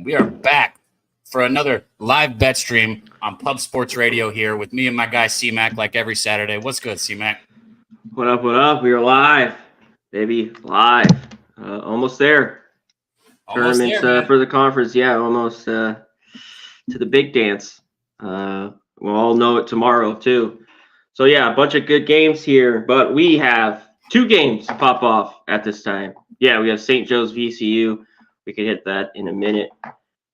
We are back for another live bet stream on Pub Sports Radio here with me and my guy C-Mac like every Saturday. What's good, C-Mac? What up, what up? We are live, baby, live. Almost there. Tournaments for the conference. Yeah, almost to the big dance. We'll all know it tomorrow, too. So, yeah, a bunch of good games here, but we have two games to pop off at this time. Yeah, we have St. Joe's VCU. We can hit that in a minute.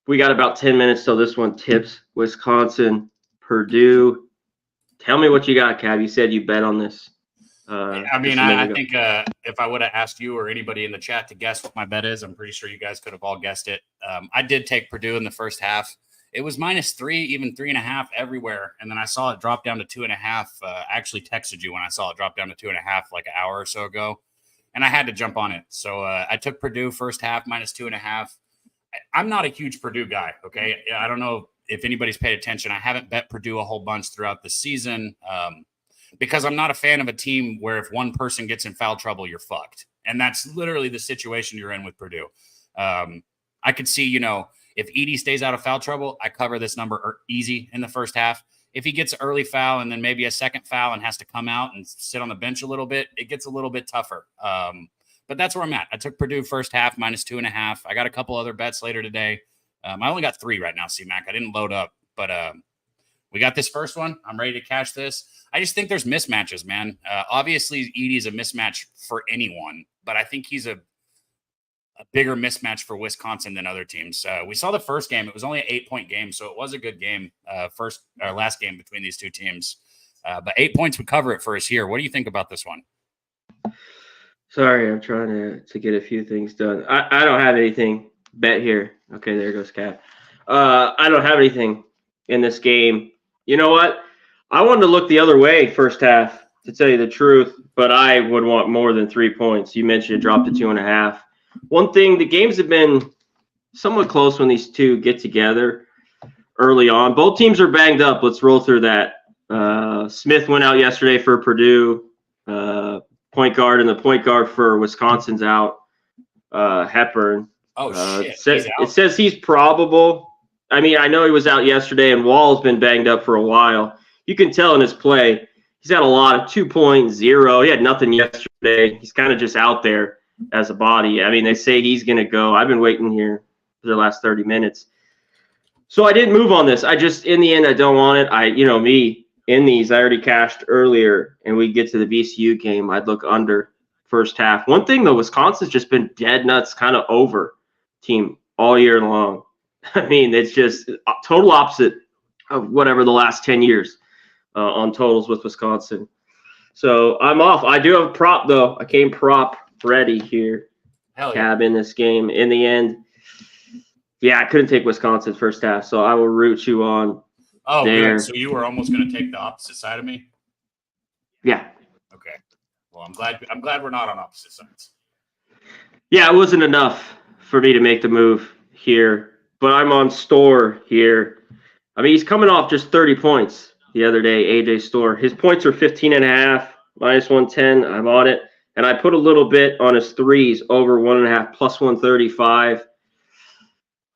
We got about 10 minutes till this one tips. Wisconsin, Purdue. Tell me what you got, Cab. You said you bet on this. I think if I would have asked you or anybody in the chat to guess what my bet is, I'm pretty sure you guys could have all guessed it. I did take Purdue in the first half. It was -3, even 3.5 everywhere. And then I saw it drop down to 2.5. I actually texted you when I saw it drop down to 2.5 like an hour or so ago. And I had to jump on it. So I took Purdue first half -2.5. I'm not a huge Purdue guy, okay? I don't know if anybody's paid attention. I haven't bet Purdue a whole bunch throughout the season because I'm not a fan of a team where if one person gets in foul trouble, you're fucked. And that's literally the situation you're in with Purdue. I could see, if Edey stays out of foul trouble, I cover this number easy in the first half. If he gets an early foul and then maybe a second foul and has to come out and sit on the bench a little bit, it gets a little bit tougher. But that's where I'm at. I took Purdue first half -2.5. I got a couple other bets later today. I only got 3 right now, C-Mac. I didn't load up, but we got this first one. I'm ready to cash this. I just think there's mismatches, man. Obviously, Edey is a mismatch for anyone, but I think he's a bigger mismatch for Wisconsin than other teams. We saw the first game. It was only an 8-point game, so it was a good game, last game between these two teams. But 8 points would cover it for us here. What do you think about this one? Sorry, I'm trying to get a few things done. I don't have anything bet here. Okay, there goes Cap. I don't have anything in this game. You know what? I wanted to look the other way first half, to tell you the truth, but I would want more than 3 points. You mentioned it dropped to 2.5. One thing, the games have been somewhat close when these two get together early on. Both teams are banged up. Let's roll through that. Smith went out yesterday for Purdue, point guard, and the point guard for Wisconsin's out, Hepburn. Oh, shit. It says he's probable. I mean, I know he was out yesterday, and Wall's been banged up for a while. You can tell in his play, he's had a lot of 2.0. He had nothing yesterday. He's kind of just out there as a body. I mean, they say he's going to go. I've been waiting here for the last 30 minutes. So I didn't move on this. In the end, I don't want it. Me in these, I already cashed earlier, and we get to the VCU game. I'd look under first half. One thing, though, Wisconsin's just been dead nuts, kind of over team all year long. I mean, it's just a total opposite of whatever the last 10 years on totals with Wisconsin. So I'm off. I do have a prop, though. I came prop ready here. Hell yeah. Cab in this game. In the end, yeah, I couldn't take Wisconsin first half, so I will root you on there. Good. So you were almost going to take the opposite side of me? Yeah. Okay. Well, I'm glad we're not on opposite sides. Yeah, it wasn't enough for me to make the move here, but I'm on Store here. I mean, he's coming off just 30 points the other day, AJ Store. His points are 15.5, -110. I'm on it. And I put a little bit on his threes over 1.5, +135.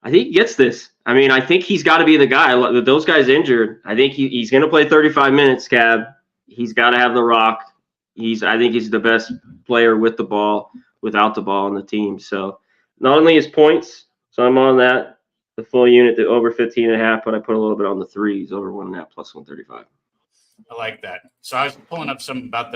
I think he gets this. I mean, I think he's got to be the guy. With those guys injured, I think he's going to play 35 minutes, Cab. He's got to have the rock. I think he's the best player with the ball, without the ball on the team. So not only his points, so I'm on that, the full unit, the over 15.5, but I put a little bit on the threes, over 1.5, +135. I like that. So I was pulling up some about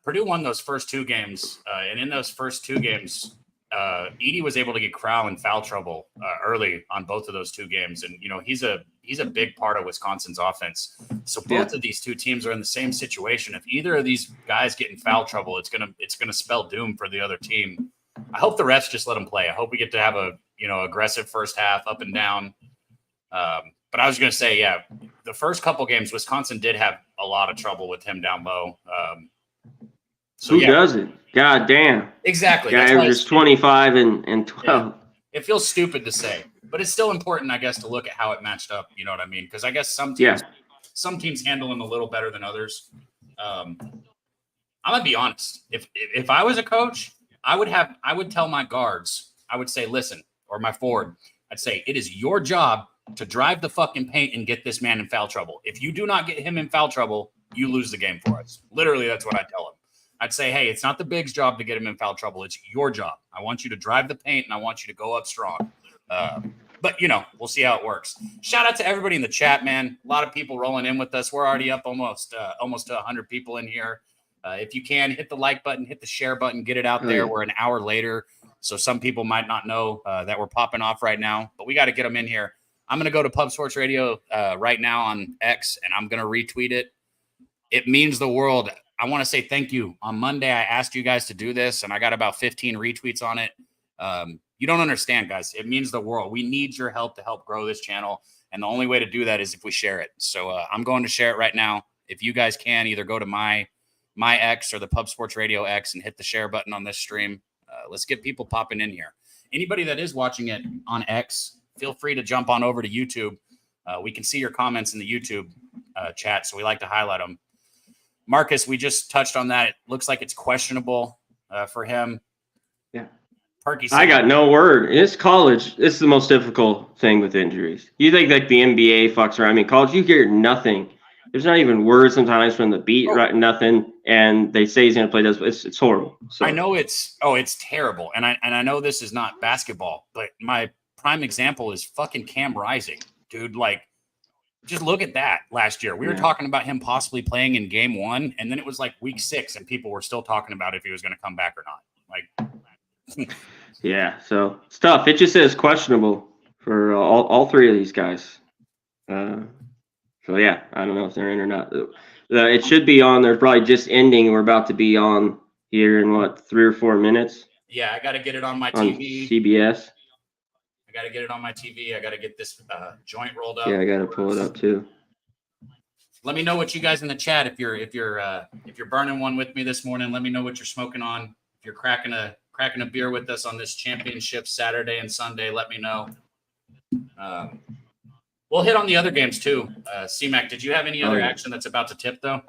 Purdue won those first 2 games, and in those first 2 games, Edey was able to get Crowell in foul trouble early on both of those 2 games, and he's a big part of Wisconsin's offense. So both of these two teams are in the same situation. If either of these guys get in foul trouble, it's gonna spell doom for the other team. I hope the refs just let them play. I hope we get to have a aggressive first half, up and down. But I was gonna say, yeah, the first couple games, Wisconsin did have a lot of trouble with him down low. Who doesn't? God damn. Exactly. Guy averages 25 and 12. Yeah. It feels stupid to say, but it's still important, I guess, to look at how it matched up. You know what I mean? Because I guess some teams handle him a little better than others. I'm gonna be honest. If I was a coach, I would tell my guards. I would say, listen, or my forward, I'd say it is your job to drive the fucking paint and get this man in foul trouble. If you do not get him in foul trouble, you lose the game for us. Literally, that's what I tell him. I'd say, hey, it's not the big's job to get him in foul trouble. It's your job. I want you to drive the paint, and I want you to go up strong. But, we'll see how it works. Shout out to everybody in the chat, man. A lot of people rolling in with us. We're already up almost to 100 people in here. If you can, hit the like button, hit the share button, get it out there. We're an hour later, so some people might not know that we're popping off right now, but we got to get them in here. I'm going to go to Pub Sports Radio right now on X, and I'm going to retweet it. It means the world. I want to say thank you. On Monday, I asked you guys to do this, and I got about 15 retweets on it. You don't understand, guys. It means the world. We need your help to help grow this channel, and the only way to do that is if we share it. So I'm going to share it right now. If you guys can, either go to my X or the Pub Sports Radio X and hit the share button on this stream. Let's get people popping in here. Anybody that is watching it on X, feel free to jump on over to YouTube. We can see your comments in the YouTube chat, so we like to highlight them. Marcus, we just touched on that. It looks like it's questionable for him. Yeah. Perky, I got no word. In this college, this is the most difficult thing with injuries. You think like the NBA fucks around. I mean, college, you hear nothing. There's not even words sometimes from the beat, right? Nothing. And they say he's going to play this. It's horrible. So. I know it's terrible. And I know this is not basketball, but my prime example is fucking Cam Rising. Dude, like, just look at that last year. We were talking about him possibly playing in game 1, and then it was like week 6, and people were still talking about if he was going to come back or not. Like, yeah, so it's tough. It just says questionable for all three of these guys. So, yeah, I don't know if they're in or not. It should be on. They're probably just ending. We're about to be on here in, 3 or 4 minutes? Yeah, I got to get it on my on TV. CBS. I got to get it on my TV. I got to get this joint rolled up. Yeah, I got to pull it up too. Let me know what you guys in the chat, if you're burning one with me this morning, let me know what you're smoking on. If you're cracking a beer with us on this championship Saturday and Sunday, let me know. We'll hit on the other games too. C-Mac, did you have any other action that's about to tip though?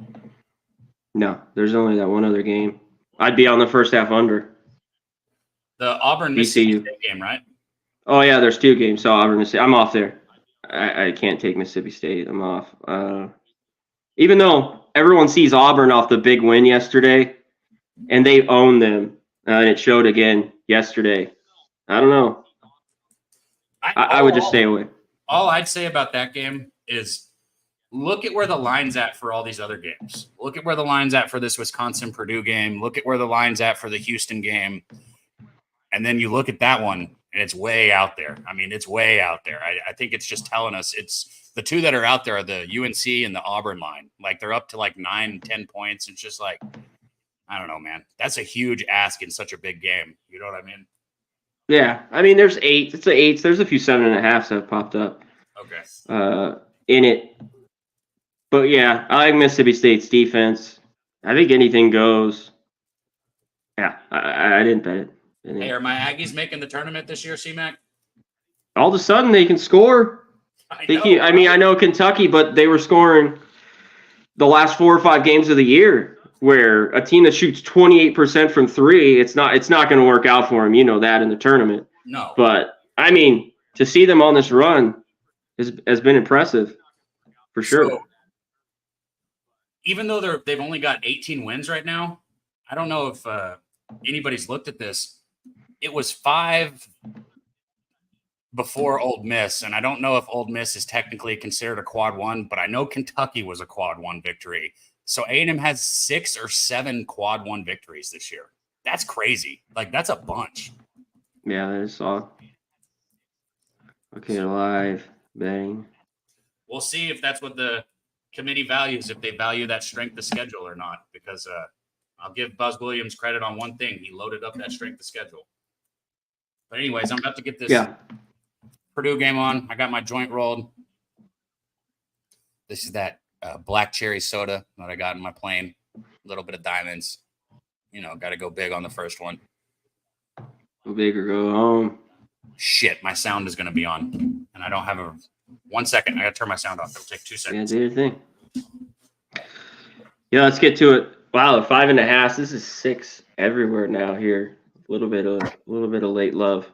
No, there's only that one other game. I'd be on the first half under. The Auburn Mississippi State game, right? Oh yeah, there's 2 games. So Auburn Mississippi. I'm off there. I can't take Mississippi State. I'm off. Even though everyone sees Auburn off the big win yesterday, and they own them, and it showed again yesterday. I don't know. I would just stay away. All I'd say about that game is look at where the line's at for all these other games. Look at where the line's at for this Wisconsin-Purdue game. Look at where the line's at for the Houston game. And then you look at that one, and it's way out there. I mean, it's way out there. I think it's just telling us it's the 2 that are out there are the UNC and the Auburn line. Like, they're up to like 9, 10 points. It's just like, I don't know, man. That's a huge ask in such a big game. You know what I mean? Yeah. I mean, there's 8. It's the 8s. There's a few 7.5s that have popped up. Okay. In it. But, yeah, I like Mississippi State's defense. I think anything goes. Yeah, I didn't bet it. Hey, are my Aggies making the tournament this year, C-Mac? All of a sudden, they can score. I know Kentucky, but they were scoring the last 4 or 5 games of the year, where a team that shoots 28% from 3, it's not going to work out for them. You know that in the tournament. No. But, I mean, to see them on this run has been impressive, for sure. So, even though they've only got 18 wins right now, I don't know if anybody's looked at this. It was 5 before Ole Miss, and I don't know if Ole Miss is technically considered a quad 1, but I know Kentucky was a quad 1 victory. So A&M has 6 or 7 quad 1 victories this year. That's crazy. Like, that's a bunch. Yeah, that is all. Okay, live, bang. We'll see if that's what the committee values, if they value that strength of schedule or not, because I'll give Buzz Williams credit on one thing. He loaded up that strength of schedule. But anyways, I'm about to get this Purdue game on. I got my joint rolled. This is that black cherry soda that I got in my plane. A little bit of diamonds. You know, got to go big on the first one. Go big or go home. Shit, my sound is going to be on. And I don't have 1 second. I got to turn my sound off. It'll take 2 seconds. Yeah, do your thing. Yeah, let's get to it. Wow, 5.5. This is 6 everywhere now here. A little bit of late love.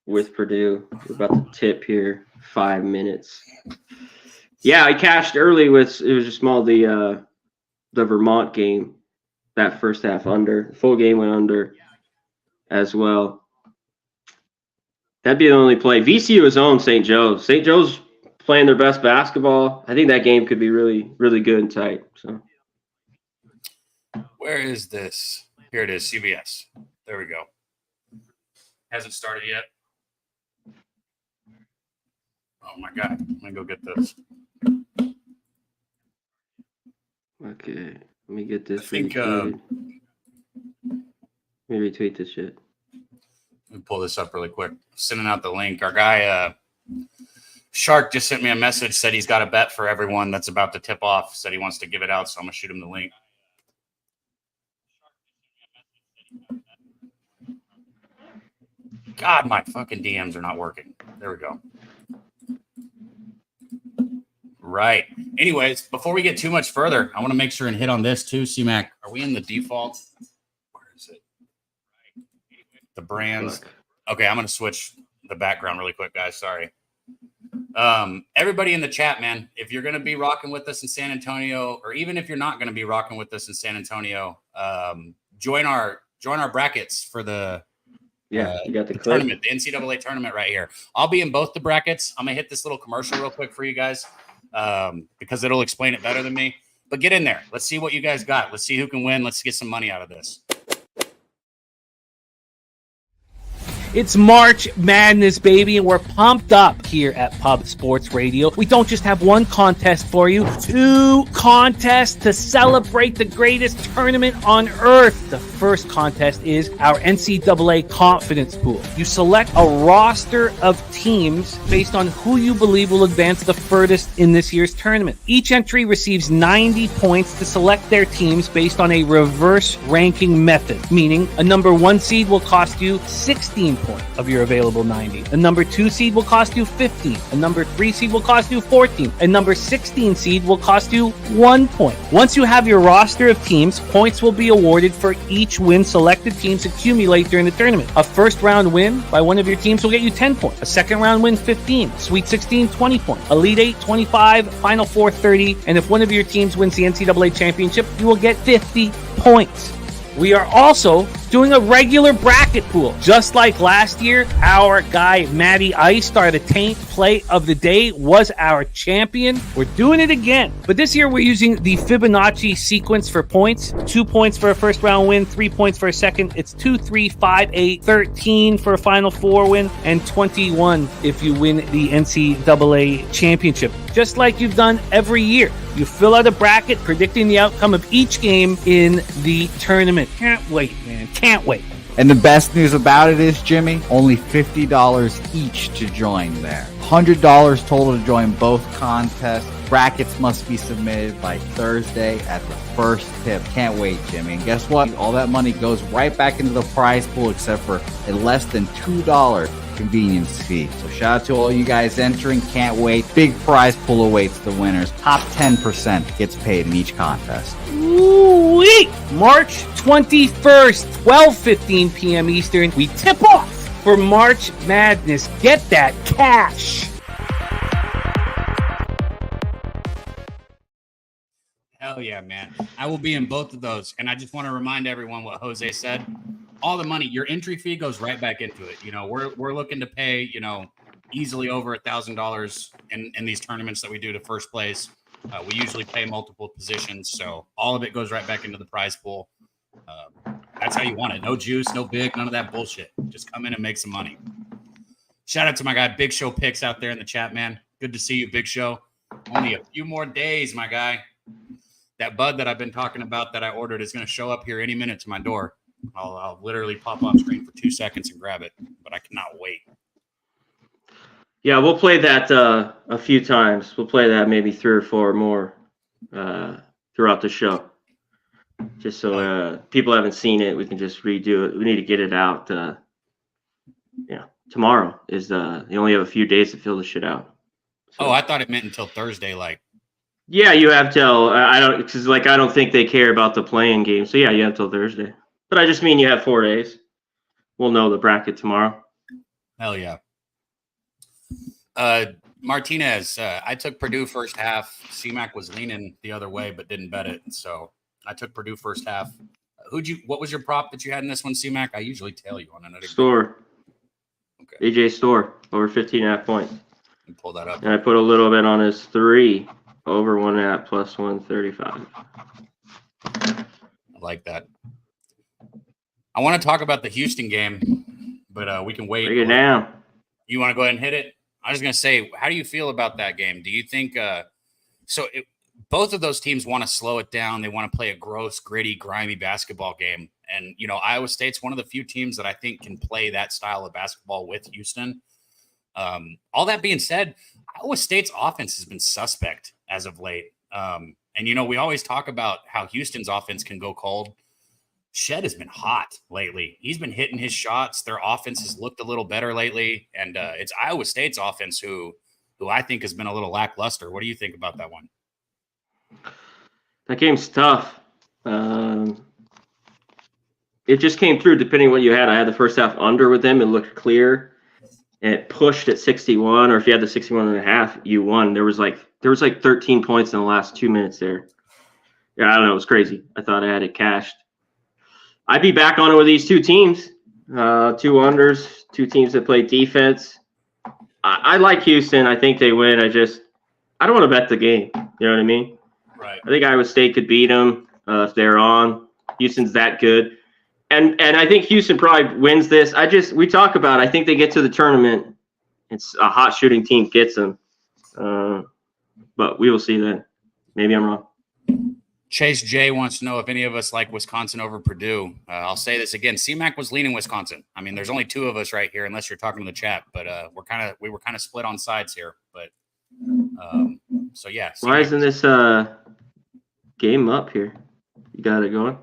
with Purdue. We're about to tip here. 5 minutes. Yeah, I cashed early with it was just small the Vermont game. That first half under. The full game went under as well. That'd be the only play. VCU is on St. Joe's. St. Joe's playing their best basketball. I think that game could be really, really good and tight. So, where is this? Here it is, CBS. There we go. Hasn't started yet. Oh my God. I'm gonna go get this. Okay. Let me get this. I think retweeted. Let me retweet this shit. Let me pull this up really quick. Sending out the link. Our guy Shark just sent me a message, said he's got a bet for everyone that's about to tip off, said he wants to give it out, so I'm gonna shoot him the link. God, my fucking DMs are not working. There we go. Right. Anyways, before we get too much further, I want to make sure and hit on this too, C-Mac. Are we in the default? Where is it? The brands. Okay, I'm going to switch the background really quick, guys. Sorry. Everybody in the chat, man, if you're going to be rocking with us in San Antonio, or even if you're not going to be rocking with us in San Antonio, join our brackets for the you got the tournament, the NCAA tournament right here. I'll be in both the brackets. I'm going to hit this little commercial real quick for you guys because it'll explain it better than me. But get in there. Let's see what you guys got. Let's see who can win. Let's get some money out of this. It's March Madness, baby, and we're pumped up here at Pub Sports Radio. We don't just have one contest for you, 2 contests to celebrate the greatest tournament on earth. The first contest is our NCAA Confidence Pool. You select a roster of teams based on who you believe will advance the furthest in this year's tournament. Each entry receives 90 points to select their teams based on a reverse ranking method, meaning a number 1 seed will cost you 16 points of your available 90. A number 2 seed will cost you 15. A number 3 seed will cost you 14. A number 16 seed will cost you 1 point. Once you have your roster of teams, points will be awarded for each win selected teams accumulate during the tournament. A first round win by one of your teams will get you 10 points. A second round win, 15. Sweet 16, 20 points. Elite 8, 25. Final 4, 30. And if one of your teams wins the NCAA championship, you will get 50 points. We are also doing a regular bracket pool. Just like last year, our guy, Matty Ice, started a taint play of the day, was our champion. We're doing it again. But this year, we're using the Fibonacci sequence for points. 2 points for a first round win, 3 points for a second. It's 2, 3, 5, 8, 13 for a Final 4 win, and 21 if you win the NCAA championship. Just like you've done every year. You fill out a bracket predicting the outcome of each game in the tournament. Can't wait, man. Can't wait. And the best news about it is, Jimmy, only $50 each to join there. $100 total to join both contests. Brackets must be submitted by Thursday at the first tip. Can't wait, Jimmy. And guess what? All that money goes right back into the prize pool except for a less than $2 convenience fee. So shout out to all you guys entering. Can't wait. Big prize pool awaits the winners. Top 10% gets paid in each contest. Ooh-wee! March 21st, 12:15 p.m. Eastern. We tip off for March Madness. Get that cash. Hell yeah, man. I will be in both of those. And I just want to remind everyone what Jose said. All the money, your entry fee goes right back into it. You know, we're looking to pay, easily over $1,000 in these tournaments that we do to first place. We usually pay multiple positions. So all of it goes right back into the prize pool. That's how you want it. No juice, no big, none of that bullshit. Just come in and make some money. Shout out to my guy, Big Show Picks out there in the chat, man. Good to see you, Big Show. Only a few more days, my guy. That bud that I've been talking about that I ordered is going to show up here any minute to my door. I'll literally pop off screen for 2 seconds and grab it, but I cannot wait. Yeah, we'll play that a few times. We'll play that maybe 3 or 4 more throughout the show. Just so people haven't seen it, we can just redo it. We need to get it out. Tomorrow is you only have a few days to fill the shit out. So. Oh, I thought it meant until Thursday. Yeah, you have till I don't think they care about the playing game. So yeah, you have till Thursday. But I just mean you have 4 days. We'll know the bracket tomorrow. Hell yeah. Martinez, I took Purdue first half. CMAC was leaning the other way, but didn't bet it. So I took Purdue first half. What was your prop that you had in this one, CMAC? I usually tail you on it. Store. Okay. AJ Store, over 15.5 points. Pull that up. And I put a little bit on his 3, over 1.5 plus 135. I like that. I want to talk about the Houston game, but we can wait. Break it down. You want to go ahead and hit it? I was going to say, how do you feel about that game? Do you think both of those teams want to slow it down? They want to play a gross, gritty, grimy basketball game. And, Iowa State's one of the few teams that I think can play that style of basketball with Houston. All that being said, Iowa State's offense has been suspect as of late. And, we always talk about how Houston's offense can go cold. Shed has been hot lately. He's been hitting his shots. Their offense has looked a little better lately. And it's Iowa State's offense who I think has been a little lackluster. What do you think about that one? That game's tough. It just came through depending on what you had. I had the first half under with them. It looked clear. And it pushed at 61, or if you had the 61.5, you won. There was like 13 points in the last 2 minutes there. Yeah, I don't know. It was crazy. I thought I had it cashed. I'd be back on it with these two teams. 2 unders, 2 teams that play defense. I like Houston. I think they win. I don't want to bet the game. You know what I mean? Right. I think Iowa State could beat them if they're on. Houston's that good. And I think Houston probably wins this. We talk about, I think they get to the tournament. It's a hot shooting team gets them. But we will see then. Maybe I'm wrong. Chase J wants to know if any of us like Wisconsin over Purdue. I'll say this again. CMAC was leaning Wisconsin. I mean, there's only 2 of us right here, unless you're talking to the chat. But we were kind of split on sides here. But so yeah. CMAC. Why isn't this game up here? You got it going?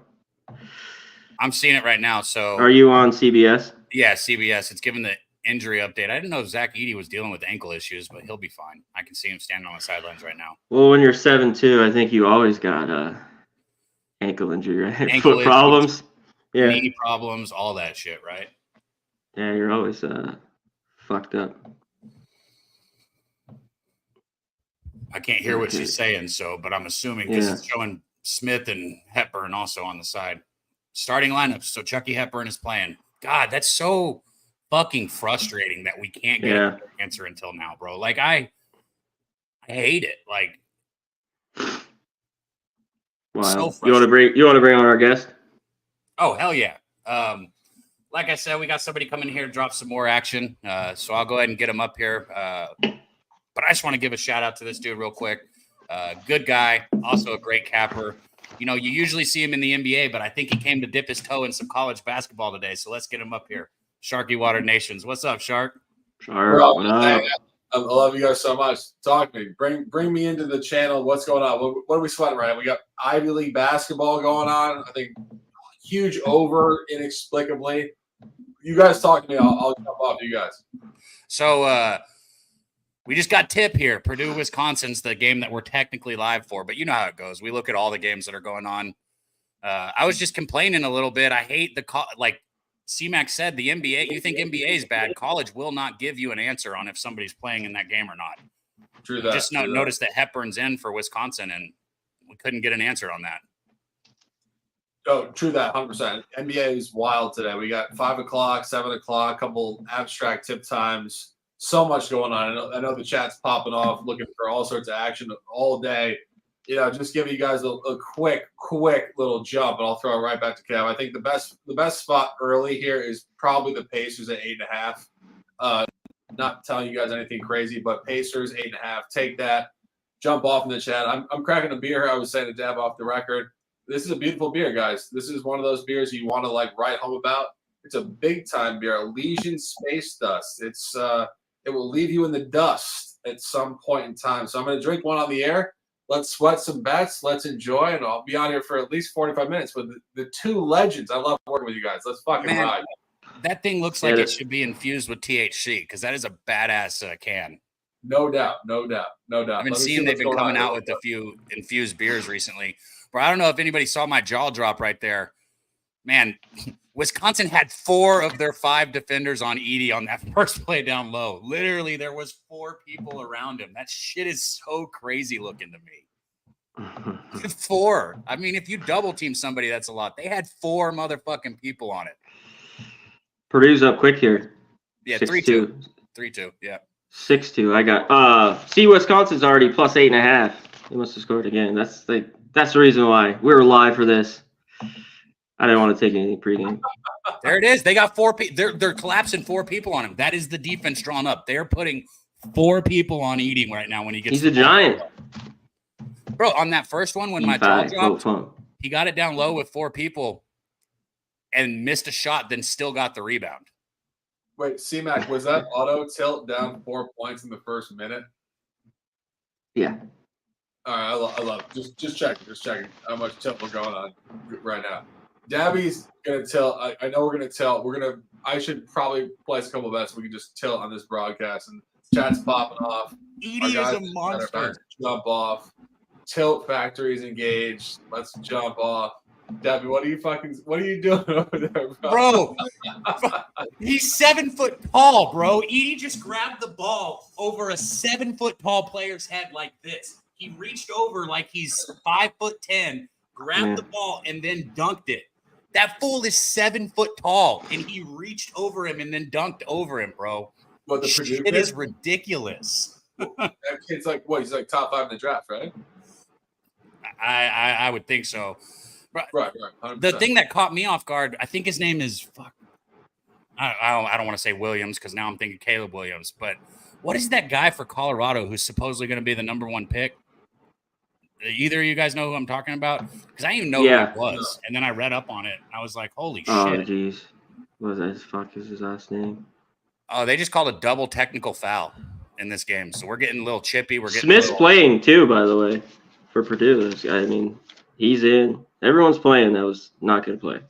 I'm seeing it right now. So are you on CBS? Yeah, CBS. It's given the injury update. I didn't know Zach Edey was dealing with ankle issues, but he'll be fine. I can see him standing on the sidelines right now. Well, when you're 7'2", I think you always got ankle injury, right? Foot problems. Yeah. Knee problems, all that shit, right? Yeah, you're always fucked up. I can't hear what she's saying, but I'm assuming because it's showing Smith and Hepburn also on the side. Starting lineups. So Chucky Hepburn is playing. God, that's so fucking frustrating that we can't get an answer until now, bro. Like I hate it. Like, wow. So you want to bring on our guest? Oh, hell yeah. Like I said, we got somebody coming here to drop some more action. So I'll go ahead and get him up here. But I just want to give a shout out to this dude real quick. Good guy, also a great capper. You usually see him in the NBA, but I think he came to dip his toe in some college basketball today. So let's get him up here. Sharky Water Nations. What's up, Shark? Shark. I love you guys so much. Talk to me. Bring me into the channel. What's going on? What are we sweating right now? We got Ivy League basketball going on. I think huge over inexplicably. You guys talk to me. I'll jump off you guys. So we just got tip here. Purdue, Wisconsin's the game that we're technically live for, but you know how it goes. We look at all the games that are going on. I was just complaining a little bit. I hate like CMAC said, the NBA, you think NBA is bad. College will not give you an answer on if somebody's playing in that game or not. True that. Just notice that Hepburn's in for Wisconsin, and we couldn't get an answer on that. Oh, true that, 100%. NBA is wild today. We got 5 o'clock, 7 o'clock, couple abstract tip times. So much going on. I know the chat's popping off, looking for all sorts of action all day. Just giving you guys a quick little jump, and I'll throw it right back to Kev. I think the best spot early here is probably the Pacers at 8.5. Not telling you guys anything crazy, but Pacers 8.5. Take that. Jump off in the chat. I'm cracking a beer. I was saying to Dab off the record. This is a beautiful beer, guys. This is one of those beers you want to write home about. It's a big time beer. Elysian Space Dust. It will leave you in the dust at some point in time. So I'm going to drink one on the air. Let's sweat some bets. Let's enjoy, and I'll be on here for at least 45 minutes with the 2 legends. I love working with you guys. Let's fucking ride. That thing looks like it should be infused with THC because that is a badass can. No doubt. I've been seeing they've been coming out with a few infused beers recently. Bro, I don't know if anybody saw my jaw drop right there. Man, Wisconsin had 4 of their 5 defenders on Edey on that first play down low. Literally, there was 4 people around him. That shit is so crazy looking to me. 4. I mean, if you double team somebody, that's a lot. They had 4 motherfucking people on it. Purdue's up quick here. Yeah, 3-2. 3-2. Yeah. 6-2. I got see Wisconsin's already plus 8.5. They must have scored again. That's the reason why we were live for this. I didn't want to take any pregame. There it is. They got 4 people. They're collapsing 4 people on him. That is the defense drawn up. They're putting 4 people on Edey right now when he gets. He's a giant. Bro, on that first one when my jaw dropped, he got it down low with 4 people and missed a shot, then still got the rebound. Wait, C-Mac, was that auto tilt down 4 points in the first minute? Yeah. All right, I love it. Just checking how much tilt we're going on right now. Dabby's gonna tilt. I know we're gonna tilt. I should probably place a couple of bets. We can just tilt on this broadcast, and chat's popping off. Edey is a monster. Jump off. Tilt factory's engaged. Let's jump off. Dabby, what are you doing over there, bro? He's 7 foot tall, bro. Edey just grabbed the ball over a 7 foot tall player's head like this. He reached over like he's 5'10", grabbed the ball, and then dunked it. That fool is 7 foot tall, and he reached over him and then dunked over him, bro. What, the Purdue kid is ridiculous. That kid's like, what? He's like top 5 in the draft, right? I would think so. Right. 100%. The thing that caught me off guard, I think his name is I don't want to say Williams because now I'm thinking Caleb Williams. But what is that guy for Colorado who's supposedly going to be the number 1 pick? Either of you guys know who I'm talking about? Because I didn't even know who it was. And then I read up on it. And I was like, holy shit. Oh, jeez. What is his last name? Oh, they just called a double technical foul in this game. So we're getting a little chippy. Smith's playing too, by the way, for Purdue. I mean, he's in. Everyone's playing that was not going to play.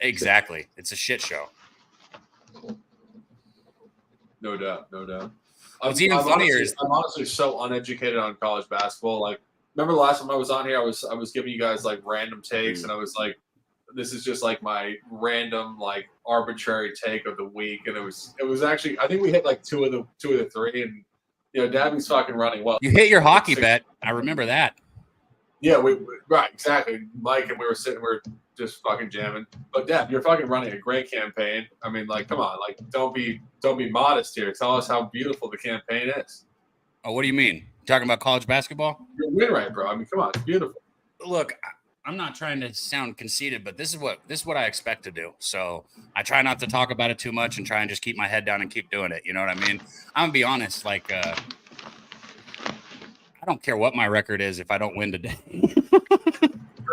Exactly. It's a shit show. No doubt. What's even funnier is I'm honestly so uneducated on college basketball. Like, remember the last time I was on here, I was giving you guys like random takes, and I was like, this is just like my random like arbitrary take of the week, and it was actually I think we hit like two of the 3, and Dabby's fucking running well. You hit your hockey bet. I remember that. Yeah, right, exactly. Mike and we were just fucking jamming. But Dab, you're fucking running a great campaign. I mean, like, come on, like, don't be modest here. Tell us how beautiful the campaign is. Oh, what do you mean? Talking about college basketball? You're win rate, bro. I mean, come on, it's beautiful. Look, I'm not trying to sound conceited, but this is what I expect to do. So I try not to talk about it too much and try and just keep my head down and keep doing it. You know what I mean? I'm gonna be honest, like. I don't care what my record is if I don't win today.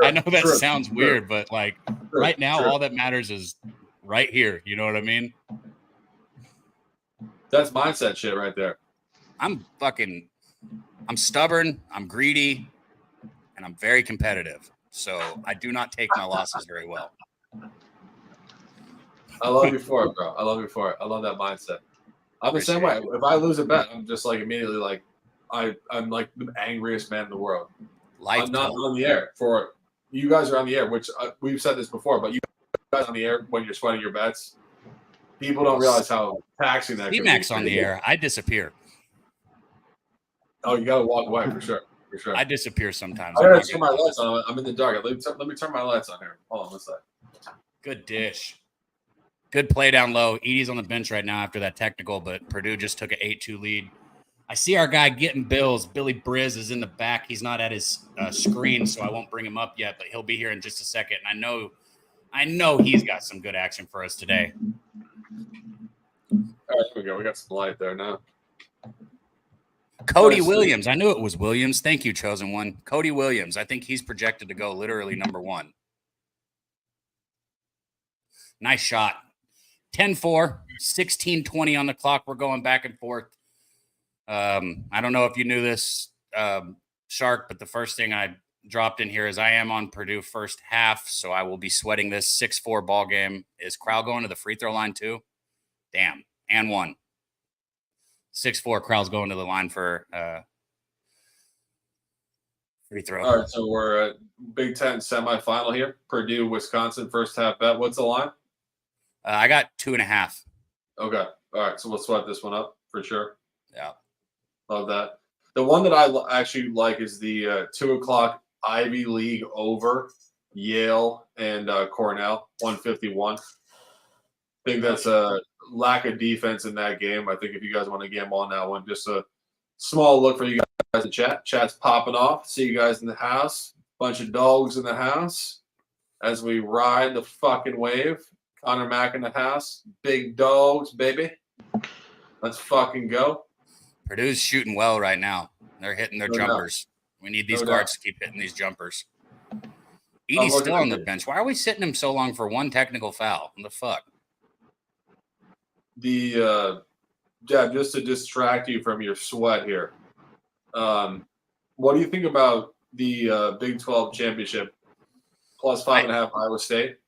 I know that sounds weird, but like right now, all that matters is right here. You know what I mean? That's mindset shit right there. I'm stubborn, I'm greedy, and I'm very competitive. So I do not take my losses very well. I love you for it, bro. I love you for it. I love that mindset. I'm the same way. If I lose a bet, I'm just like immediately like, I'm like the angriest man in the world. I'm not on the air for it. You guys are on the air, which we've said this before, but you guys on the air when you're sweating your bets. People don't realize how taxing that. C-Mac's on the air. I disappear. Oh, you got to walk away for sure. I disappear sometimes. I gotta turn my lights on. I'm in the dark. Let me turn my lights on here. Hold on, what's that? Good dish. Good play down low. Edey's on the bench right now after that technical, but Purdue just took an 8-2 lead. I see our guy getting bills. Billy Briz is in the back. He's not at his screen, so I won't bring him up yet, but he'll be here in just a second. And I know he's got some good action for us today. All right, here we go. We got some light there now. Cody Williams. I knew it was Williams. Thank you, chosen one. Cody Williams. I think he's projected to go literally number 1. Nice shot. 10-4, 16-20 on the clock. We're going back and forth. I don't know if you knew this, Shark, but the first thing I dropped in here is I am on Purdue first half, so I will be sweating this 6-4 ball game. Is Crowell going to the free throw line too? Damn. And 1. 6-4, Crowell's going to the line for Free throw. All right, so we're at Big Ten semifinal here. Purdue, Wisconsin, first half bet. What's the line? I got 2.5. Okay. All right, so we'll sweat this one up for sure. Yeah. Love that. The one that I actually like is the 2 o'clock Ivy League over Yale and Cornell, 151. I think that's a lack of defense in that game. I think if you guys want to gamble on that one, just a small look for you guys in chat. Chat's popping off. See you guys in the house. Bunch of dogs in the house as we ride the fucking wave. Connor Mack in the house. Big dogs, baby. Let's fucking go. Purdue's shooting well right now. They're hitting their jumpers. We need these guards to keep hitting these jumpers. Edie's still on the bench. Why are we sitting him so long for one technical foul? What the fuck? Just to distract you from your sweat here. What do you think about the Big 12 championship plus 5.5 Iowa State?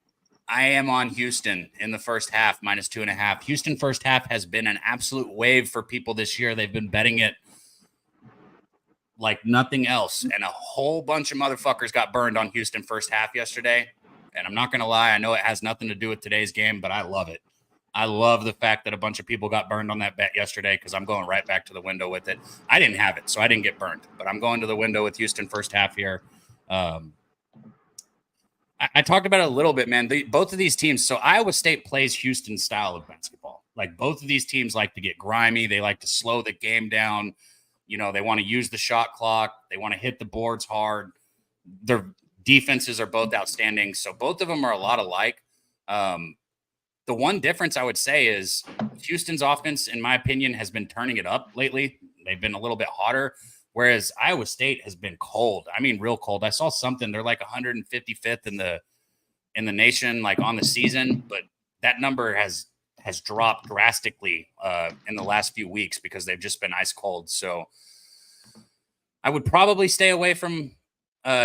I am on Houston in the first half, minus 2.5. Houston first half has been an absolute wave for people this year. They've been betting it like nothing else. And a whole bunch of motherfuckers got burned on Houston first half yesterday. And I'm not going to lie. I know it has nothing to do with today's game, but I love it. I love the fact that a bunch of people got burned on that bet yesterday because I'm going right back to the window with it. I didn't have it, so I didn't get burned. But I'm going to the window with Houston first half here. I talked about it a little bit, man. Both of these teams, so Iowa State plays Houston's style of basketball. Like both of these teams like to get grimy. They like to slow the game down. You know, they want to use the shot clock. They want to hit the boards hard. Their defenses are both outstanding. So both of them are a lot alike. The one difference I would say is Houston's offense, in my opinion, has been turning it up lately. They've been a little bit hotter, whereas Iowa State has been cold. I mean, real cold. I saw something. They're like 155th in the nation, like on the season, but that number has dropped drastically in the last few weeks because they've just been ice cold. So I would probably stay away from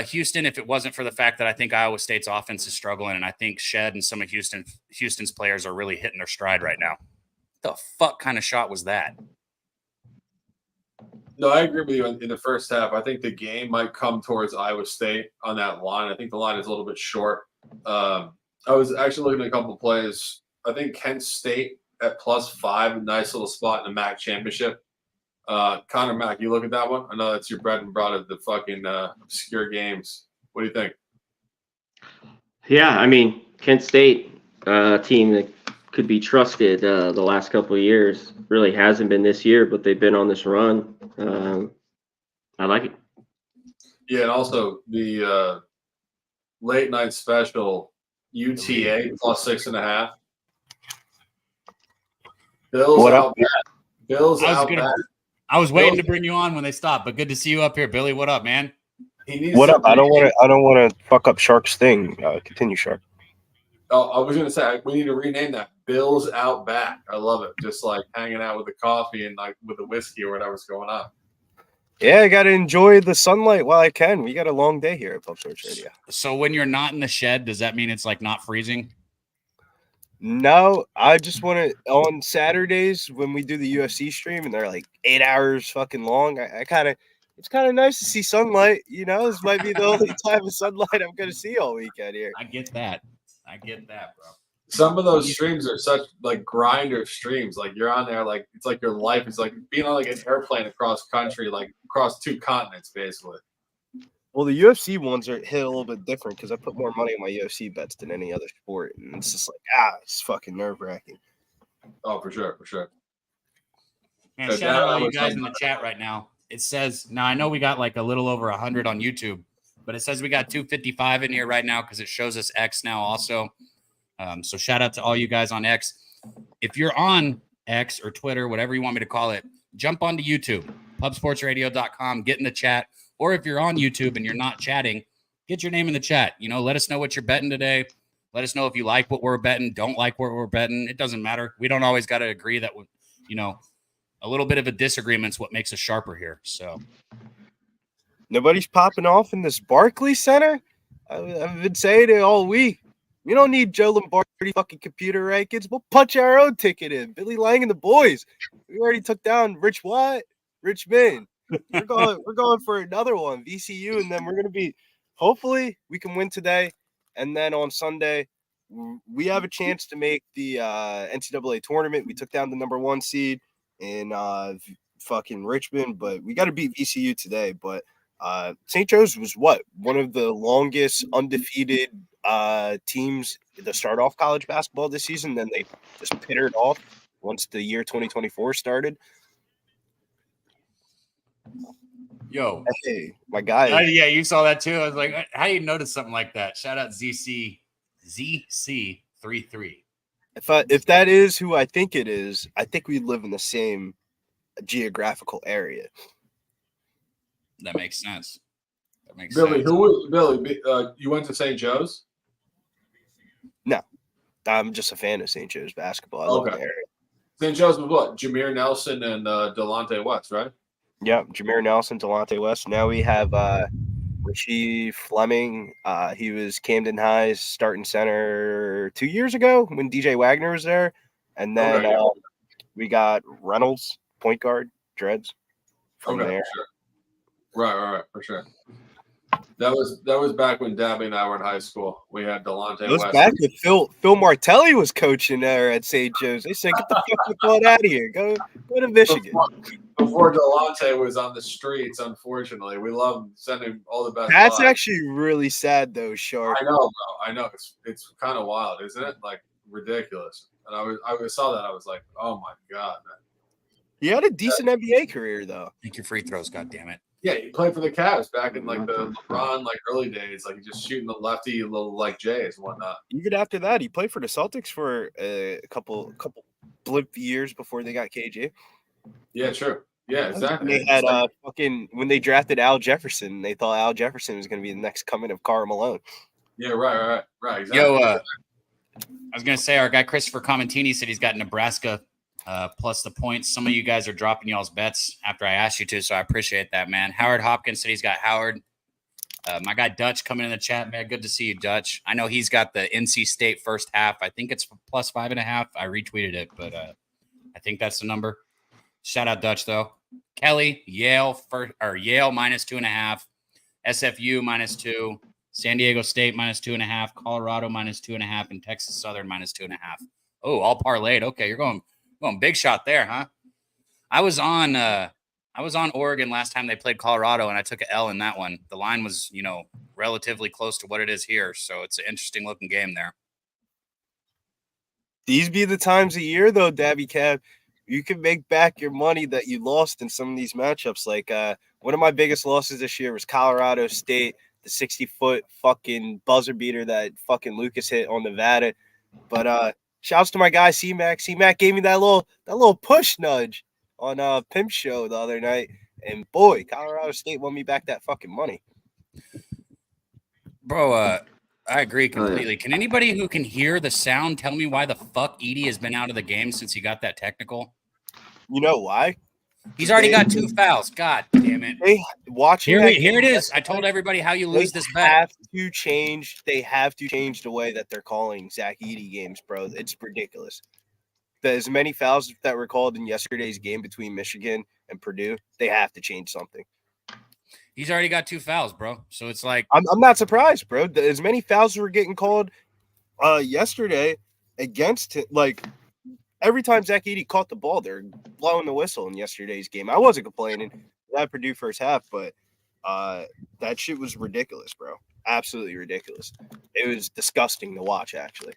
Houston if it wasn't for the fact that I think Iowa State's offense is struggling, and I think Shed and some of Houston's players are really hitting their stride right now. The fuck kind of shot was that? No, I agree with you in the first half. I think the game might come towards Iowa State on that line. I think the line is a little bit short. I was actually looking at a couple of plays. I think Kent State at +5, nice little spot in the MAC championship. Connor Mack, you look at that one? I know that's your bread and butter, the fucking obscure games. What do you think? Yeah, I mean, Kent State, team that could be trusted the last couple of years, really hasn't been this year, but they've been on this run. I like it. Yeah, and also the late night special UTA +6.5. Bills what out up? back. Bills out back. I was waiting to bring you on when they stopped, but good to see you up here, Billy. What up, man? What up? I don't want to fuck up Shark's thing. Continue, Shark. Oh, I was gonna say we need to rename that Bills Out Back. I love it. Just like hanging out with the coffee and like with the whiskey or whatever's going on. Yeah, I gotta enjoy the sunlight while I can. We got a long day here at Pub Sports Radio. So when you're not in the shed, does that mean it's like not freezing? No, I just want to on Saturdays when we do the UFC stream and they're like 8 hours fucking long. It's kind of nice to see sunlight. You know, this might be the only time of sunlight I'm gonna see all weekend here. I get that, bro. Some of those streams are such like grinder streams. Like you're on there, like it's like your life is like being on like an airplane across country, like across 2 continents, basically. Well, the UFC ones are hit a little bit different because I put more money on my UFC bets than any other sport, and it's just like it's fucking nerve wracking. Oh, for sure. Man, So shout out all you was guys in the chat right now. It says now I know we got like a little over 100 on YouTube, but it says we got 255 in here right now because it shows us X now also. So shout out to all you guys on X. If you're on X or Twitter, whatever you want me to call it, jump onto YouTube, pubsportsradio.com, get in the chat. Or if you're on YouTube and you're not chatting, get your name in the chat. You know, let us know what you're betting today. Let us know if you like what we're betting, don't like what we're betting. It doesn't matter. We don't always got to agree that, you know, a little bit of a disagreement is what makes us sharper here. So Nobody's popping off in this Barclays Center. I've been saying it all week. We don't need Joe Lombardi fucking computer rankings. We'll punch our own ticket in. Billy Lang and the boys. We already took down Rich Watt, Rich Min. We're going for another one, VCU, and then we're gonna be. Hopefully, we can win today, and then on Sunday, we have a chance to make the NCAA tournament. We took down the number 1 seed in fucking Richmond, but we got to beat VCU today. But St. Joe's was one of the longest undefeated teams to start off college basketball this season. Then they just pittered off once the year 2024 started. Yo, hey, my guy. Yeah, you saw that too. I was like, how do you notice something like that? Shout out ZC33. If that is who I think it is, I think we live in the same geographical area. That makes sense. Billy, you went to St. Joe's? No, I'm just a fan of St. Joe's basketball. I love the area. St. Joe's was what? Jameer Nelson and Delonte West, right? Yep, Jameer Nelson, Delonte West. Now we have Richie Fleming. He was Camden High's starting center 2 years ago when DJ Wagner was there. And then we got Reynolds, point guard, dreads from there. For sure. Right, for sure. That was back when Dabby and I were in high school. We had Delonte West. It was back when Phil Martelli was coaching there at St. Joe's. They said, get the fuck out of here. Go to Michigan. Before Delonte was on the streets, unfortunately. We love sending all the best. That's actually really sad, though, Shark. I know, bro. I know. It's kind of wild, isn't it? Like, ridiculous. And I saw that. I was like, oh, my God, man. He had a decent NBA career, though. Make your free throws, goddammit. Yeah, he played for the Cavs back in like the LeBron early days, like just shooting the lefty little like Jays and whatnot. Even after that, he played for the Celtics for a couple blip years before they got KG. Yeah, true. Yeah, exactly. They had when they drafted Al Jefferson, they thought Al Jefferson was going to be the next coming of Karl Malone. Yeah, right. Exactly. Yo, I was gonna say our guy Christopher Comentini said he's got Nebraska. Plus the points. Some of you guys are dropping y'all's bets after I asked you to, so I appreciate that, man. Howard Hopkins said he's got Howard. My guy Dutch coming in the chat, man. Good to see you, Dutch. I know he's got the NC State first half. I think it's plus 5.5. I retweeted it, but I think that's the number. Shout out Dutch though. Kelly, Yale minus 2.5. SFU minus 2. San Diego State minus 2.5. Colorado minus 2.5, and Texas Southern minus 2.5. Oh, all parlayed. Okay, you're going big shot there, huh? I was on Oregon last time they played Colorado, and I took an L in that one. The line was, relatively close to what it is here, so it's an interesting looking game there. These be the times of year, though, Dabby Cab. You can make back your money that you lost in some of these matchups. Like one of my biggest losses this year was Colorado State, the 60-foot fucking buzzer beater that fucking Lucas hit on Nevada. But shouts to my guy C-Mac. C-Mac gave me that little push nudge on Pimp's show the other night. And boy, Colorado State won me back that fucking money. Bro, I agree completely. Can anybody who can hear the sound tell me why the fuck Edie has been out of the game since he got that technical? You know why? He's already got 2 fouls. God damn it. Here it is. I told everybody how you lose this bet. They have to change the way that they're calling Zach Edey games, bro. It's ridiculous. As many fouls that were called in yesterday's game between Michigan and Purdue, they have to change something. He's already got 2 fouls, bro. So it's like I'm not surprised, bro. As many fouls were getting called yesterday against him, like every time Zach Edey caught the ball, they're blowing the whistle in yesterday's game. I wasn't complaining that Purdue first half, but that shit was ridiculous, bro. Absolutely ridiculous. It was disgusting to watch, actually.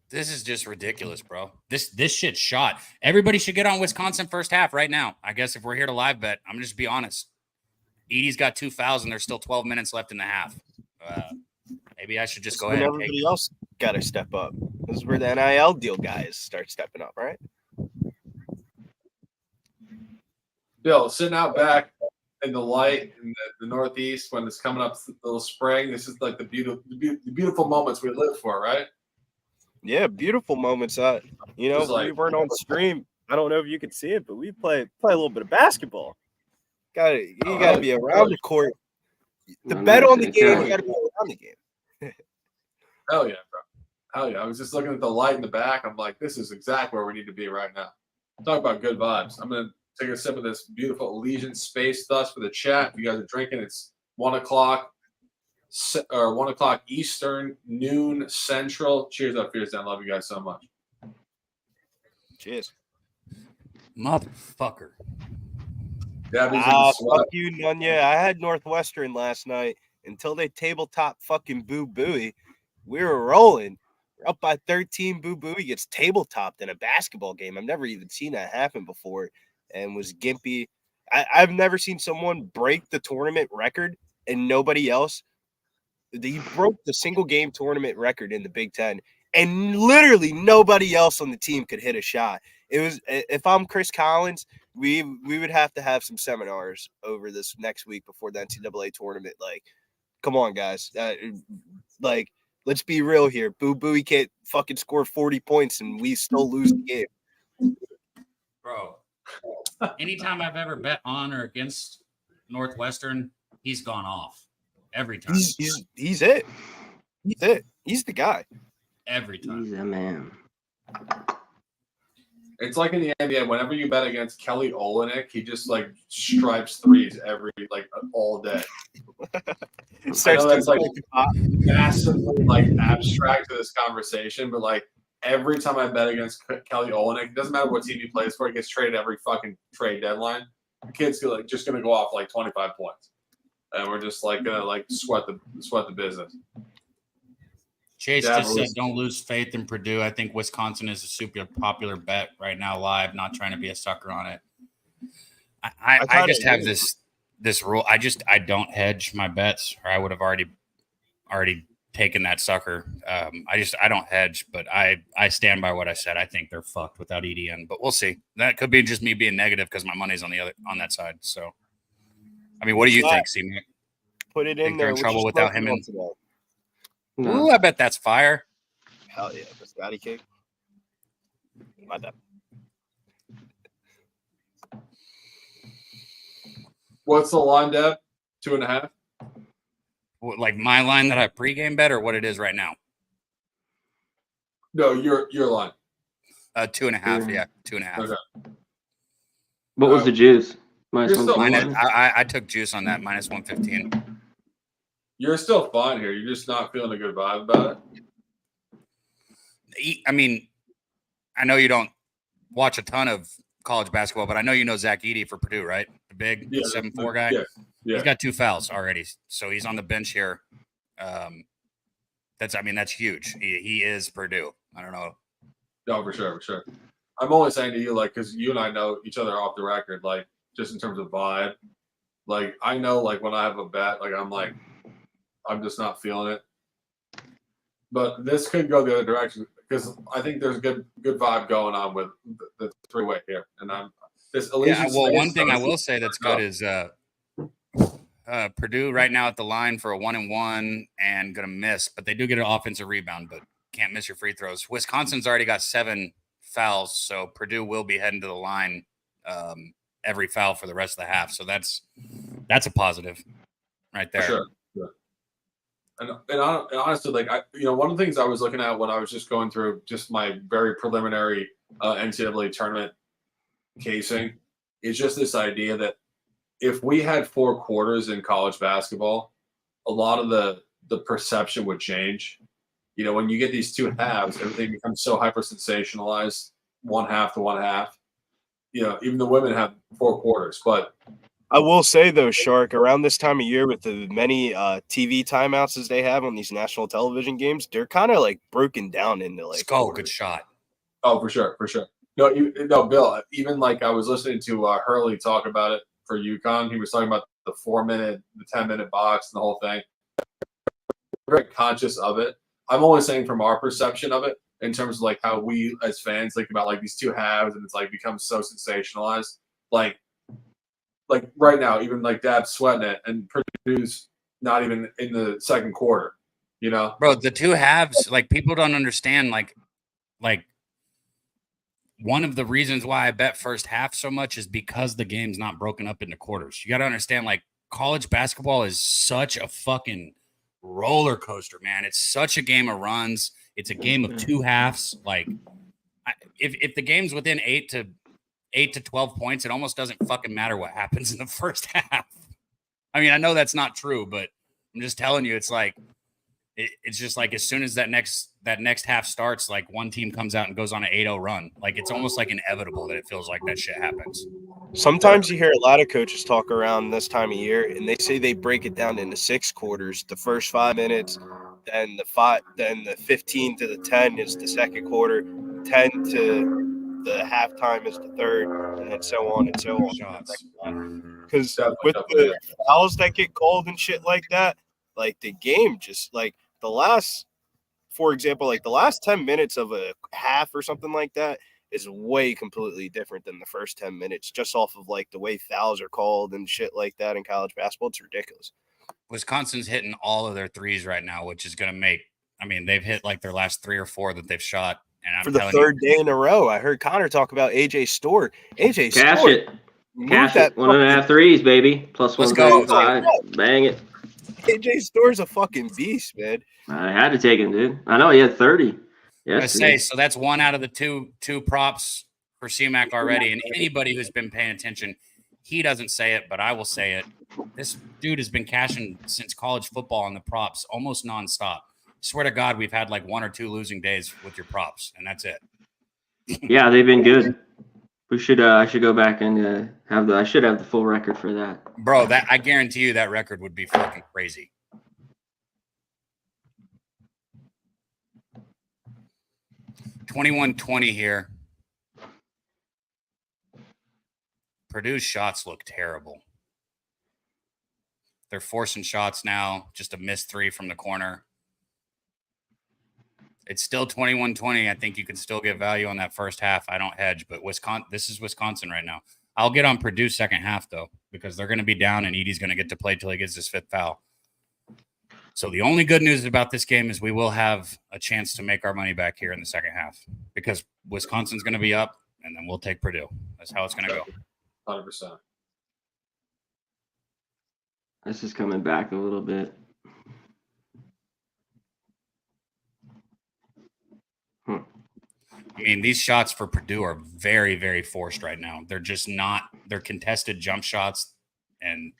This is just ridiculous, bro. This shit's shot. Everybody should get on Wisconsin first half right now. I guess if we're here to live bet, I'm just be honest. Edie's got 2 fouls and there's still 12 minutes left in the half. Maybe I should just go ahead and everybody else got to step up. This is where the NIL deal guys start stepping up, right? Bill, sitting out back in the light in the Northeast when it's coming up a little spring, this is like the beautiful moments we live for, right? Yeah, beautiful moments. We weren't on stream. I don't know if you could see it, but we play a little bit of basketball. You gotta be around the court. The bet on the game, you gotta be around the game. Hell yeah, bro. Hell yeah. I was just looking at the light in the back. I'm like, this is exactly where we need to be right now. Talk about good vibes. I'm in take a sip of this beautiful Allegiance Space Dust for the chat. If you guys are drinking, it's 1 o'clock or 1 o'clock Eastern, noon Central. Cheers up, Fears Down. Love you guys so much. Cheers. Motherfucker. Fuck you, Nunya. I had Northwestern last night until they tabletop fucking Boo Booey. We were rolling. We're up by 13. Boo Booey gets tabletopped in a basketball game. I've never even seen that happen before and was gimpy. I've never seen someone break the tournament record and nobody else. He broke the single game tournament record in the Big Ten, and literally nobody else on the team could hit a shot. It was, if I'm Chris Collins, we would have to have some seminars over this next week before the NCAA tournament. Like, come on, guys. Like, let's be real here. Boo Booey can't fucking score 40 points and we still lose the game. Bro, anytime I've ever bet on or against Northwestern, he's gone off. Every time. He's it. He's it. He's the guy. Every time. He's a man. It's like in the NBA, whenever you bet against Kelly Olynyk, he just like stripes threes all day. I know that's like massively like abstract to this conversation, but like every time I bet against Kelly Olynyk, it doesn't matter what team he plays for, he gets traded every fucking trade deadline. The kid's just gonna go off like 25 points, and we're just like gonna like sweat the business. Chase just said, don't lose faith in Purdue. I think Wisconsin is a super popular bet right now live, not trying to be a sucker on it. I just have this rule. I don't hedge my bets, or I would have already taken that sucker. I don't hedge, but I stand by what I said. I think they're fucked without EDN, but we'll see. That could be just me being negative because my money's on that side. So, I mean, what do you think, C-Mac? Put it in there. They're in trouble without him in. No. Ooh, I bet that's fire. Hell yeah, Biscotti cake. My bad. What's the line, Deb? 2.5? Like my line that I pregame bet, or what it is right now? No, your line. 2.5. Yeah, 2.5. Okay. What was the juice? I took juice on that, minus 115. You're still fine here. You're just not feeling a good vibe about it. I mean, I know you don't watch a ton of college basketball, but I know you know Zach Edey for Purdue, right? The big 7'4" guy. Yeah. He's got 2 fouls already, so he's on the bench here. That's huge. He is Purdue. I don't know. No, for sure. I'm only saying to you, like, because you and I know each other off the record, like, just in terms of vibe. Like, I know, like, when I have a bet, like, I'm just not feeling it. But this could go the other direction because I think there's a good vibe going on with the three-way here. And one thing I will say that's good is Purdue right now at the line for a 1-and-1 and going to miss, but they do get an offensive rebound, but can't miss your free throws. Wisconsin's already got 7 fouls, so Purdue will be heading to the line every foul for the rest of the half. So that's a positive right there. For sure. And honestly, like one of the things I was looking at when I was just going through just my very preliminary NCAA tournament casing is just this idea that if we had 4 quarters in college basketball, a lot of the perception would change. When you get these 2 halves, everything becomes so hyper sensationalized, 1 half to 1 half. Even the women have 4 quarters, but. I will say, though, Shark, around this time of year with the many TV timeouts as they have on these national television games, they're kind of like broken down into like. Good shot. Oh, for sure. No, Bill, even like I was listening to Hurley talk about it for UConn. He was talking about the 4-minute, the 10-minute box and the whole thing. Very conscious of it. I'm only saying from our perception of it in terms of like how we as fans think about like these 2 halves and it's like becomes so sensationalized. Like right now, even like Dab's sweating it, and Purdue's not even in the second quarter. Bro, the 2 halves, like people don't understand. Like one of the reasons why I bet first half so much is because the game's not broken up into quarters. You got to understand, like college basketball is such a fucking roller coaster, man. It's such a game of runs. It's a game of 2 halves. Like if the game's within 8 to 8 to 12 points, it almost doesn't fucking matter what happens in the first half. I mean, I know that's not true, but I'm just telling you, it's like it's just like as soon as that next half starts, like one team comes out and goes on an 8-0 run. Like it's almost like inevitable that it feels like that shit happens. Sometimes you hear a lot of coaches talk around this time of year, and they say they break it down into 6 quarters. The first 5 minutes, then the 15 to the 10 is the second quarter, 10 to the halftime is the third, and then so on and so on. Shots. Because with the fouls that get called and shit like that, like the game just like for example, like the last 10 minutes of a half or something like that is way completely different than the first 10 minutes just off of like the way fouls are called and shit like that in college basketball. It's ridiculous. Wisconsin's hitting all of their threes right now, which is going to make, I mean, they've hit like their last 3 or 4 that they've shot. And I'm for the third day in a row, I heard Connor talk about AJ Storr. AJ Cash Storr, it. Cash it. 1.5 threes, baby. Plus Let's go. 135. Bang it. AJ Storr's a fucking beast, man. I had to take him, dude. I know he had 30. I say, so that's 1 out of the two props for CMAC already. And anybody who's been paying attention, he doesn't say it, but I will say it. This dude has been cashing since college football on the props almost nonstop. Swear to God, we've had like 1 or 2 losing days with your props, and that's it. Yeah, they've been good. We should. I should go back and I should have the full record for that, bro. That I guarantee you that record would be fucking crazy. $21-20 here. Purdue's shots look terrible. They're forcing shots now. Just a missed 3 from the corner. It's still 21-20. I think you can still get value on that first half. I don't hedge, but this is Wisconsin right now. I'll get on Purdue second half, though, because they're going to be down, and Edey's going to get to play till he gets his 5th foul. So the only good news about this game is we will have a chance to make our money back here in the second half because Wisconsin's going to be up, and then we'll take Purdue. That's how it's going to go. 100%. This is coming back a little bit. I mean, these shots for Purdue are very, very forced right now. They're just not – they're contested jump shots, and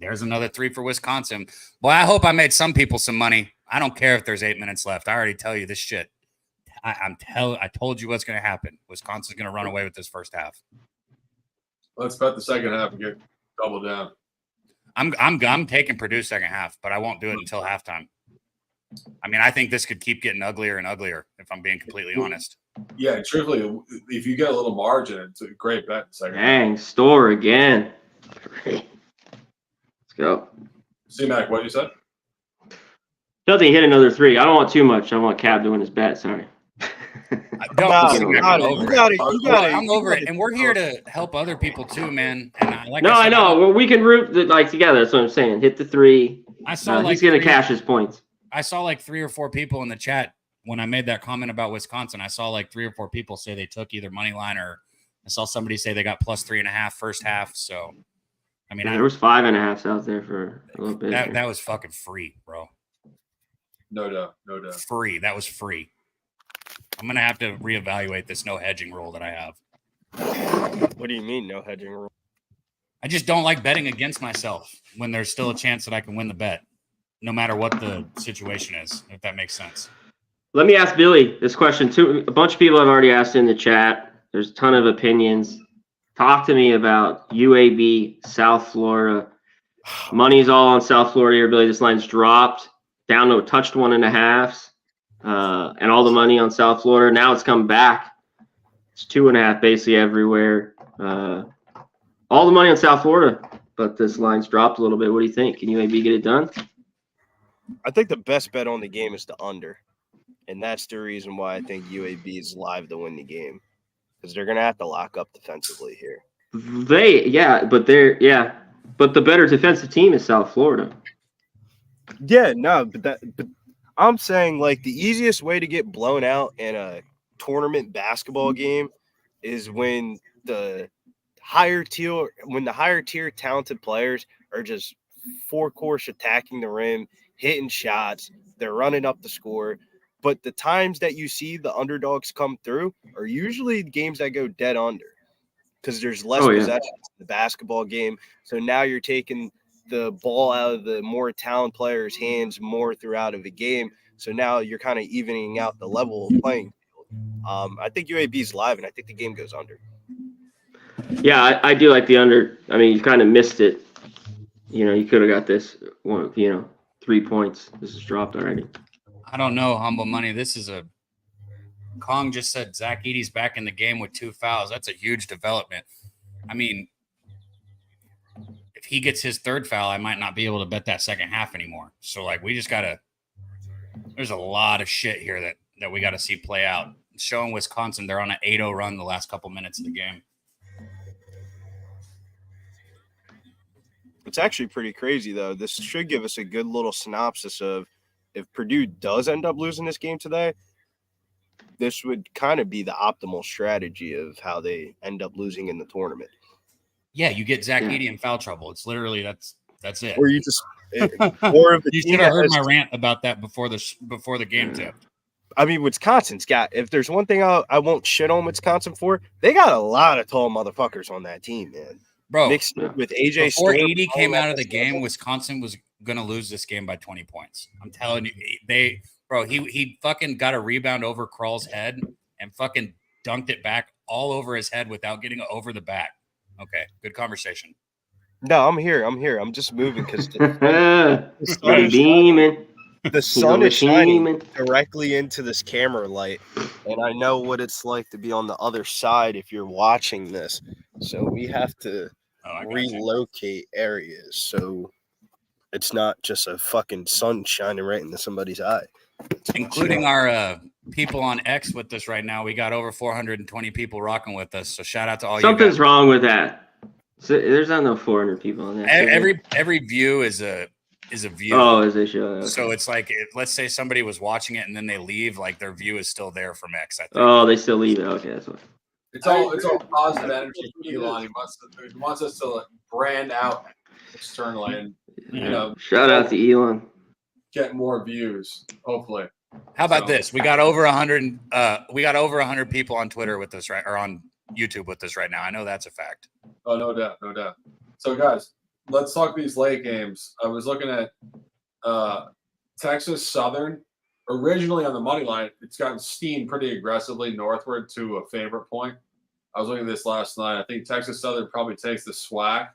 there's another 3 for Wisconsin. Boy, I hope I made some people some money. I don't care if there's 8 minutes left. I already tell you this shit. I told you what's going to happen. Wisconsin's going to run away with this first half. Let's bet the second half and get double down. I'm taking Purdue second half, but I won't do it until halftime. I mean, I think this could keep getting uglier and uglier, if I'm being completely honest. Yeah, truthfully, if you get a little margin, it's a great bet. Dang, Storr again. Let's go. C-Mac, what you said? Nothing, hit another 3. I don't want too much. I want Cab doing his bet. Sorry. I'm over it. And we're here to help other people too, man. And I know. Well, we can root together. That's what I'm saying. Hit the 3. I saw he's going to cash his points. I saw like 3 or 4 people in the chat when I made that comment about Wisconsin. I saw like 3 or 4 people say they took either money line or I saw somebody say they got plus 3.5 first half. So, I mean, there was 5.5 out there for a little bit. That was fucking free, bro. No doubt. Free. That was free. I'm going to have to reevaluate this no hedging rule that I have. What do you mean no hedging rule? I just don't like betting against myself when there's still a chance that I can win the bet, no matter what the situation is, if that makes sense. Let me ask Billy this question too. A bunch of people have already asked in the chat. There's a ton of opinions. Talk to me about UAB, South Florida. Money's all on South Florida here, Billy. This line's dropped down to touched 1.5. And all the money on South Florida. Now it's come back. It's 2.5 basically everywhere. All the money on South Florida, but this line's dropped a little bit. What do you think? Can UAB get it done? I think the best bet on the game is the under. And that's the reason why I think UAB is live to win the game. Because they're going to have to lock up defensively here. But the better defensive team is South Florida. Yeah, no, but I'm saying like the easiest way to get blown out in a tournament basketball game is when the higher tier talented players are just 4-course attacking the rim, hitting shots, they're running up the score. But the times that you see the underdogs come through are usually games that go dead under because there's less possessions in the basketball game. So now you're taking the ball out of the more talented players' hands more throughout of the game. So now you're kind of evening out the level of playing field. I think UAB is live, and I think the game goes under. Yeah, I do like the under. I mean, you kind of missed it. You could have got this one, 3 points. This is dropped already. I don't know, humble money. This is Kong just said Zach Edey's back in the game with 2 fouls. That's a huge development. I mean, if he gets his 3rd foul, I might not be able to bet that second half anymore. So, we just got to – there's a lot of shit here that we got to see play out. Showing Wisconsin they're on an 8-0 run the last couple minutes of the game. It's actually pretty crazy, though. This should give us a good little synopsis of if Purdue does end up losing this game today, this would kind of be the optimal strategy of how they end up losing in the tournament. Yeah, you get Zach Edey in foul trouble. It's literally that's it. Or you just more of the you should have heard my rant about that before the game tipped. I mean, Wisconsin's got, if there's one thing I won't shit on Wisconsin for, they got a lot of tall motherfuckers on that team, man. Bro, mixed with AJ before Edey came out of the game, Wisconsin was going to lose this game by 20 points. I'm telling you, he fucking got a rebound over Kral's head and fucking dunked it back all over his head without getting it over the back. Okay, good conversation. No, I'm here. I'm just moving because the sun is shining directly into this camera light, and I know what it's like to be on the other side if you're watching this. So we have to relocate areas so it's not just a fucking sun shining right into somebody's eye. Including our people on X with us right now. We got over 420 people rocking with us. So shout out to all you guys. Something's wrong with that. So there's not no 400 people on there. Every view is a view. Oh, is they show? Okay. So it's like, let's say somebody was watching it and then they leave, their view is still there from X, I think. Oh, they still leave it. Okay, that's what. It's all positive energy from Elon. He wants us to brand out externally and shout out to Elon. Get more views, hopefully. How about this? We got over 100 100 people on Twitter with us, right? Or on YouTube with us right now. I know that's a fact. Oh, no doubt. So guys, let's talk these late games. I was looking at Texas Southern. Originally on the money line, it's gotten steamed pretty aggressively northward to a favorite point. I was looking at this last night. I think Texas Southern probably takes the SWAC.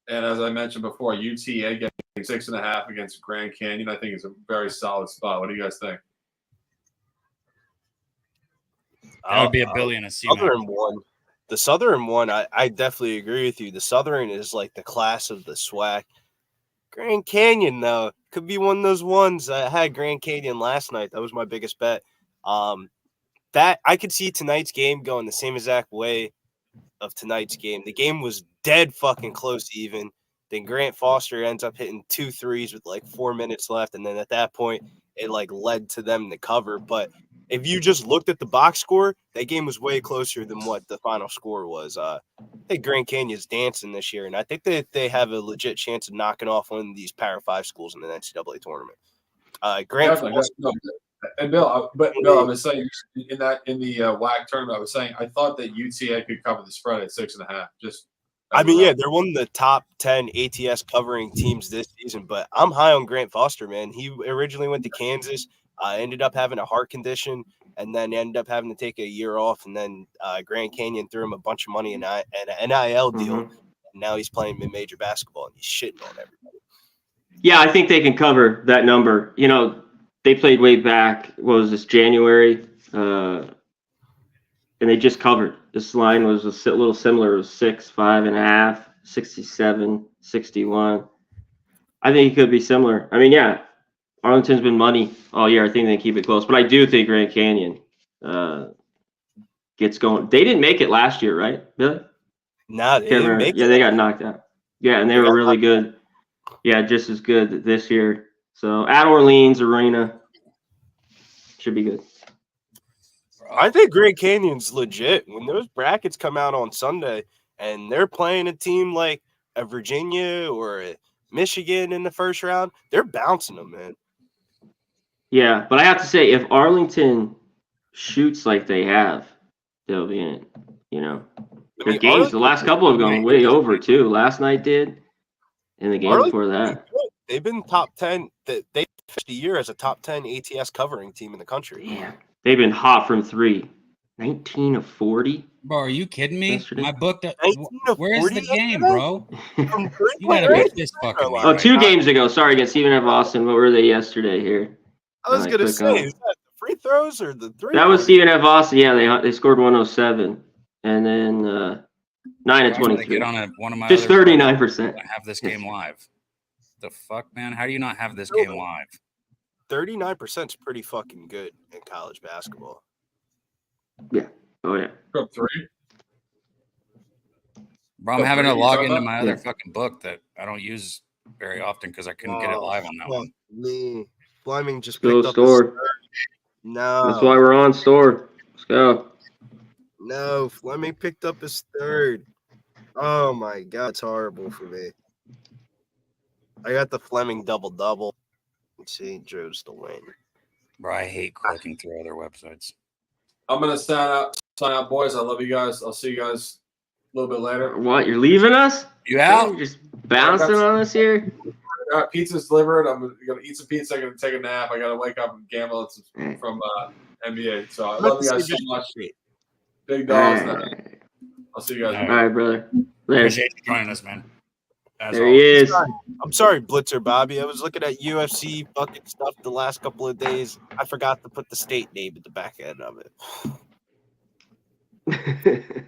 And as I mentioned before, UTA getting 6.5 against Grand Canyon, I think is a very solid spot. What do you guys think? That would be $1 billion a season. The Southern one, I definitely agree with you. The Southern is like the class of the SWAC. Grand Canyon, though, could be one of those ones. I had Grand Canyon last night. That was my biggest bet. That I could see tonight's game going the same exact way of tonight's game. The game was dead fucking close even. Then Grant Foster ends up hitting 2 threes with 4 minutes left. And then at that point, it led to them to cover. But if you just looked at the box score, that game was way closer than what the final score was. I think Grand Canyon's dancing this year, and I think that they have a legit chance of knocking off one of these Power 5 schools in the NCAA tournament. And Bill, I was saying in the WAC tournament, I was saying I thought that UTA could cover the spread at 6.5. They're one of the top 10 ATS covering teams this season, but I'm high on Grant Foster, man. He originally went to Kansas, ended up having a heart condition, and then ended up having to take a year off, and then Grand Canyon threw him a bunch of money in an NIL deal, and now he's playing mid-major basketball, and he's shitting on everybody. Yeah, I think they can cover that number. They played way back, what was this, January, and they just covered. This line was a little similar. It was 6, 5.5, 67, 61. I think it could be similar. I mean, yeah, Arlington's been money all year. I think they keep it close. But I do think Grand Canyon gets going. They didn't make it last year, right, Billy? No, they didn't make it. Yeah, they got knocked out. Yeah, and they were really good. Yeah, just as good this year. So at Orleans Arena, should be good. I think Grand Canyon's legit. When those brackets come out on Sunday and they're playing a team like a Virginia or a Michigan in the first round, they're bouncing them, man. Yeah, but I have to say, if Arlington shoots like they have, they'll be in it. You know, their games, the last couple have gone way over too. Last night did, and the game before that. They've been top 10. They finished the year as a top 10 ATS covering team in the country. Yeah, they've been hot from three. 19 of 40. Bro, are you kidding me? Yesterday? My book. Where's 40 the game, yesterday? bro? You gotta be this fucking me. Oh, right 2 now. games ago. Sorry, against Stephen F. Austin. What were they yesterday here? I was going to say, is that the free throws or the three? That was Stephen F. Austin. Yeah, they scored 107. And then 9 of 23. Get on one of my just 39%. I have this game live. The fuck, man? How do you not have this game live? 39% is pretty fucking good in college basketball. Yeah. Oh, yeah. From 3. Bro, I'm having to log into my other fucking book that I don't use very often because I couldn't get it live on that one. Me. Fleming just Go picked up store. No. That's why we're on store. Let's go. No, Fleming picked up his third. Oh my God, it's horrible for me. I got the Fleming double-double. St. Joe's to win. Bro, I hate clicking through other websites. I'm gonna sign out, boys. I love you guys. I'll see you guys a little bit later. What? You're leaving us? You out? You're just bouncing on us here? I got pizza's delivered. I'm gonna eat some pizza. I'm gonna take a nap. I gotta wake up and gamble from NBA. So I love you guys so much. Big dogs. Right. I'll see you guys. All right, brother. Later. Appreciate you joining us, man. There he is. I'm sorry, Blitzer Bobby. I was looking at UFC bucket stuff the last couple of days. I forgot to put the state name at the back end of it.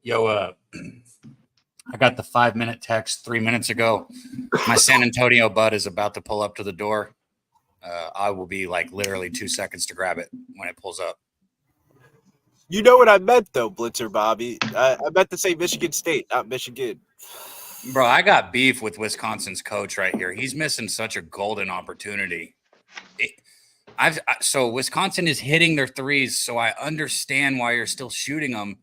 Yo, I got the 5-minute text 3 minutes ago. My San Antonio bud is about to pull up to the door. I will be like literally 2 seconds to grab it when it pulls up. You know what I meant, though, Blitzer Bobby. I meant to say Michigan State, not Michigan. Bro, I got beef with Wisconsin's coach right here. He's missing such a golden opportunity. So Wisconsin is hitting their threes, so I understand why you're still shooting them.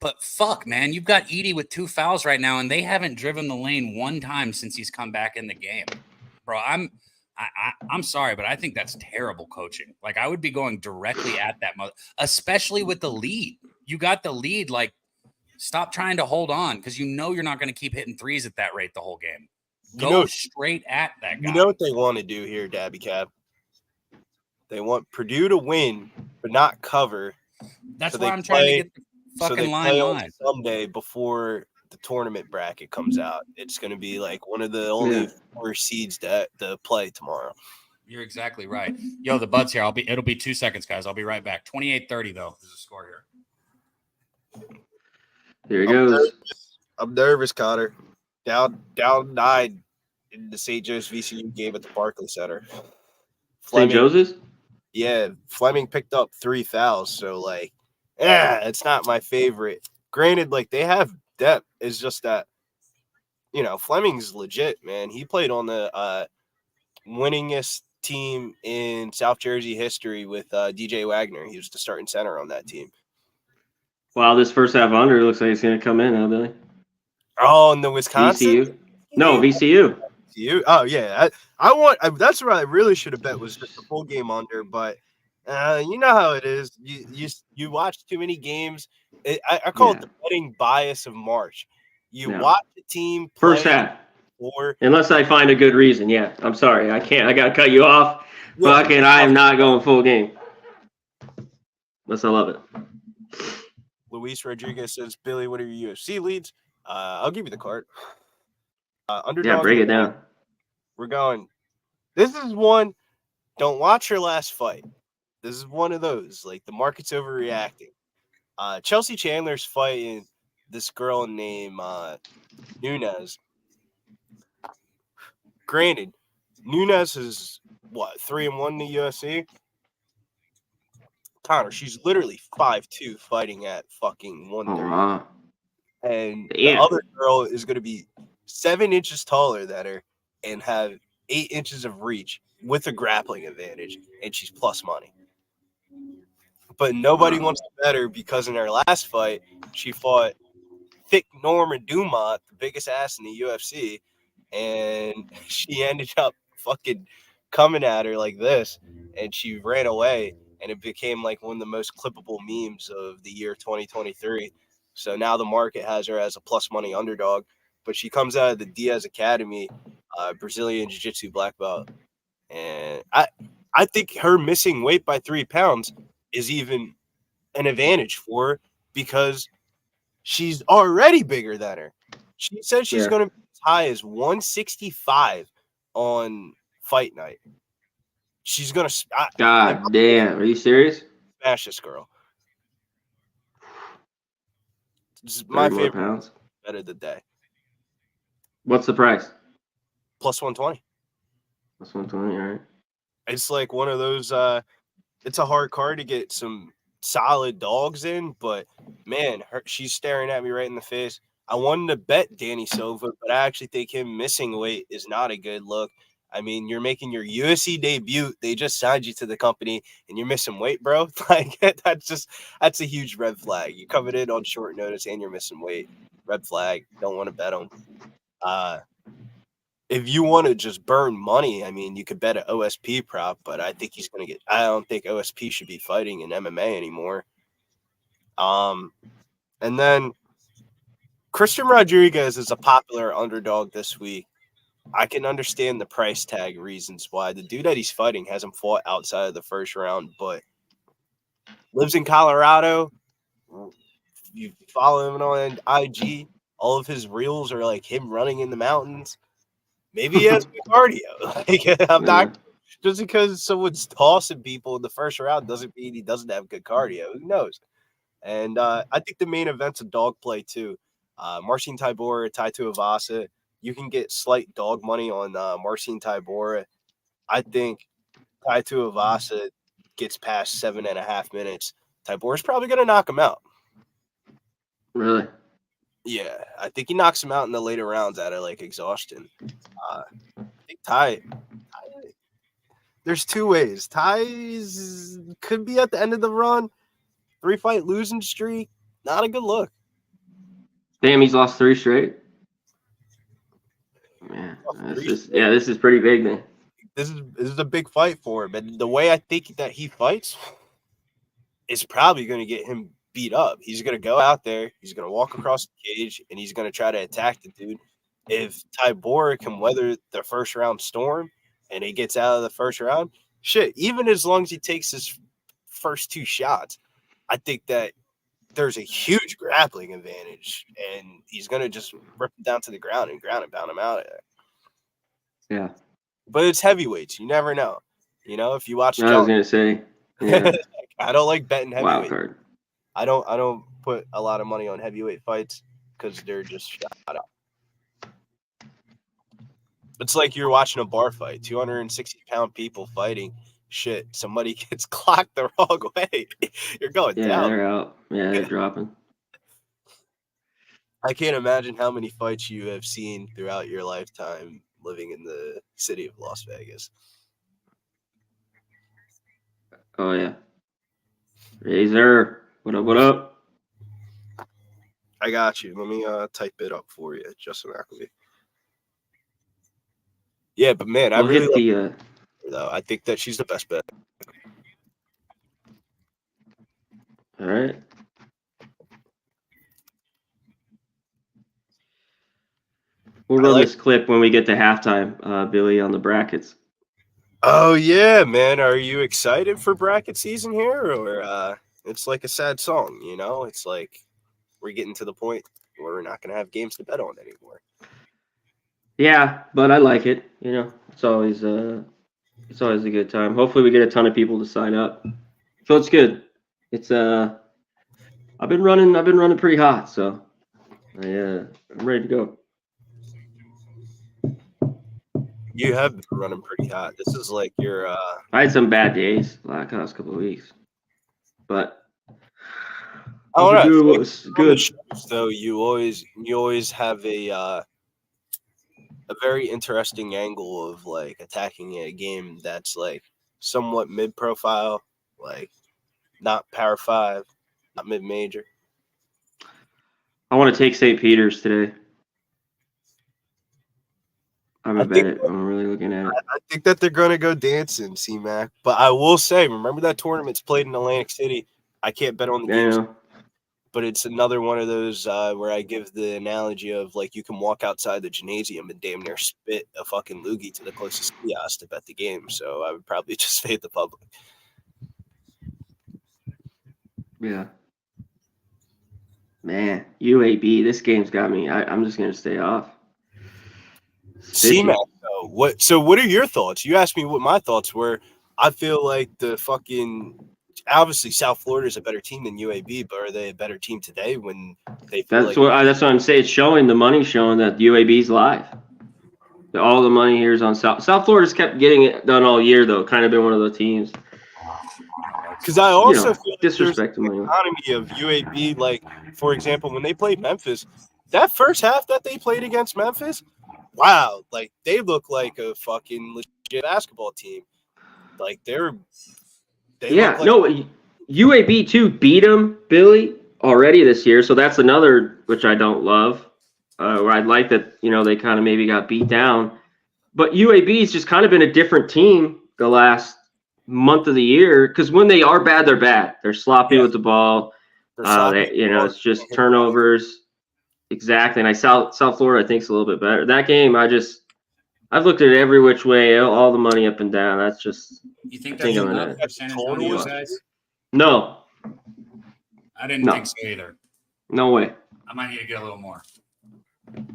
But fuck, man, you've got Edey with 2 fouls right now, and they haven't driven the lane one time since he's come back in the game. Bro, I'm sorry, but I think that's terrible coaching. Like, I would be going directly at that mother, especially with the lead. You got the lead. Like, stop trying to hold on because you know you're not going to keep hitting threes at that rate the whole game. Go straight at that guy. You know what they want to do here, Dabby Cab? They want Purdue to win, but not cover. That's why I'm trying to get the fucking line live. Someday before the tournament bracket comes out, it's going to be like one of the only 4 seeds to play tomorrow. You're exactly right. Yo, the bud's here. It'll be 2 seconds, guys. I'll be right back. 28-30 though is the score here. Here he goes. I'm nervous, Connor. Down 9 in the St. Joe's VCU game at the Barclays Center. St. Joseph's? Yeah, Fleming picked up 3 fouls, so like, it's not my favorite. Granted, like they have depth. It's just that, Fleming's legit, man. He played on the winningest team in South Jersey history with DJ Wagner. He was the starting center on that team. Wow, this first half under looks like it's going to come in, huh, Billy? Oh, and the Wisconsin? VCU? No, VCU. Oh, yeah. That's what I really should have bet was just the full game under, but you know how it is. You watch too many games. I call it the betting bias of March. You watch the team play first half. Unless I find a good reason. Yeah, I'm sorry. I can't. I got to cut you off. Fucking, I am not going full game. Unless I love it. Luis Rodriguez says, Billy, what are your UFC leads? I'll give you the card. Underdog. Yeah, break it down. We're going. This is one. Don't watch your last fight. This is one of those. Like, the market's overreacting. Chelsea Chandler's fighting this girl named Nunes. Granted, Nunes is, 3-1 in the UFC? Connor, she's literally 5'2", fighting at fucking 130. Wow. And the other girl is going to be 7 inches taller than her and have 8 inches of reach with a grappling advantage, and she's plus money. But nobody wants to bet her because in her last fight, she fought thick Norman Dumont, the biggest ass in the UFC, and she ended up fucking coming at her like this, and she ran away, and it became like one of the most clippable memes of the year 2023. So now the market has her as a plus money underdog, but she comes out of the Diaz Academy, Brazilian Jiu-Jitsu black belt, and I think her missing weight by 3 pounds is even an advantage for her because she's already bigger than her. She said she's going to be as high as 165 on fight night. She's going to God damn. Are you serious? Smash this girl. This is my favorite pounds. bet of the day. What's the price? Plus 120. Plus 120, all right. It's like one of those it's a hard card to get some solid dogs in, but man, she's staring at me right in the face. I wanted to bet Danny Silva, but I actually think him missing weight is not a good look. I mean, you're making your UFC debut. They just signed you to the company, and you're missing weight, bro. Like that's a huge red flag. You covered it on short notice, and you're missing weight. Red flag. Don't want to bet him. If you want to just burn money, I mean, you could bet an OSP prop, but I think he's going to get – I don't think OSP should be fighting in MMA anymore. And then Christian Rodriguez is a popular underdog this week. I can understand the price tag reasons why. The dude that he's fighting hasn't fought outside of the first round, but lives in Colorado. You follow him on IG. All of his reels are like him running in the mountains. Maybe he has good cardio. Like, I'm not just because someone's tossing people in the first round doesn't mean he doesn't have good cardio. Who knows? And I think the main event's a dog play too. Marcin Tybura, Taito Avasa. You can get slight dog money on Marcin Tybura. I think Taito Avasa gets past 7.5 minutes. Tybura's probably going to knock him out. Really? Yeah, I think he knocks him out in the later rounds out of like exhaustion. I think Ty, there's two ways. Ty's could be at the end of the run. 3-fight losing streak, not a good look. Damn, he's lost 3 straight. Man, this is pretty big, man. This is a big fight for him, and the way I think that he fights is probably going to get him beat up. He's going to go out there, he's going to walk across the cage, and he's going to try to attack the dude. If Tybura can weather the first round storm and he gets out of the first round, shit, even as long as he takes his first 2 shots, I think that there's a huge grappling advantage, and he's going to just rip him down to the ground and pound him out of there. Yeah. But it's heavyweights. You never know. You know, if you watch I was going to say. Yeah. I don't like betting heavyweight. Wild card. I don't put a lot of money on heavyweight fights because they're just shot up. It's like you're watching a bar fight, 260-pound people fighting. Shit, somebody gets clocked the wrong way. You're going down. Yeah, they're out. Yeah, they're dropping. I can't imagine how many fights you have seen throughout your lifetime living in the city of Las Vegas. Oh, yeah. Razor. What up, what up? I got you. Let me type it up for you, Justin Ackley. Yeah, but man, I really like her, though. I think that she's the best bet. All right. We'll run this clip when we get to halftime, Billy, on the brackets. Oh, yeah, man. Are you excited for bracket season here? Or it's like a sad song, you know? It's like we're getting to the point where we're not going to have games to bet on anymore. Yeah, but I like it. You know, it's always a good time. Hopefully, we get a ton of people to sign up. So it's good. It's I've been running pretty hot, so I'm ready to go. You have been running pretty hot. This is like your I had some bad days last couple of weeks, but all right. It was good. So you always have a very interesting angle of like attacking a game that's like somewhat mid-profile, like not Power 5, not mid-major. I want to take St. Peter's today. I'm a bet it. I'm really looking at it. I think that they're going to go dancing, C-Mac. But I will say, remember that tournament's played in Atlantic City? I can't bet on the games, but it's another one of those where I give the analogy of, like, you can walk outside the gymnasium and damn near spit a fucking loogie to the closest kiosk to bet the game. So I would probably just fade the public. Yeah. Man, UAB, this game's got me. I'm just going to stay off. C-Mac, though, what are your thoughts? You asked me what my thoughts were. I feel like obviously South Florida is a better team than UAB, but are they a better team today when they feel that's what I'm saying. It's showing, the money showing that UAB's live. All the money here is on South Florida's kept getting it done all year, though. Kind of been one of the teams. Because I also feel like disrespect there's the economy of UAB. Like, for example, when they played Memphis, that first half that they played against Memphis, wow, like they look like a fucking legit basketball team. Like UAB too beat them, Billy, already this year. So that's another which I don't love. Where I'd like that, they kind of maybe got beat down, but UAB's just kind of been a different team the last month of the year, because when they are bad, they're bad. They're sloppy with the ball. It's just turnovers. Exactly. And South Florida I think is a little bit better. That game, I've looked at it every which way, all the money up and down. That's just. You think that's enough for San Antonio guys? No. I didn't think so either. No way. I might need to get a little more. What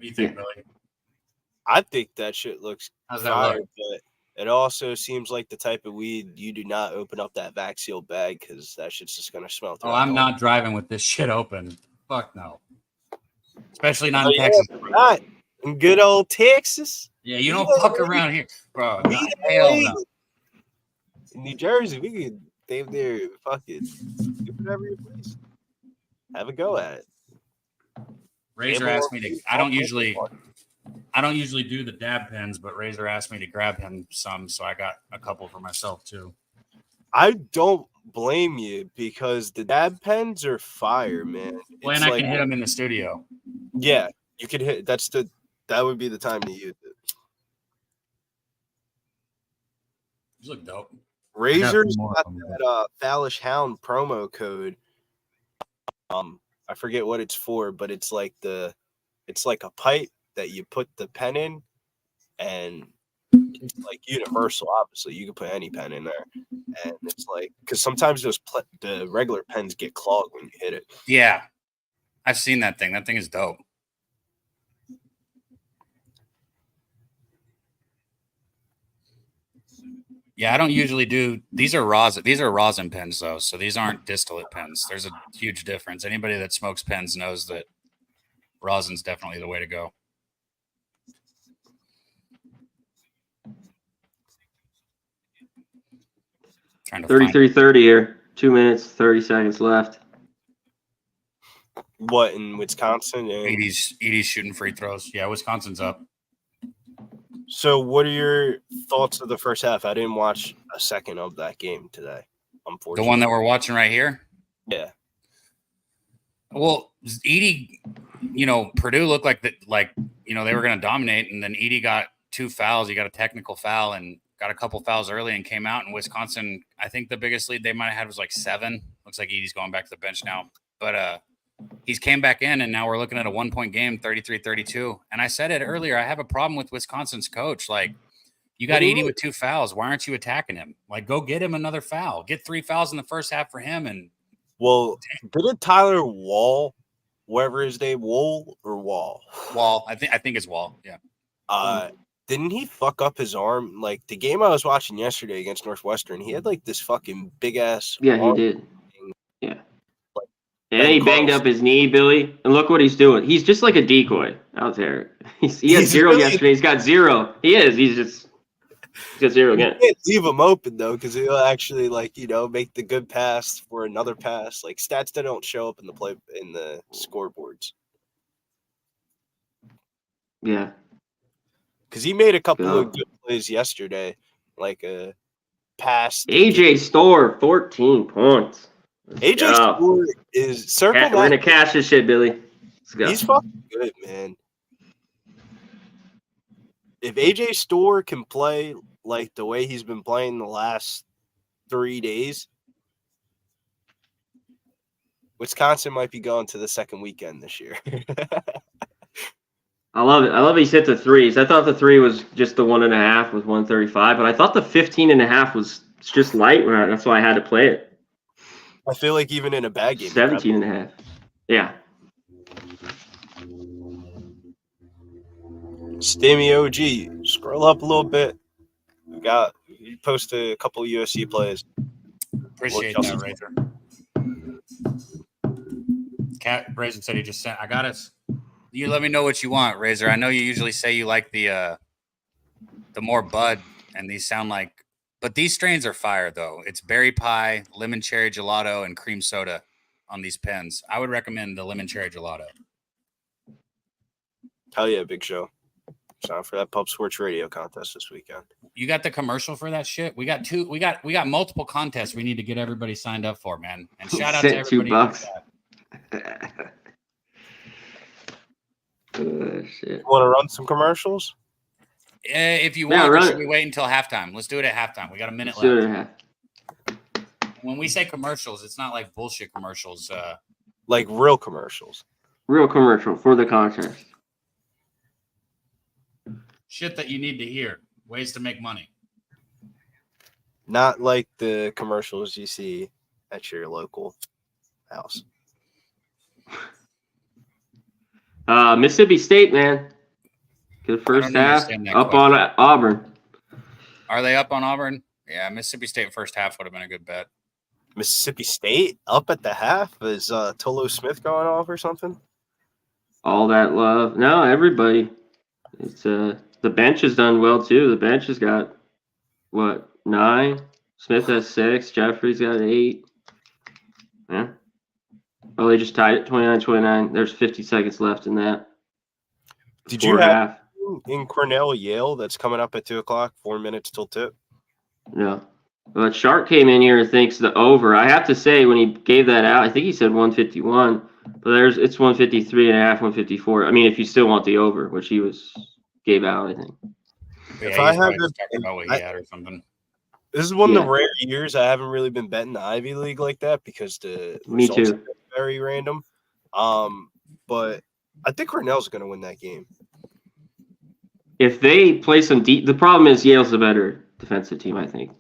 do you think, Billy? I think that shit looks How's that fire, look? but it also seems like the type of weed you do not open up that vac seal bag because that shit's just gonna smell. Oh, I'm not driving with this shit open. Fuck no. Especially not in Texas. Not in good old Texas. Yeah, you don't fuck around here, bro. Hell no. In New Jersey, we could stay there, fucking do whatever you please. Have a go at it. Razor asked me to. I don't usually do the dab pens, but Razor asked me to grab him some, so I got a couple for myself too. I don't blame you because the dab pens are fire, man. Well, and I can hit them in the studio. Yeah, you could hit. That would be the time to use it. These look dope. Razor's got that Fallish Hound promo code. I forget what it's for, but it's like a pipe that you put the pen in, and it's like universal. Obviously, you can put any pen in there, and it's like because sometimes the regular pens get clogged when you hit it. Yeah, I've seen that thing. That thing is dope. Yeah, I don't usually do. These are rosin pens though, so these aren't distillate pens. There's a huge difference. Anybody that smokes pens knows that rosin's definitely the way to go. Trying to 33-30 here. 2 minutes, 30 seconds left. What, in Wisconsin? Yeah. Edie's shooting free throws. Yeah, Wisconsin's up. So what are your thoughts of the first half? I didn't watch a second of that game today, unfortunately. The one that we're watching right here? Yeah. Well, Edie, Purdue looked like they were going to dominate, and then Edie got 2 fouls. He got a technical foul and got a couple fouls early and came out. And Wisconsin, I think the biggest lead they might have had was like 7. Looks like Edie's going back to the bench now. But he's came back in, and now we're looking at a 1-point game, 33-32. And I said it earlier, I have a problem with Wisconsin's coach. Like, you got Edie with 2 fouls. Why aren't you attacking him? Like, go get him another foul. Get 3 fouls in the first half for him. And didn't Tyler Wall, whatever his name, Wall, I think it's Wall. Yeah. Didn't he fuck up his arm? Like the game I was watching yesterday against Northwestern, he had like this fucking big ass. Yeah, he did. Yeah. And then he banged up his knee, Billy. And look what he's doing. He's just like a decoy out there. He had 0 yesterday. He's got 0. He is. He's got 0 again. You can't leave him open though, because he'll actually make the good pass for another pass. Like stats that don't show up in the scoreboards. Yeah. Because he made a couple of good plays yesterday, like a pass. AJ Storr, 14 points. AJ Storr is circle. We're gonna cash this shit, Billy. Let's go. He's fucking good, man. if AJ Storr can play like the way he's been playing the last 3 days, Wisconsin might be going to the second weekend this year. I love it. I love he's hit the threes. I thought the three was just the 1.5 with 135, but I thought the 15.5 was just light. That's why I had to play it. I feel like even in a bad game, 17.5. Yeah. Stimmy OG, scroll up a little bit. You posted a couple of USC plays. Appreciate that, Razor. Razor said he just sent. I got us. You let me know what you want, Razor. I know you usually say you like the more bud, and these sound like, but these strains are fire though. It's berry pie, lemon cherry gelato, and cream soda on these pens. I would recommend the lemon cherry gelato. Hell yeah, Big Show. Sign for that Pub Sports Radio contest this weekend. You got the commercial for that shit? We got multiple contests we need to get everybody signed up for, man. And shout out to everybody. $2. Shit. Want to run some commercials? If you want, or should we wait until halftime? Let's do it at halftime. We got a minute left. When we say commercials, it's not like bullshit commercials. Like real commercials. Real commercial for the contest. Shit that you need to hear. Ways to make money. Not like the commercials you see at your local house. Mississippi State, man. Good first half. Up on Auburn. Are they up on Auburn? Yeah, Mississippi State first half would have been a good bet. Mississippi State up at the half? Is Tolo Smith going off or something? All that love. No, everybody. It's the bench has done well too. The bench has got 9? Smith has 6. Jeffrey's got 8. Yeah. Oh, they just tied it 29-29. There's 50 seconds left in that. Did you have in Cornell Yale that's coming up at 2:00, 4 minutes till tip? No. But Shark came in here and thinks the over. I have to say, when he gave that out, I think he said 151, but it's 153.5, 154. I mean, if you still want the over, which he gave out, I think. Yeah, if I have talking about what he had or something. This is one of the rare years I haven't really been betting the Ivy League like that because the results are very random. But I think Cornell's going to win that game. If they play some deep, the problem is Yale's the better defensive team, I think.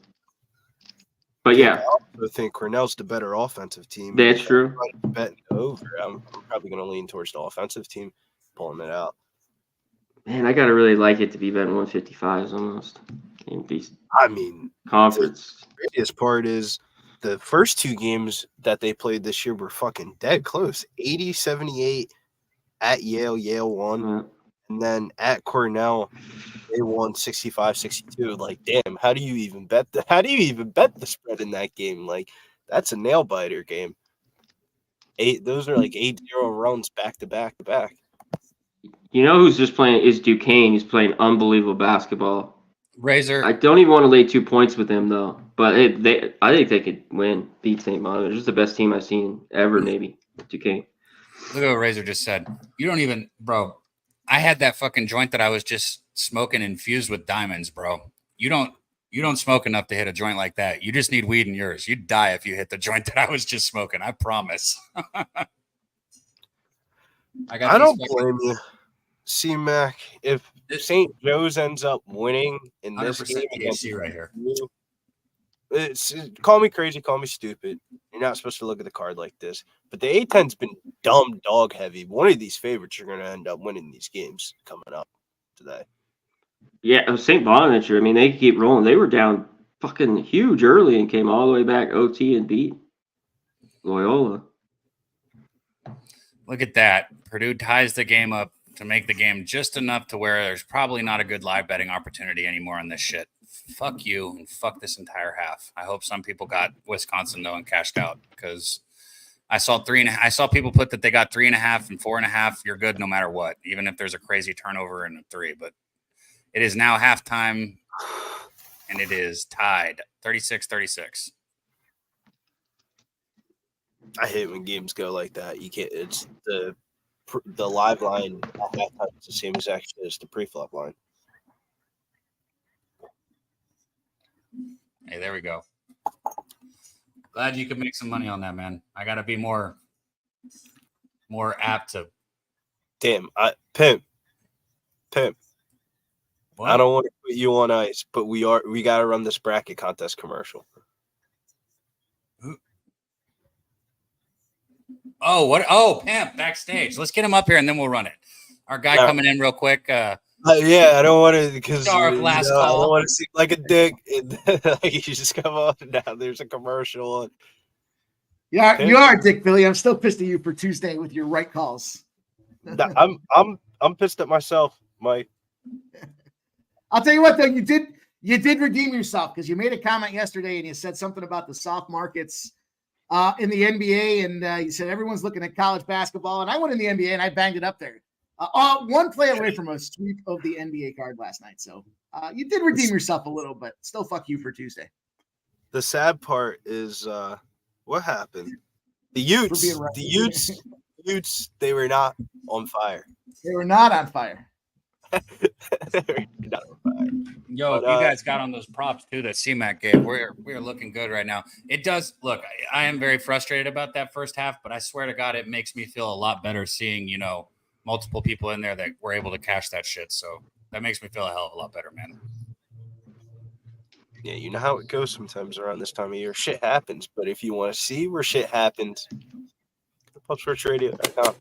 But yeah, I also think Cornell's the better offensive team. That's true. Betting over, I'm probably going to lean towards the offensive team pulling it out. Man, I gotta really like it to be betting 155s almost. I mean, conference. The craziest part is the first 2 games that they played this year were fucking dead close. 80-78 at Yale. Yale won. Yeah. And then at Cornell, they won 65-62. Like, damn, how do you even bet the spread in that game? Like, that's a nail biter game. Those are like 8-0 runs back to back to back. You know who's just playing is Duquesne. He's playing unbelievable basketball. Razor. I don't even want to lay 2 points with him though. But I think they could beat St. Bonaventure. It's just the best team I've seen ever, maybe. Duquesne. Look at what Razor just said. You don't even, bro. I had that fucking joint that I was just smoking infused with diamonds, bro. You don't smoke enough to hit a joint like that. You just need weed in yours. You'd die if you hit the joint that I was just smoking. I promise. I don't blame you. C-Mac, if St. Joe's ends up winning in this game against right here. Call me crazy, call me stupid. You're not supposed to look at the card like this. But the A-10's been dumb dog heavy. One of these favorites are going to end up winning these games coming up today. Yeah, St. Bonaventure, I mean, they keep rolling. They were down fucking huge early and came all the way back OT and beat Loyola. Look at that. Purdue ties the game up to make the game just enough to where there's probably not a good live betting opportunity anymore on this shit. Fuck you and fuck this entire half. I hope some people got Wisconsin though and cashed out because I saw people put that they got 3.5 and 4.5. You're good no matter what, even if there's a crazy turnover in a 3. But it is now halftime and it is tied 36-36. I hate when games go like that. You can't. It's the live line at halftime is the same exact as the pre-flop line. Hey, there we go. Glad you could make some money on that, man. I got to be more apt to. Damn, Pimp. What? I don't want to put you on ice, but we got to run this bracket contest commercial. Oh, what? Oh, Pimp backstage. Let's get him up here and then we'll run it. Our guy coming in real quick. Yeah, I don't want to because Star of last call. I don't want to seem like a dick. Like you just come on now. There's a commercial on. Yeah, you are Dick Billy. I'm still pissed at you for Tuesday with your right calls. I'm pissed at myself, Mike. I'll tell you what, though, you did redeem yourself because you made a comment yesterday and you said something about the soft markets in the NBA, and you said everyone's looking at college basketball, and I went in the NBA and I banged it up there. One play away from a sweep of the NBA card last night. So you did redeem yourself a little, but still fuck you for Tuesday. The sad part is what happened. The Utes, they were not on fire. They were not on fire. They were not on fire. Yo, if you guys got on those props too that C-Mac gave, we're looking good right now. It does look. I am very frustrated about that first half, but I swear to God, it makes me feel a lot better seeing multiple people in there that were able to cash that shit. So that makes me feel a hell of a lot better, man. Yeah, you know how it goes sometimes around this time of year. Shit happens, but if you want to see where shit happens, go to PubSportsRadio.com.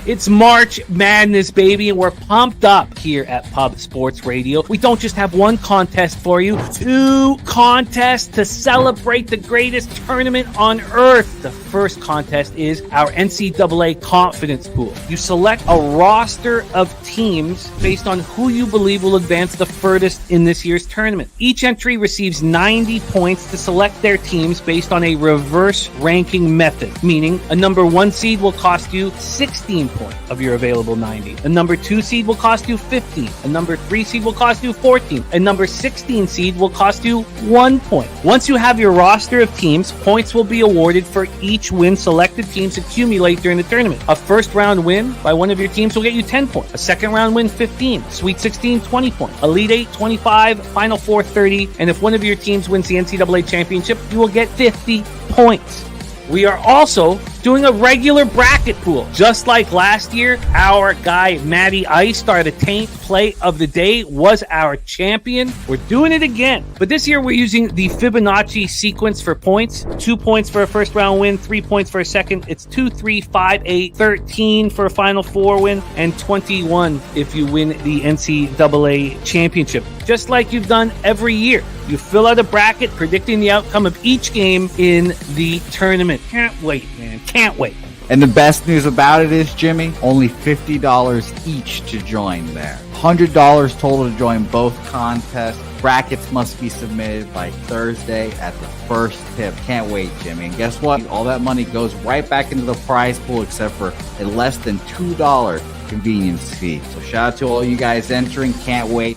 It's March Madness, baby, and we're pumped up here at Pub Sports Radio. We don't just have one contest for you, 2 contests to celebrate the greatest tournament on earth. The first contest is our NCAA Confidence Pool. You select a roster of teams based on who you believe will advance the furthest in this year's tournament. Each entry receives 90 points to select their teams based on a reverse ranking method, meaning a number 1 seed will cost you 16 points of your available 90. A number 2 seed will cost you 15. A number 3 seed will cost you 14. A number 16 seed will cost you 1 point. Once you have your roster of teams, points will be awarded for each win selected teams accumulate during the tournament. A first round win by one of your teams will get you 10 points. A second round win, 15. Sweet 16, 20 points. Elite 8, 25. Final 4, 30. And if one of your teams wins the NCAA championship, you will get 50 points. We are also doing a regular bracket pool. Just like last year, our guy, Matty Ice, started the Taint Play of the Day, was our champion. We're doing it again. But this year, we're using the Fibonacci sequence for points. 2 points for a first round win, 3 points for a second. It's 2, 3, 5, 8, 13 for a Final 4 win, and 21 if you win the NCAA championship. Just like you've done every year. You fill out a bracket predicting the outcome of each game in the tournament. Can't wait, man. Can't wait. And the best news about it is, Jimmy, only $50 each to join there. $100 total to join both contests. Brackets must be submitted by Thursday at the first tip. Can't wait, Jimmy. And guess what? All that money goes right back into the prize pool except for a less than $2 convenience fee. So shout out to all you guys entering. Can't wait.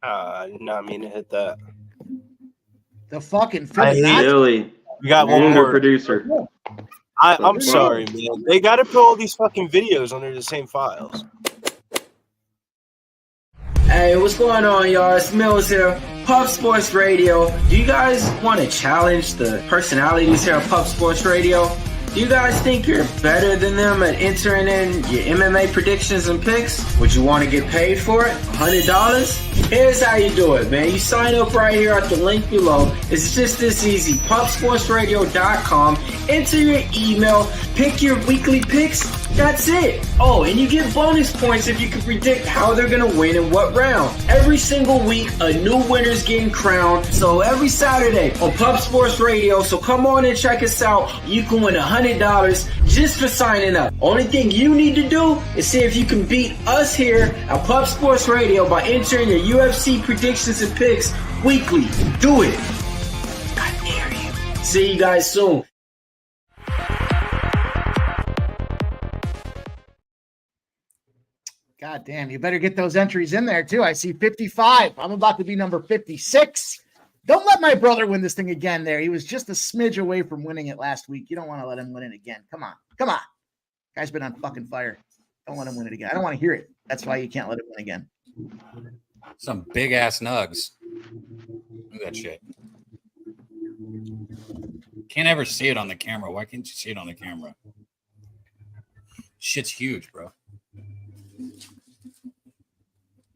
I did not mean to hit that. The fucking Billy. We got one more producer. I'm sorry, man. They got to put all these fucking videos under the same files. Hey, what's going on, y'all? It's Mills here. Pub Sports Radio. Do you guys want to challenge the personalities here at Pub Sports Radio? Do you guys think you're better than them at entering in your MMA predictions and picks? Would you want to get paid for it? $100? Here's how you do it, man. You sign up right here at the link below. It's just this easy. PubSportsRadio.com. Enter your email. Pick your weekly picks. That's it. Oh, and you get bonus points if you can predict how they're going to win in what round. Every single week, a new winner's getting crowned. So every Saturday on Pub Sports Radio. So come on and check us out. You can win $100 just for signing up. Only thing you need to do is see if you can beat us here at Pub Sports Radio by entering your UFC predictions and picks weekly. Do it. I dare you. See you guys soon. God damn, you better get those entries in there too. I see 55. I'm about to be number 56. Don't let my brother win this thing again there. He was just a smidge away from winning it last week. You don't want to let him win it again. Come on. Come on. Guy's been on fucking fire. Don't let him win it again. I don't want to hear it. That's why you can't let him win again. Some big ass nugs. Look at that shit. Can't ever see it on the camera. Why can't you see it on the camera? Shit's huge, bro.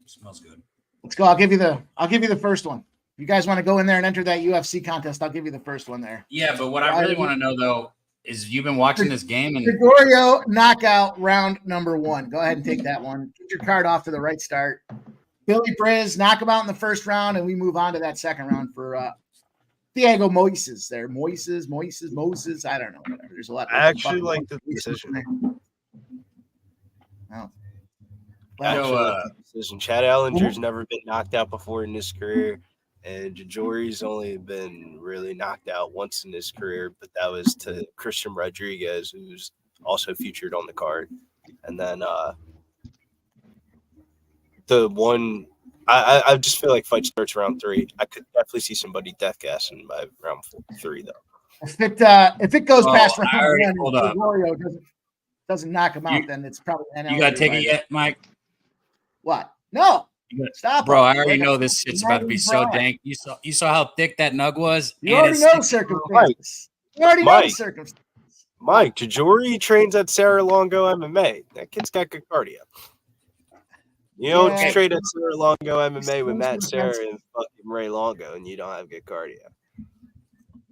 Smells good. Let's go. I'll give you the first one. If you guys want to go in there and enter that UFC contest, I'll give you the first one there. Yeah, but what I really want to know though is you've been watching this game and Gregorio knockout round number 1. Go ahead and take that one. Get your card off to the right start. Billy Briz, knock him out in the first round, and we move on to that second round for Diego Moises there. Moses. I don't know. Whatever. There's a lot. I actually like the decision. Oh. Decision. Chad Ellinger's never been knocked out before in his career, and Jajori's only been really knocked out once in his career, but that was to Christian Rodriguez, who's also featured on the card. And then the one I just feel like fight starts round 3. I could definitely see somebody death gassing by round 3 though. If it goes past round 1 and Gregorio doesn't knock him out, then it's probably NL. You gotta take it yet, Mike? What? No. Stop, bro. I already know this shit's about to be so dank. You saw how thick that nug was. You already know circumstances. Mike, Jajori trains at Sarah Longo MMA. That kid's got good cardio. You don't trade at Sarah Longo MMA with Matt Serra and fucking Ray Longo, and you don't have good cardio.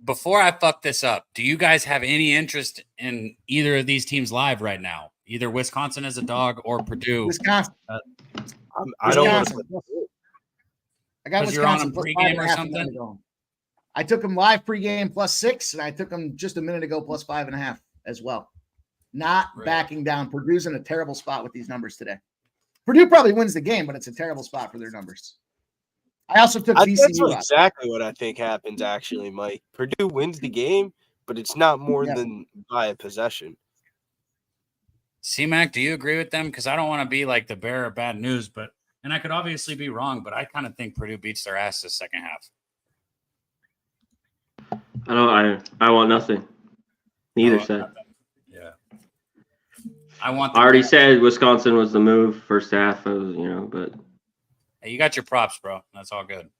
Before I fuck this up, do you guys have any interest in either of these teams live right now? Either Wisconsin as a dog or Purdue? Wisconsin. I don't want to. I got Wisconsin. You're on a pregame or something? I took them live pregame +6, and I took them just a minute ago +5.5 as well. Not backing down. Purdue's in a terrible spot with these numbers today. Purdue probably wins the game, but it's a terrible spot for their numbers. I also took VCU. That's exactly what I think happens, actually, Mike. Purdue wins the game, but it's not more than by a possession. C-Mac, do you agree with them? Because I don't want to be like the bearer of bad news, and I could obviously be wrong, but I kind of think Purdue beats their ass this second half. I want nothing. Neither side. Yeah. I already said Wisconsin was the move first half. But hey, you got your props, bro. That's all good.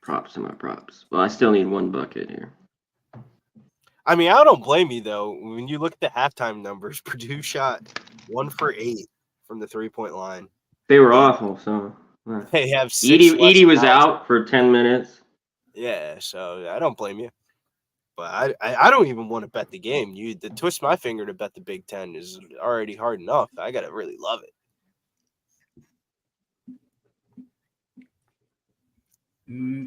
Props to my props. Well, I still need one bucket here. I mean, I don't blame you, though. When you look at the halftime numbers, Purdue shot 1 for 8 from the 3-point line. They were awful, so. They have Edie was out for 10 minutes. Yeah, so I don't blame you. But I don't even want to bet the game. To twist my finger to bet the Big Ten is already hard enough. I got to really love it.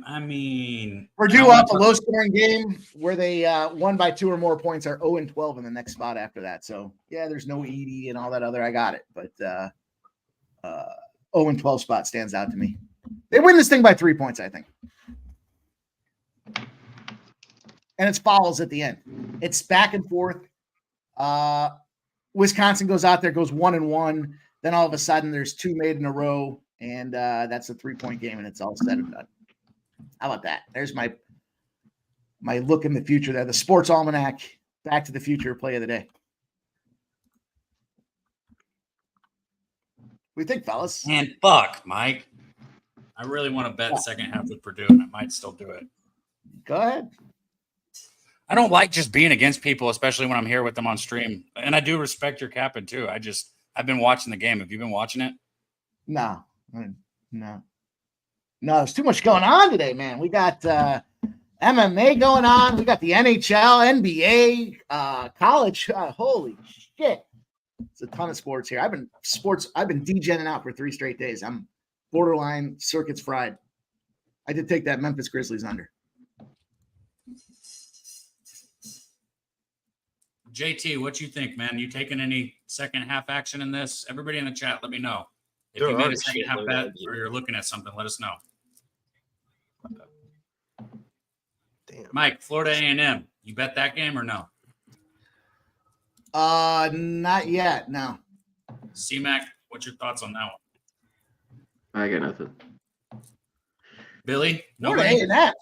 I mean, Purdue off a low-scoring game where they won by 2 or more points are 0-12 in the next spot after that. So, yeah, there's no Edie and all that other. I got it. But 0-12 spot stands out to me. They win this thing by 3 points, I think. And it's fouls at the end. It's back and forth. Wisconsin goes out there, goes 1-1. Then all of a sudden there's 2 made in a row, and that's a 3-point game, and it's all said and done. How about that? There's my look in the future there. The Sports Almanac, Back to the Future play of the day. What do you think, fellas? Man, fuck, Mike. I really want to bet second half with Purdue, and I might still do it. Go ahead. I don't like just being against people, especially when I'm here with them on stream. And I do respect your captain, too. I've been watching the game. Have you been watching it? No, there's too much going on today, man. We got MMA going on. We got the NHL, NBA, college. Holy shit. It's a ton of sports here. I've been degenning out for 3 straight days. I'm borderline circuits fried. I did take that Memphis Grizzlies under. JT, what you think, man? You taking any second half action in this? Everybody in the chat, let me know. If you made a second half bet or you're looking at something, let us know. Damn. Mike, Florida A&M, you bet that game or no? Not yet, no. C-Mac, what's your thoughts on that one? I got nothing. Billy? Florida A&M.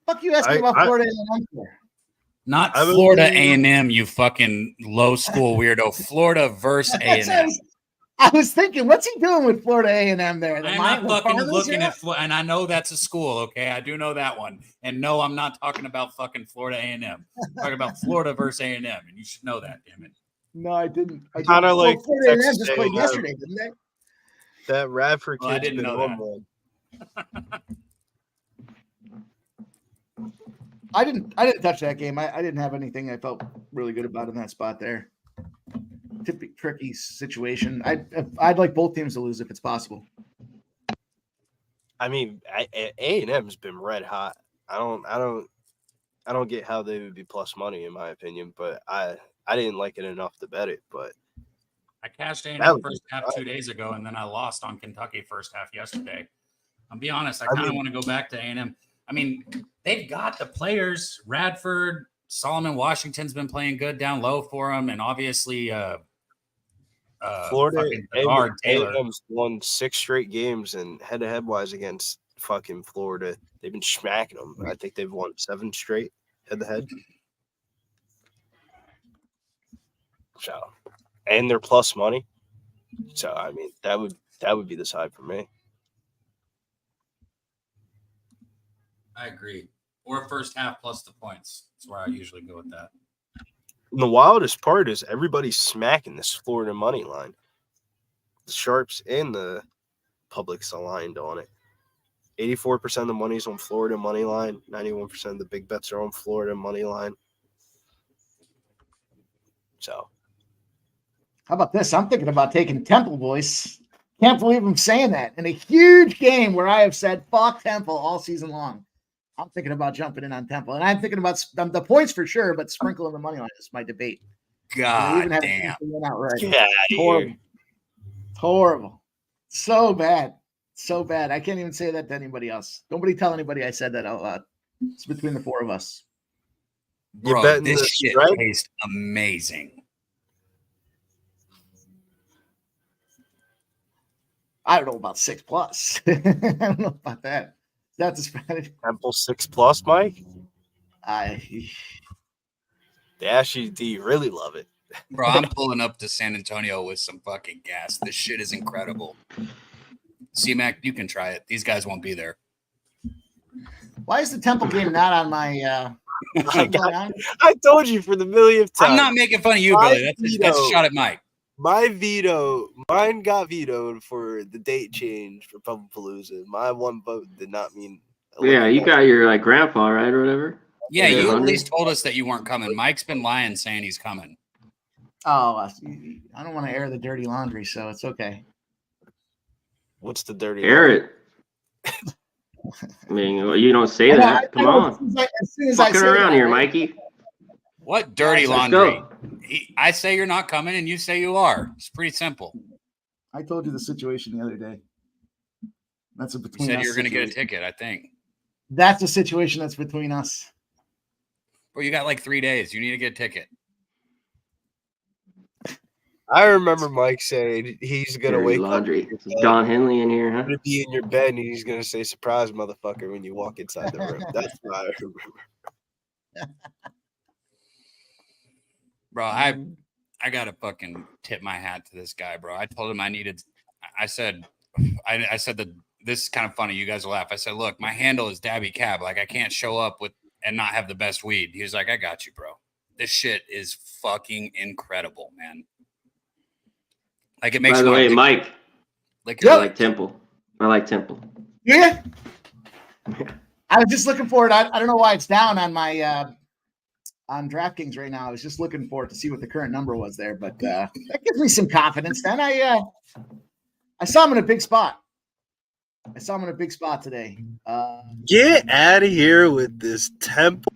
Fuck you asking about Florida A&M for? Not Florida A&M, you fucking low school weirdo. Florida versus A&M. I was thinking, what's he doing with Florida A&M there? I'm not fucking looking at and I know that's a school, okay? I do know that one. And no, I'm not talking about fucking Florida A&M. I'm talking about Florida versus A&M, and you should know that, damn it. No, I didn't. Kind of like Florida A&M just played yesterday, didn't they? That Radford kid's I didn't know that. one. I didn't touch that game. I didn't have anything I felt really good about in that spot there. Tricky situation. I'd like both teams to lose if it's possible. I mean, A&M's been red hot. I don't get how they would be plus money in my opinion, but I didn't like it enough to bet it. But I cashed A&M first half 2 days ago, and then I lost on Kentucky first half yesterday. I'll be honest. I kind of want to go back to A&M. I mean, they've got the players. Radford, Solomon Washington's been playing good down low for them, and obviously Florida guard Taylor A&M's won 6 straight games, and head-to-head wise against fucking Florida, they've been smacking them. I think they've won 7 straight head-to-head. So, and they're plus money. So, I mean, that would be the side for me. I agree. Or first half plus the points. That's where I usually go with that. And the wildest part is everybody's smacking this Florida money line. The sharps and the public's aligned on it. 84% of the money's on Florida money line. 91% of the big bets are on Florida money line. So, how about this? I'm thinking about taking Temple, boys. Can't believe I'm saying that in a huge game where I have said fuck Temple all season long. I'm thinking about jumping in on Temple, and I'm thinking about the points for sure, but sprinkling the money on it is my debate. God damn. Yeah, horrible. So bad. I can't even say that to anybody else. Nobody tell anybody I said that out loud. It's between the 4 of us. Bro, this shit tastes amazing. I don't know about 6+. I don't know about that. That's a strategy. Temple 6+, Mike? Do you really love it? Bro, I'm pulling up to San Antonio with some fucking gas. This shit is incredible. C-Mac, you can try it. These guys won't be there. Why is the Temple game not on my I told you for the millionth time. I'm not making fun of you, Billy. That's a shot at Mike. Mine got vetoed for the date change for Pumpapalooza. My one vote did not mean. Yeah, you got your like grandpa, right, or whatever. Yeah, you at least told us that you weren't coming. Mike's been lying, saying he's coming. Oh, I don't want to air the dirty laundry, so it's okay. What's the dirty? Air it. I mean, you don't say that. Come on. As soon as fucking around here, Mikey. What dirty laundry? I say you're not coming, and you say you are. It's pretty simple. I told you the situation the other day. That's a between. You said us you were going to get a situation. ticket, I think. That's a situation that's between us. Well, you got like 3 days. You need to get a ticket. I remember Mike saying he's going to wake laundry. up. It's Don Henley in here, huh? He's going to be in your bed, and he's going to say, "Surprise, motherfucker," when you walk inside the room. That's what I remember. Bro, I got to fucking tip my hat to this guy, bro. I told him I said that this is kind of funny. You guys will laugh. I said, look, my handle is Dabby Cab. Like, I can't show up with and not have the best weed. He was like, I got you, bro. This shit is fucking incredible, man. Like, it makes. By the way, Mike, I like Temple. Yeah. I was just looking for it. I don't know why it's down on my on DraftKings right now. I was just looking for it to see what the current number was there, but that gives me some confidence. Then I saw him in a big spot. Today. Get out of here with this Temple.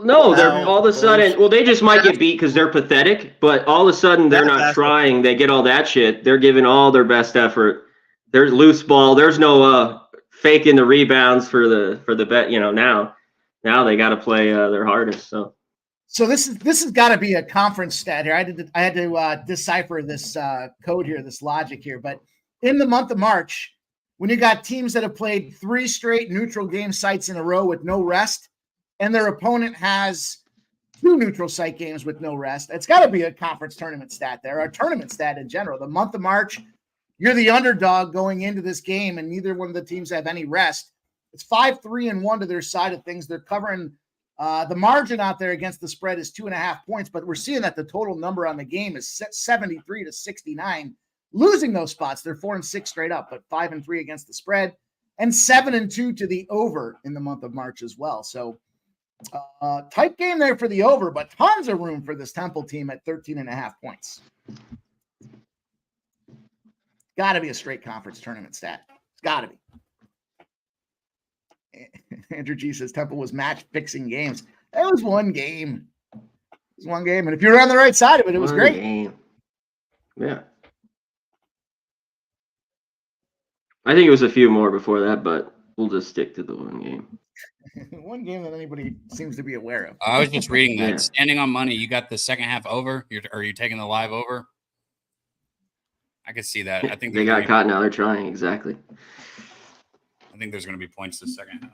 No, they're all of a sudden. Well, they just might get beat because they're pathetic. But all of a sudden, they're not trying. They get all that shit. They're giving all their best effort. There's loose ball. There's no faking the rebounds for the bet. You know, now they got to play their hardest. So this has got to be a conference stat here. I had to decipher this code here, this logic here. But in the month of March, when you got teams that have played 3 straight neutral game sites in a row with no rest, and their opponent has 2 neutral site games with no rest. It's got to be a conference tournament stat there, a tournament stat in general. The month of March, you're the underdog going into this game, and neither one of the teams have any rest. It's 5-3-1 to their side of things. They're covering the margin out there against the spread is 2.5 points, but we're seeing that the total number on the game is 73-69. Losing those spots, they're 4-6 straight up, but 5-3 against the spread, and 7-2 to the over in the month of March as well. So tight game there for the over, but tons of room for this Temple team at 13.5 points. Got to be a straight conference tournament stat. It's got to be. Andrew G says Temple was match fixing games. That was one game. It was one game. And if you were on the right side of it, it was great. Game. Yeah. I think it was a few more before that, but we'll just stick to the one game. One game that anybody seems to be aware of. I was just reading that. Yeah. Standing on money, you got the second half over? Are you taking the live over? I could see that. I think They got caught. Now they're trying. Exactly. I think there's going to be points the second half.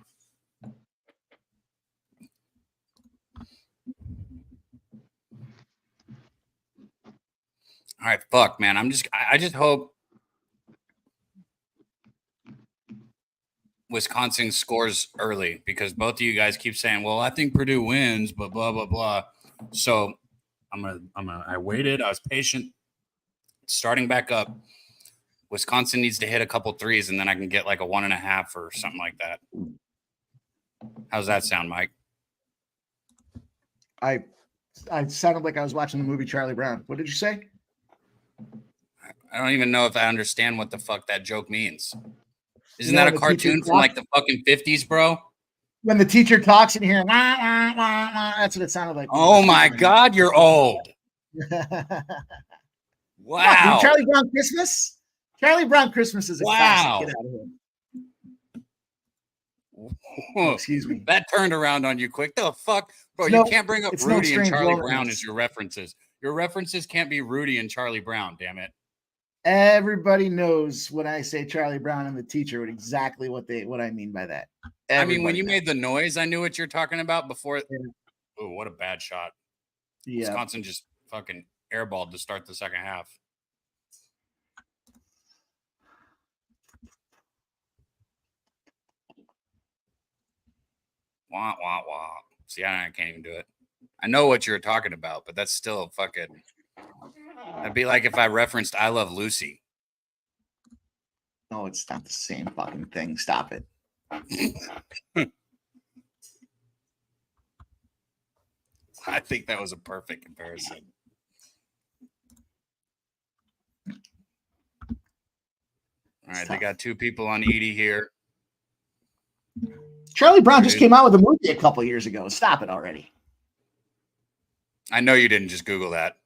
All right, fuck, man. I just hope Wisconsin scores early, because both of you guys keep saying, well, I think Purdue wins, but blah, blah, blah. So I waited. I was patient. Starting back up, Wisconsin needs to hit a couple threes, and then I can get like a 1.5 or something like that. How's that sound, Mike? I sounded like I was watching the movie Charlie Brown. What did you say? I don't even know if I understand what the fuck that joke means. Isn't that a cartoon from like the fucking 50s, bro? When the teacher talks in here, wah, wah, wah, wah, that's what it sounded like. Oh my God, you're old. Wow. Charlie Brown Christmas? Charlie Brown Christmas is a classic. Get out of here. Excuse me. That turned around on you quick. The fuck? Bro, you can't bring up Rudy and Charlie Brown as your references. Your references can't be Rudy and Charlie Brown, damn it. Everybody knows when I say Charlie Brown and the teacher exactly what I mean by that. I mean, when you made the noise, I knew what you're talking about before. Yeah. Oh, what a bad shot. Yeah. Wisconsin just fucking airballed to start the second half. Wah, wah, wah. See, I can't even do it. I know what you're talking about, but that's still fucking. That'd be like if I referenced I Love Lucy. No, it's not the same fucking thing. Stop it. I think that was a perfect comparison. All right, they got 2 people on Edie here. Charlie Brown just came out with a movie a couple years ago. Stop it already. I know you didn't just Google that.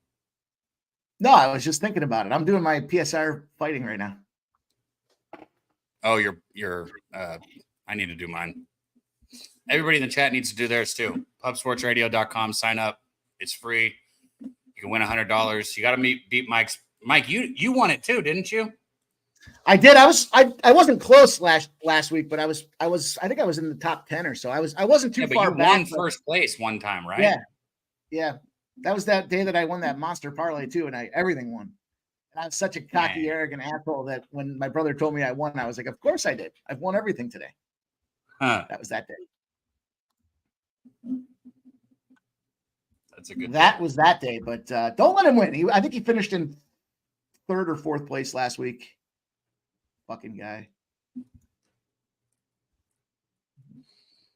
No, I was just thinking about it. I'm doing my PSR fighting right now. Oh, I need to do mine. Everybody in the chat needs to do theirs too. Pubsportsradio.com. Sign up. It's free. You can win $100. You got to beat Mike's. Mike, you won it too, didn't you? I did. I wasn't close last week, but I think I was in the top 10 or so. I wasn't too far back. You won first place one time, right? Yeah. That was that day that I won that monster parlay too, and everything won. And I'm such a cocky, arrogant asshole that when my brother told me I won, I was like, "Of course I did. I've won everything today." That was that day. That's a good. That was that day, but don't let him win. I think he finished in 3rd or 4th place last week. Fucking guy.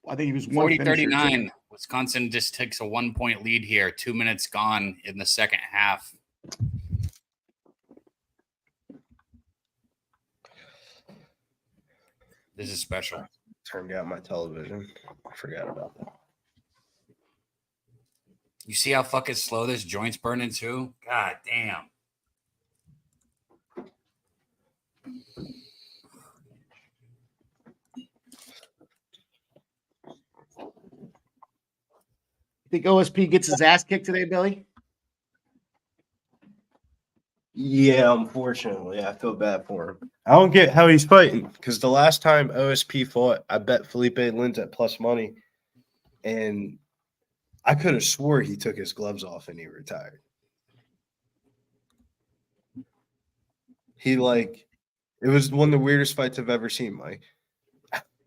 I think he was 40-39. Wisconsin just takes a 1-point lead here. 2 minutes gone in the second half. This is special. Turned out my television. I forgot about that. You see how fucking slow this joint's burning too? God damn. Think OSP gets his ass kicked today, Billy? Yeah, unfortunately. I feel bad for him. I don't get how he's fighting, because the last time OSP fought, I bet Felipe Lins at plus money, and I could have swore he took his gloves off and he retired. It was one of the weirdest fights I've ever seen, Mike.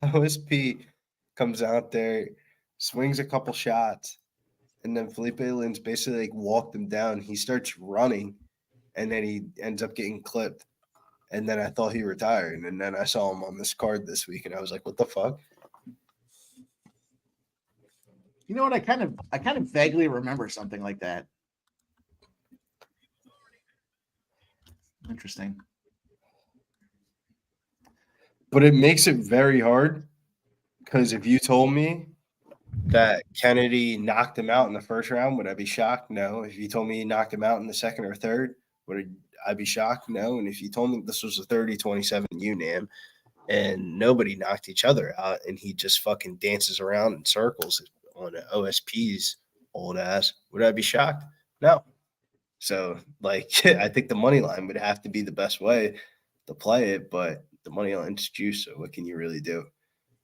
OSP comes out there, swings a couple shots, and then Felipe Lins basically walked him down. He starts running, and then he ends up getting clipped. And then I thought he retired, and then I saw him on this card this week, and I was like, "What the fuck?" You know what? I kind of vaguely remember something like that. Interesting. But it makes it very hard because if you told me that Kennedy knocked him out in the first round, would I be shocked? No. If you told me he knocked him out in the second or third, would I be shocked? No. And if you told me this was a 30-27 UNAM and nobody knocked each other out and he just fucking dances around in circles on OSP's old ass, would I be shocked? No. So, I think the money line would have to be the best way to play it, but the money line's juice, so what can you really do?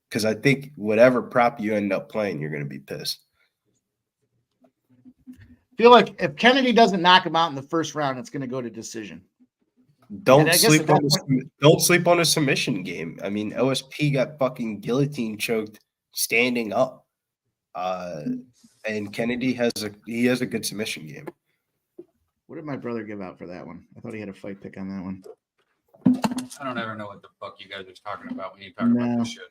Because I think whatever prop you end up playing, you're going to be pissed. I feel like if Kennedy doesn't knock him out in the first round, it's going to go to decision. Don't sleep on a submission game. I mean, OSP got fucking guillotine choked standing up. And Kennedy has a good submission game. What did my brother give out for that one? I thought he had a fight pick on that one. I don't ever know what the fuck you guys are talking about when you talk about this shit.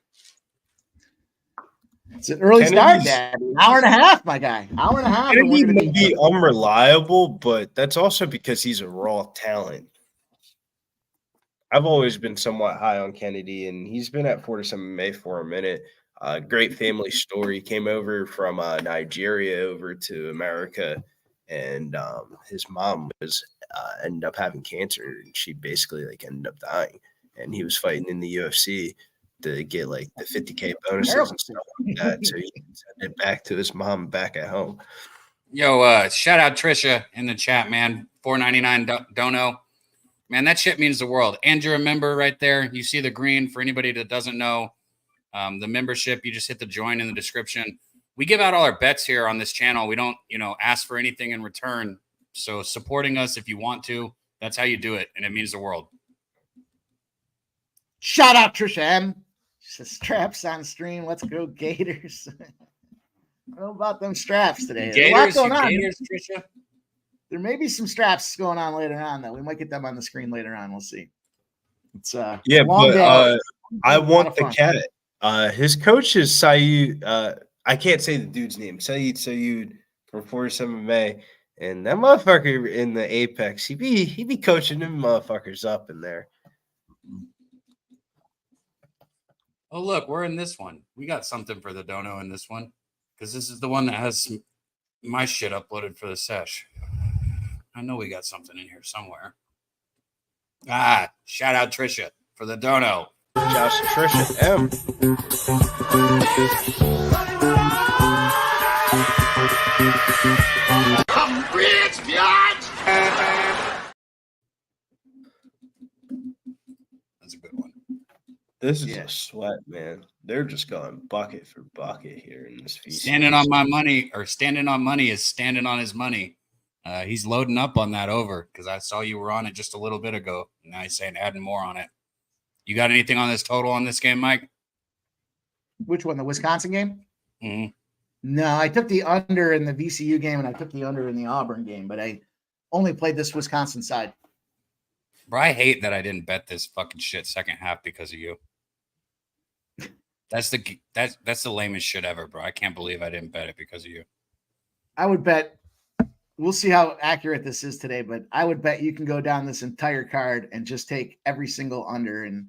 It's an early start, Dad. An hour and a half, my guy. Hour and a half. Kennedy may be unreliable, but that's also because he's a raw talent. I've always been somewhat high on Kennedy, and he's been at Fortis MMA for a minute. Great family story. Came over from Nigeria over to America, and his mom was ended up having cancer, and she basically ended up dying. And he was fighting in the UFC to get the $50K bonuses and stuff like that. So he sent it back to his mom back at home. Yo, shout out Trisha in the chat, man. $4.99 dono. Man, that shit means the world. And you're a member right there. You see the green. For anybody that doesn't know, the membership, you just hit the join in the description. We give out all our bets here on this channel. We don't, ask for anything in return. So supporting us if you want to, that's how you do it. And it means the world. Shout out Trisha M. She says straps on stream. Let's go Gators. I don't know about them straps today. Gators, Trisha. There may be some straps going on later on, though. We might get them on the screen later on. We'll see. It's I want the cat. His coach is Saeed. I can't say the dude's name. Saeed from Fortis MMA, and that motherfucker in the Apex. He be coaching them motherfuckers up in there. Oh look, we're in this one. We got something for the dono in this one because this is the one that has my shit uploaded for the sesh. I know we got something in here somewhere. Shout out Trisha for the dono. Josh Trisha M. I'm rich, bitch. That's a good one. This is a sweat, man. They're just going bucket for bucket here in this feast. Standing on money is standing on his money. He's loading up on that over because I saw you were on it just a little bit ago. Now he's saying adding more on it. You got anything on this total on this game, Mike? Which one? The Wisconsin game? Mm-hmm. No, I took the under in the VCU game and I took the under in the Auburn game, but I only played this Wisconsin side. Bro, I hate that I didn't bet this fucking shit second half because of you. That's the lamest shit ever, bro. I can't believe I didn't bet it because of you. I would bet. We'll see how accurate this is today, but I would bet you can go down this entire card and just take every single under, and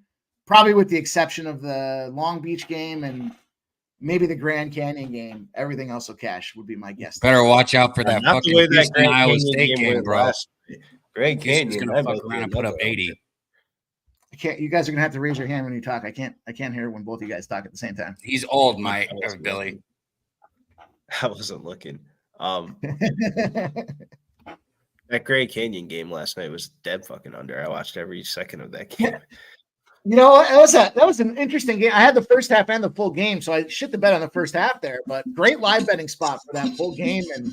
probably with the exception of the Long Beach game and maybe the Grand Canyon game, everything else will cash, would be my guess. Better watch out for that fucking Houston Iowa State game, bro. Grand Canyon's gonna fuck around and put up 80. I can't. You guys are gonna have to raise your hand when you talk. I can't hear when both of you guys talk at the same time. He's old, Mike. Billy. I wasn't looking. That Grand Canyon game last night was dead fucking under. I watched every second of that game. You know, that was an interesting game. I had the first half and the full game, so I shit the bet on the first half there. But great live betting spot for that full game, and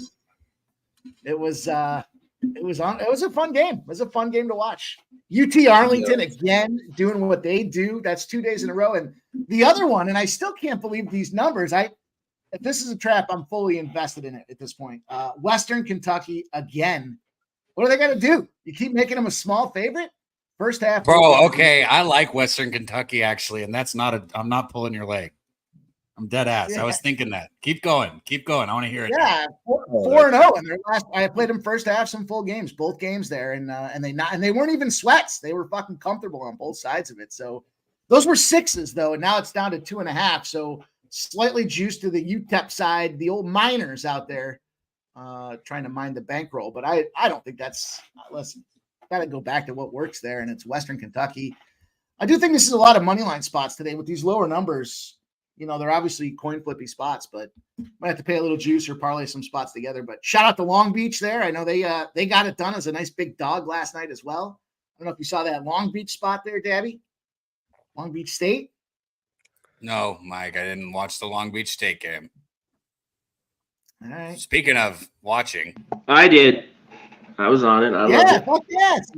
it was a fun game. It was a fun game to watch. UT Arlington again doing what they do. That's 2 days in a row, and the other one, and I still can't believe these numbers. If this is a trap, I'm fully invested in it at this point. Western Kentucky again. What are they going to do? You keep making them a small favorite? First half. Bro, okay. I like Western Kentucky, actually, and I'm not pulling your leg. I'm dead ass. Yeah. I was thinking that. Keep going. I want to hear it. Yeah, 4-0 in their last. I played them first half, some full games, both games there, and they weren't even sweats. They were fucking comfortable on both sides of it. So those were 6s though, and now it's down to 2.5. So slightly juiced to the UTEP side, the old miners out there trying to mine the bankroll. But I don't think that's listen. Got to go back to what works there, and it's Western Kentucky. I do think this is a lot of money line spots today with these lower numbers. You know, they're obviously coin flippy spots, but might have to pay a little juice or parlay some spots together. But shout out to Long Beach there. I know they got it done as a nice big dog last night as well. I don't know if you saw that Long Beach spot there, Dabby. Long Beach State. No, Mike, I didn't watch the Long Beach State game. All right. Speaking of watching, I did. I was on it. I loved it. Fuck yes,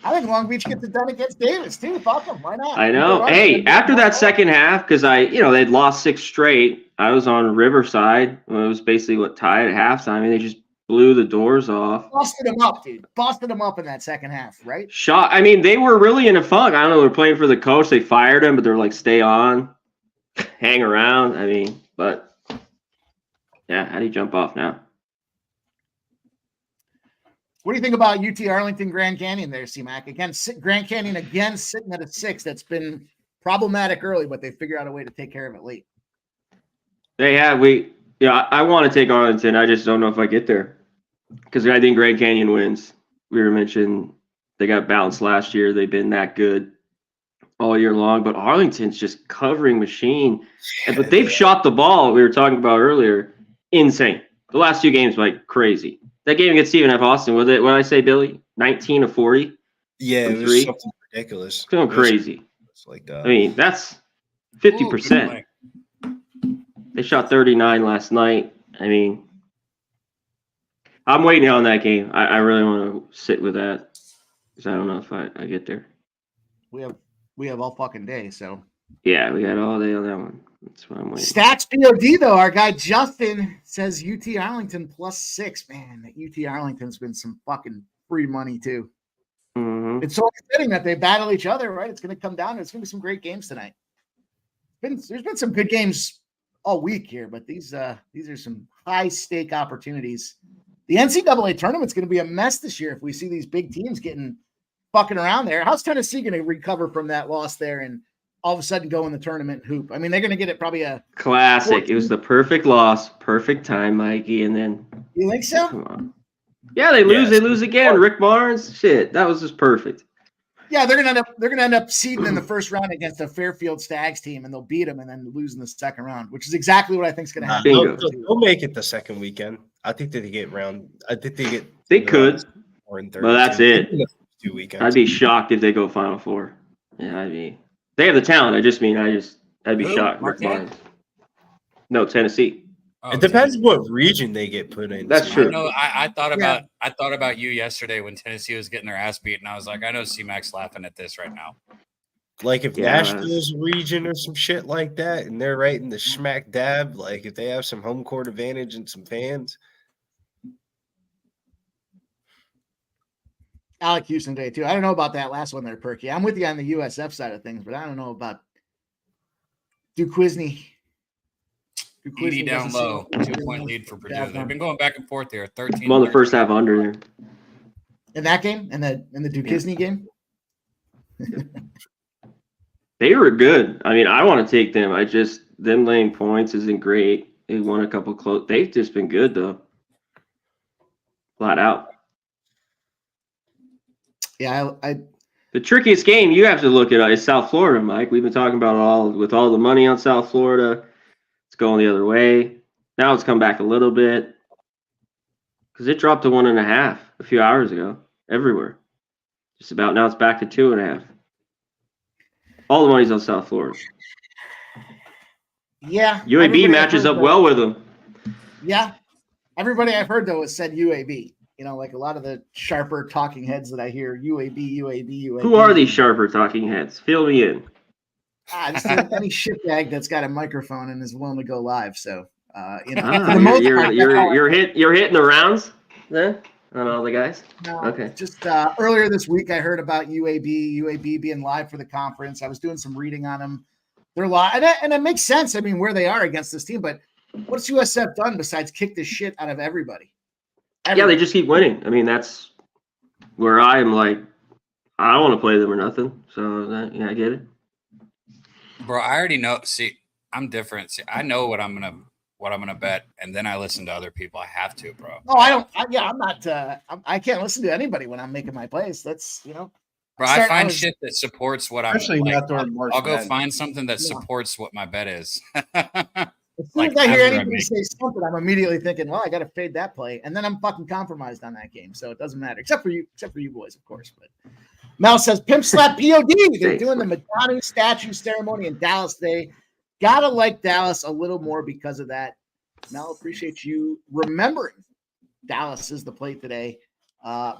I think Long Beach gets it done against Davis too. Fuck them. Why not? I know. Hey, after that second half, because they'd lost 6 straight. I was on Riverside. It was basically tied at halftime, and they just blew the doors off. Busted them up, dude. Busted them up in that second half, right? They were really in a funk. I don't know. They're playing for the coach. They fired him, but they're like, stay on, hang around. But yeah, how do you jump off now? What do you think about UT Arlington Grand Canyon there, C-Mac? Again, Grand Canyon again sitting at a 6. That's been problematic early, but they figure out a way to take care of it late. They have. I want to take Arlington. I just don't know if I get there because I think Grand Canyon wins. We were mentioning they got bounced last year. They've been that good all year long, but Arlington's just covering machine. But they've shot the ball. We were talking about earlier. Insane. The last 2 games, like crazy. That game against Stephen F. Austin, what did I say, Billy? 19 of 40? Yeah, it was something ridiculous. Feeling crazy. It's like that. That's 50%. They shot 39 last night. I'm waiting on that game. I really want to sit with that because I don't know if I get there. We have all fucking day, so. Yeah, we got all day on that one. That's what I'm waiting. Stats BOD though, our guy Justin says UT Arlington +6. Man, UT Arlington's been some fucking free money too. Mm-hmm. It's so exciting that they battle each other, right? It's going to come down. There's going to be some great games tonight. There's been some good games all week here, but these are some high stake opportunities. The NCAA tournament's going to be a mess this year if we see these big teams getting fucking around there. How's Tennessee going to recover from that loss there and all of a sudden go in the tournament hoop? They're going to get it probably a classic. 14. It was the perfect loss, perfect time, Mikey. And then you think so? Come on. Yeah, they lose. They lose again. Rick Barnes, shit, that was just perfect. Yeah, they're gonna end up seeding in the first round against a Fairfield Stags team, and they'll beat them and then lose in the second round, which is exactly what I think is going to happen. They'll make it the second weekend. I think that they get round. I think they get. They could. Or in third. Well, that's it. 2 weekends. I'd be shocked if they go Final Four. Yeah, they have the talent. I'd be shocked. Rick Barnes. No, Tennessee. It depends what region they get put in. That's true. I thought about you yesterday when Tennessee was getting their ass beat, and I was like, I know C-Mac's laughing at this right now. Like if Nashville's region or some shit like that, and they're right in the smack dab, like if they have some home court advantage and some fans. Alec Houston Day too. I don't know about that last one there, Perky. I'm with you on the USF side of things, but I don't know about Duquesne. Edie down low, 2-point lead for Purdue. They've been going back and forth here. 13. Well, the first half under there. In that game, in the Duquesne game. They were good. I want to take them. Them laying points isn't great. They won a couple close. They've just been good though. Flat out. Yeah, the trickiest game you have to look at is South Florida, Mike. We've been talking about all the money on South Florida. It's going the other way. Now it's come back a little bit. Because it dropped to 1.5 a few hours ago everywhere. Just about now it's back to 2.5. All the money's on South Florida. Yeah. UAB matches up well with them. Yeah. Everybody I've heard, though, has said UAB. You know, like a lot of the sharper talking heads that I hear, UAB. Who are these sharper talking heads? Fill me in. Just any shitbag that's got a microphone and is willing to go live. So, for the most part, you're hitting the rounds then on all the guys. No, okay. Just earlier this week, I heard about UAB being live for the conference. I was doing some reading on them. They're live, and it makes sense. I mean, where they are against this team, but what's USF done besides kick the shit out of everybody? Yeah, they just keep winning. I mean, that's where I am like, I don't want to play them or nothing. So, I get it. Bro, I already know. See, I'm different. See, I know what I'm gonna bet, and then I listen to other people. I have to, bro. Oh, I don't. I'm not. I can't listen to anybody when I'm making my plays. That's Bro, I find shit that supports what I'm. Especially like, not during March I'll go Madness. find something that supports what my bet is. As soon as I hear anybody say something, I'm immediately thinking, well, I got to fade that play, and then I'm fucking compromised on that game, so it doesn't matter. Except for you boys, of course. But Mel says, "Pimp slap POD." They're doing the Madonna statue ceremony in Dallas today. Gotta like Dallas a little more because of that. Mel, appreciate you remembering Dallas is the play today.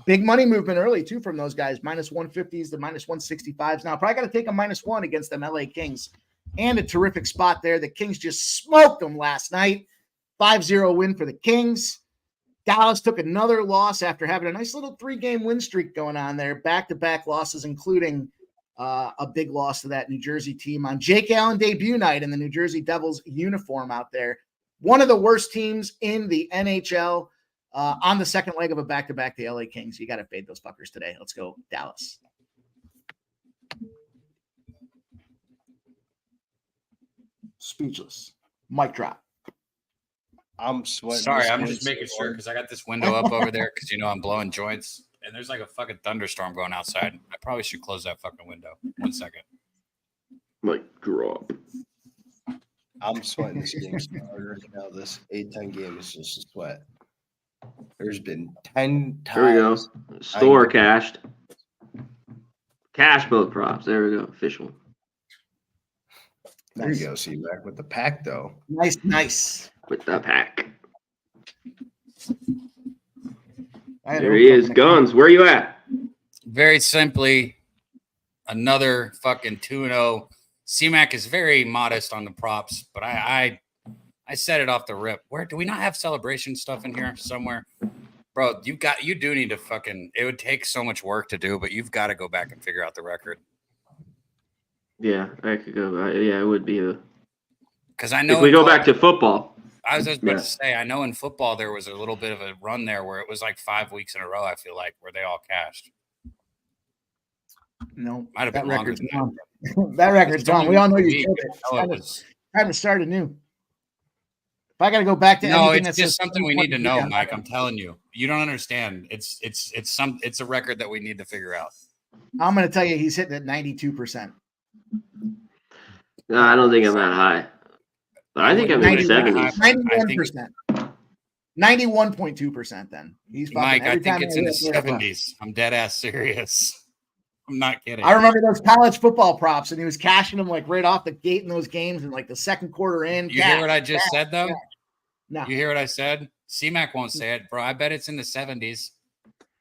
Big money movement early too from those guys. -150s to -165s. Now probably got to take a -1 against them LA Kings. And a terrific spot there. The Kings just smoked them last night. 5-0 win for the Kings. Dallas took another loss after having a nice little 3-game win streak going on there. Back-to-back losses, including a big loss to that New Jersey team on Jake Allen debut night in the New Jersey Devils uniform out there. One of the worst teams in the NHL on the second leg of a back-to-back, the LA Kings. You got to fade those fuckers today. Let's go, Dallas. Speechless. Mic drop. I'm sweating. Sorry, I'm just making sure because I got this window up over there because I'm blowing joints and there's like a fucking thunderstorm going outside. I probably should close that fucking window. 1 second. Mic drop. I'm sweating this game so hard right now. This A-10 game is just a sweat. There's been 10 times. There we go. Store cashed. Cash both props. There we go. Official. There you go, C-Mac, with the pack, though. Nice. With the pack. There he is. Guns, where you at? Very simply, another fucking 2-0. C-Mac is very modest on the props, but I said it off the rip. Where do we not have celebration stuff in here somewhere? Bro, you do need to fucking, it would take so much work to do, but you've got to go back and figure out the record. Yeah, I could go. Yeah, it would be a. Because I know if we go back to football. I was just about to say, I know in football there was a little bit of a run there where it was like 5 weeks in a row. I feel like where they all cashed. No, might have been longer than gone. That record's gone. We all know you killed it. Time to start anew. If I got to go back to anything, it's just something we need to know, Mike. I'm telling you, you don't understand. It's a record that we need to figure out. I'm going to tell you, he's hitting at 92%. No, I don't think I'm that high. But I think I'm in the 70s. 91%. 91.2% then. He's fucking Mike, I think it's in the 70s. I'm dead ass serious. I'm not kidding. I remember those college football props, and he was cashing them like right off the gate in those games in like the second quarter in. You hear what I just said, though? No. You hear what I said? C-Mac won't say it, bro. I bet it's in the 70s.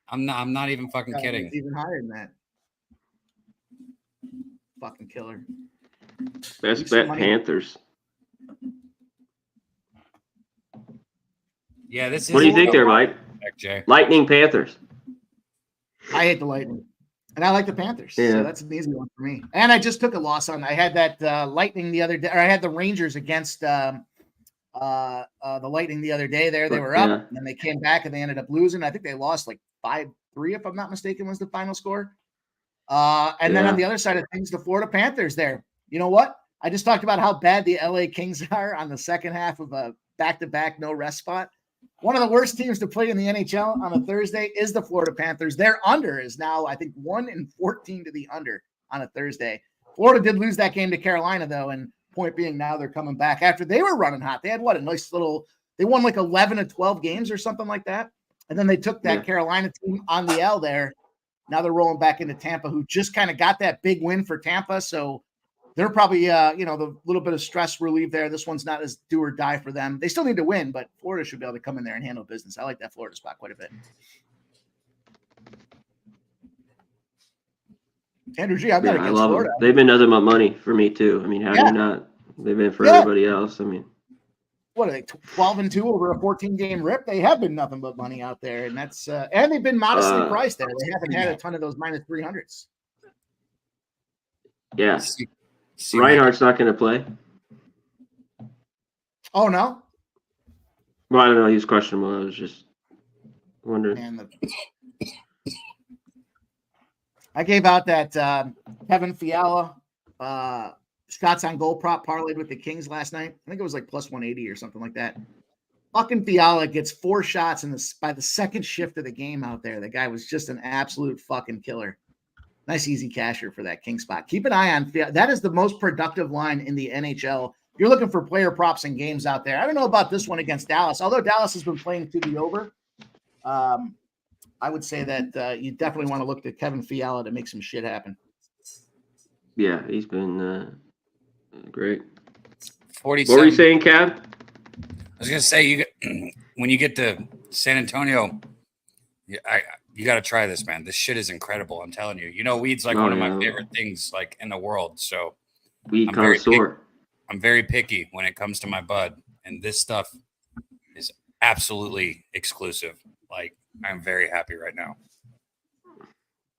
I'm not even fucking kidding. It's even higher than that. Fucking killer. Best bet Panthers. Yeah, this is. What do you think there, Mike? Jay. Lightning Panthers. I hate the Lightning. And I like the Panthers. Yeah. So that's an easy one for me. And I just took a loss on. I had that Lightning the other day, or I had the Rangers against the Lightning the other day there. They were up, and then they came back and they ended up losing. I think they lost like 5-3, if I'm not mistaken, was the final score. And then on the other side of things, the Florida Panthers there. You know what? I just talked about how bad the LA Kings are on the second half of a back-to-back no rest spot. One of the worst teams to play in the NHL on a Thursday is the Florida Panthers. Their under is now, I think, 1-14 to the under on a Thursday. Florida did lose that game to Carolina, though, and point being now they're coming back after they were running hot. They had a nice little – they won like 11 of 12 games or something like that. And then they took that Yeah. Carolina team on the L there. Now they're rolling back into Tampa, who just kind of got that big win for Tampa. So they're probably, the little bit of stress relief there. This one's not as do or die for them. They still need to win, but Florida should be able to come in there and handle business. I like that Florida spot quite a bit. Andrew G, I've got Yeah, I against love Florida. them. They've been nothing but money for me too. I mean, how do you not? They've been for everybody else. I mean, What are they, 12-2 over a 14-game rip? They have been nothing but money out there, and that's and they've been modestly priced there. They haven't had a ton of those minus 300s. yeah. Reinhardt's not going to play. Oh no, Well, I don't know. He's questionable. I was just wondering. man. I gave out that Kevin Fiala shots on goal prop parlayed with the Kings last night. I think it was like plus 180 or something like that. Fucking Fiala gets 4 shots by the second shift of the game out there. The guy was just an absolute fucking killer. Nice easy casher for that King spot. Keep an eye on Fiala. That is the most productive line in the NHL. You're looking for player props and games out there. I don't know about this one against Dallas, although Dallas has been playing to the over. I would say that you definitely want to look to Kevin Fiala to make some shit happen. Yeah, he's been great. 47. What were you saying, Cab? I was gonna say when you get to San Antonio, you got to try this, man. This shit is incredible. I'm telling you. You know, weed's like one of my favorite things, like in the world. So weed connoisseur. I'm very picky when it comes to my bud, and this stuff is absolutely exclusive. Like, I'm very happy right now.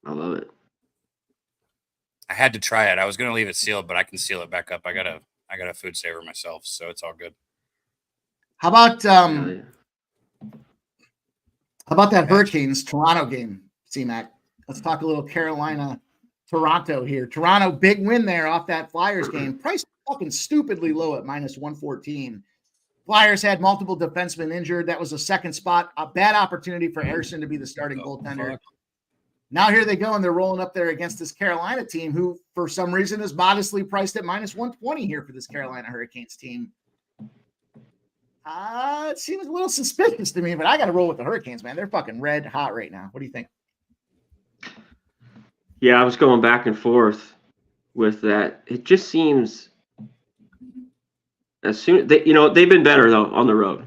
I love it. I had to try it. I was gonna leave it sealed, but I can seal it back up. I got a food saver myself, so it's all good. How about that Hurricanes Toronto game, C-Mac? Let's talk a little Carolina Toronto here. Toronto, big win there off that Flyers game. Price fucking stupidly low at minus 114. Flyers had multiple defensemen injured. That was a second spot. A bad opportunity for Harrison to be the starting goaltender. Now here they go, and they're rolling up there against this Carolina team who, for some reason, is modestly priced at minus 120 here for this Carolina Hurricanes team. It seems a little suspicious to me, but I got to roll with the Hurricanes, man. They're fucking red hot right now. What do you think? Yeah, I was going back and forth with that. It just seems as soon they've been better though on the road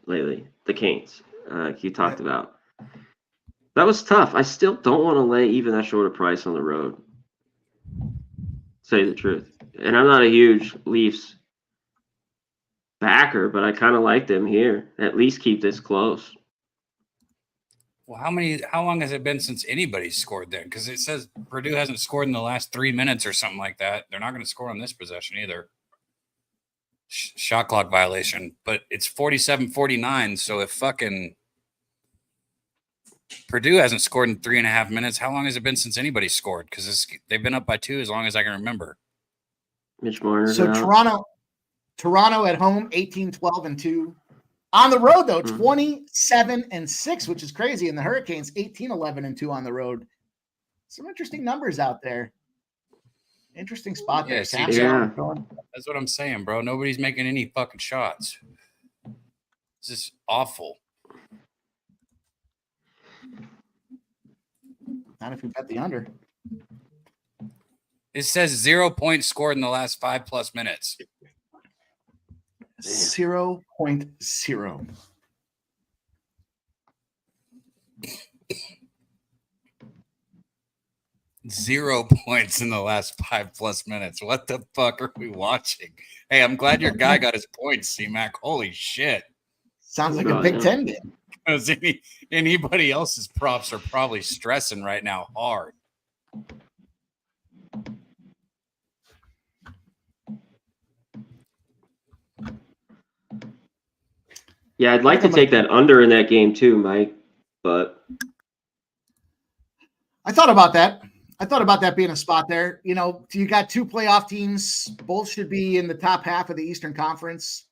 lately. The Canes, like you talked about. That was tough. I still don't want to lay even that short a price on the road. Say the truth. And I'm not a huge Leafs backer, but I kind of like them here. At least keep this close. Well, how long has it been since anybody's scored there? Because it says Purdue hasn't scored in the last 3 minutes or something like that. They're not going to score on this possession either. Shot clock violation, but it's 47-49. So if fucking Purdue hasn't scored in 3.5 minutes, how long has it been since anybody's scored? Because they've been up by 2 as long as I can remember. Mitch Marner. So Toronto at home, 18-12-2. On the road, though, 27-6, which is crazy. And the Hurricanes, 18-11-2 on the road. Some interesting numbers out there. Interesting spot there. Yeah. That's what I'm saying, bro. Nobody's making any fucking shots. This is awful. Not if you bet the under. It says 0 points scored in the last 5+ minutes. 0.0. Zero points in the last 5+ minutes. What the fuck are we watching? Hey, I'm glad your guy got his points, C-Mac. Holy shit. Sounds like a Big Ten game. Because anybody else's props are probably stressing right now hard. Yeah, I'd like to take that under in that game too, Mike, but I thought about that. I thought about that being a spot there. You know, you got 2 playoff teams. Both should be in the top half of the Eastern Conference.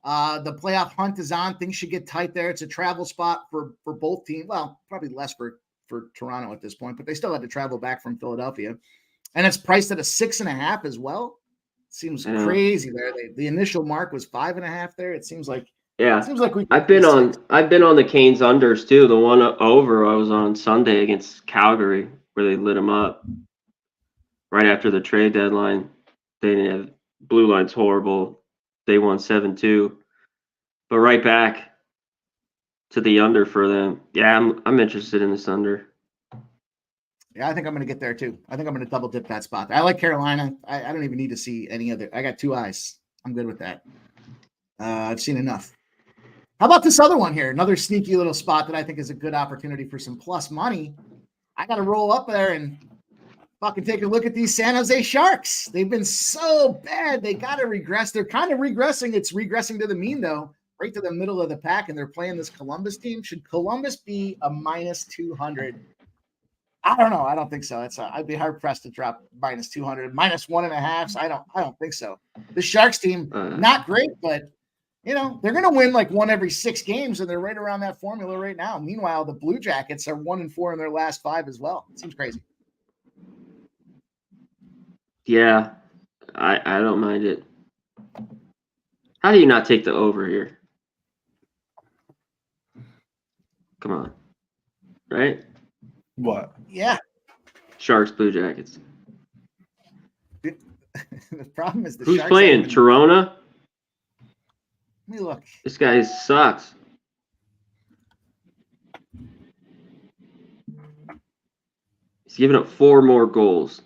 The playoff hunt is on. Things should get tight there. It's a travel spot for both teams. Well, probably less for Toronto at this point, but they still had to travel back from Philadelphia. And it's priced at a 6.5 as well. Seems crazy there. The initial mark was 5.5 there. It seems like Yeah. Seems like I've been on the Canes unders too. The one over I was on Sunday against Calgary where they lit them up right after the trade deadline. They didn't have blue line's horrible. They won 7-2. But right back to the under for them. Yeah, I'm interested in this under. Yeah, I think I'm going to get there too. I think I'm going to double dip that spot. I like Carolina. I don't even need to see any other. I got 2 eyes. I'm good with that. I've seen enough. How about this other one here? Another sneaky little spot that I think is a good opportunity for some plus money. I got to roll up there and fucking take a look at these San Jose Sharks. They've been so bad. They got to regress. They're kind of regressing. It's regressing to the mean, though, right to the middle of the pack, and they're playing this Columbus team. Should Columbus be a minus 200? I don't know. I don't think so. I'd be hard pressed to drop minus 200, minus 1.5. I don't think so. The Sharks team, not great, but they're going to win like 1 every 6 games, and they're right around that formula right now. Meanwhile, the Blue Jackets are 1-4 in their last 5 as well. It seems crazy. Yeah, I don't mind it. How do you not take the over here? Come on. Right? What? Yeah. Sharks, Blue Jackets. The problem is who's Sharks playing? Torona? Let me look. This guy sucks. He's given up 4 more goals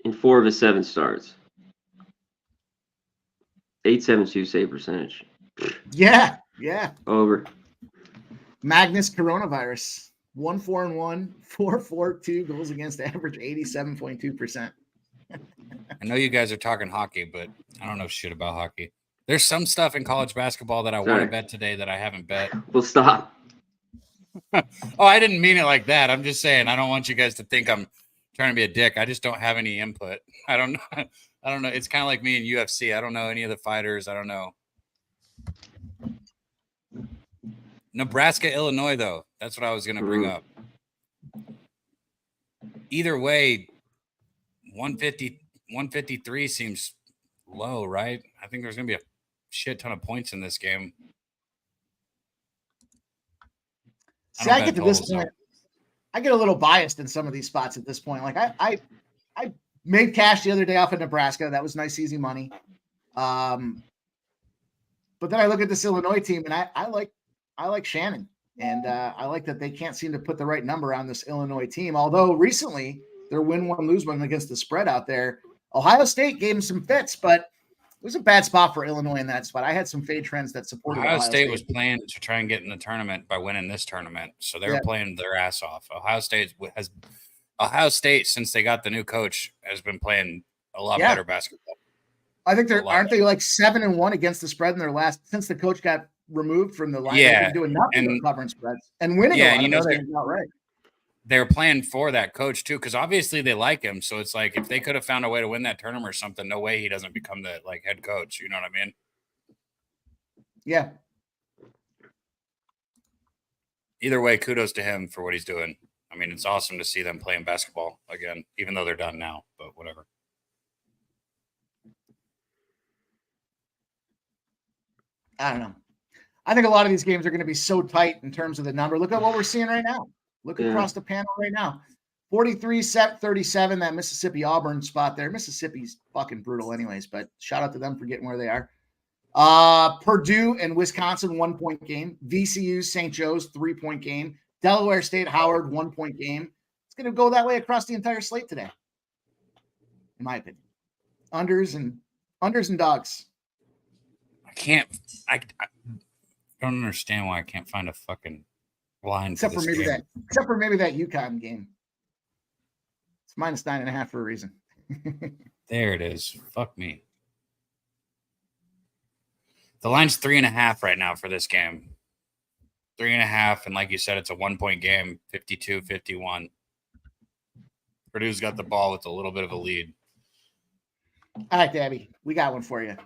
in 4 of his 7 starts. 8.72 save percentage. Yeah. Over. Magnus coronavirus. 1-4-1, 4.42 goals against average, 87.2%. I know you guys are talking hockey, but I don't know shit about hockey. There's some stuff in college basketball that I want to bet today that I haven't bet. Well, stop. Oh, I didn't mean it like that. I'm just saying I don't want you guys to think I'm trying to be a dick. I just don't have any input. I don't know. It's kind of like me in UFC. I don't know any of the fighters. I don't know. Nebraska, Illinois, though. That's what I was going to bring up. Either way, 153 seems low, right? I think there's going to be a shit ton of points in this game. See, I get to this point. I get a little biased in some of these spots at this point. Like I made cash the other day off of Nebraska. That was nice, easy money. But then I look at this Illinois team, and I like Shannon, and I like that they can't seem to put the right number on this Illinois team. Although recently their win one, lose one against the spread out there. Ohio State gave them some fits, but it was a bad spot for Illinois in that spot. I had some fade trends that supported Ohio State was playing to try and get in the tournament by winning this tournament, so they were playing their ass off. Ohio State, since they got the new coach, has been playing a lot better basketball. I think aren't they like 7-1 against the spread in their last since the coach got removed from the line. Yeah, they've been doing nothing but covering spreads and winning. Yeah, a lot of not right. They're playing for that coach too, because obviously they like him. So it's like if they could have found a way to win that tournament or something, no way he doesn't become the head coach. You know what I mean? Yeah. Either way, kudos to him for what he's doing. I mean, it's awesome to see them playing basketball again, even though they're done now. But whatever. I don't know. I think a lot of these games are going to be so tight in terms of the number. Look at what we're seeing right now. Look across the panel right now. 43-37, that Mississippi-Auburn spot there. Mississippi's fucking brutal anyways, but shout out to them for getting where they are. Purdue and Wisconsin, 1-point game. VCU, St. Joe's, 3-point game. Delaware State, Howard, 1-point game. It's going to go that way across the entire slate today, in my opinion. Unders and dogs. I don't understand why I can't find a fucking line except for maybe that UConn game. It's -9.5 for a reason. There it is. Fuck me. The line's 3.5 right now for this game. 3.5, and like you said, it's a 1-point game, 52-51. Purdue's got the ball with a little bit of a lead. All right, Dabby, we got one for you.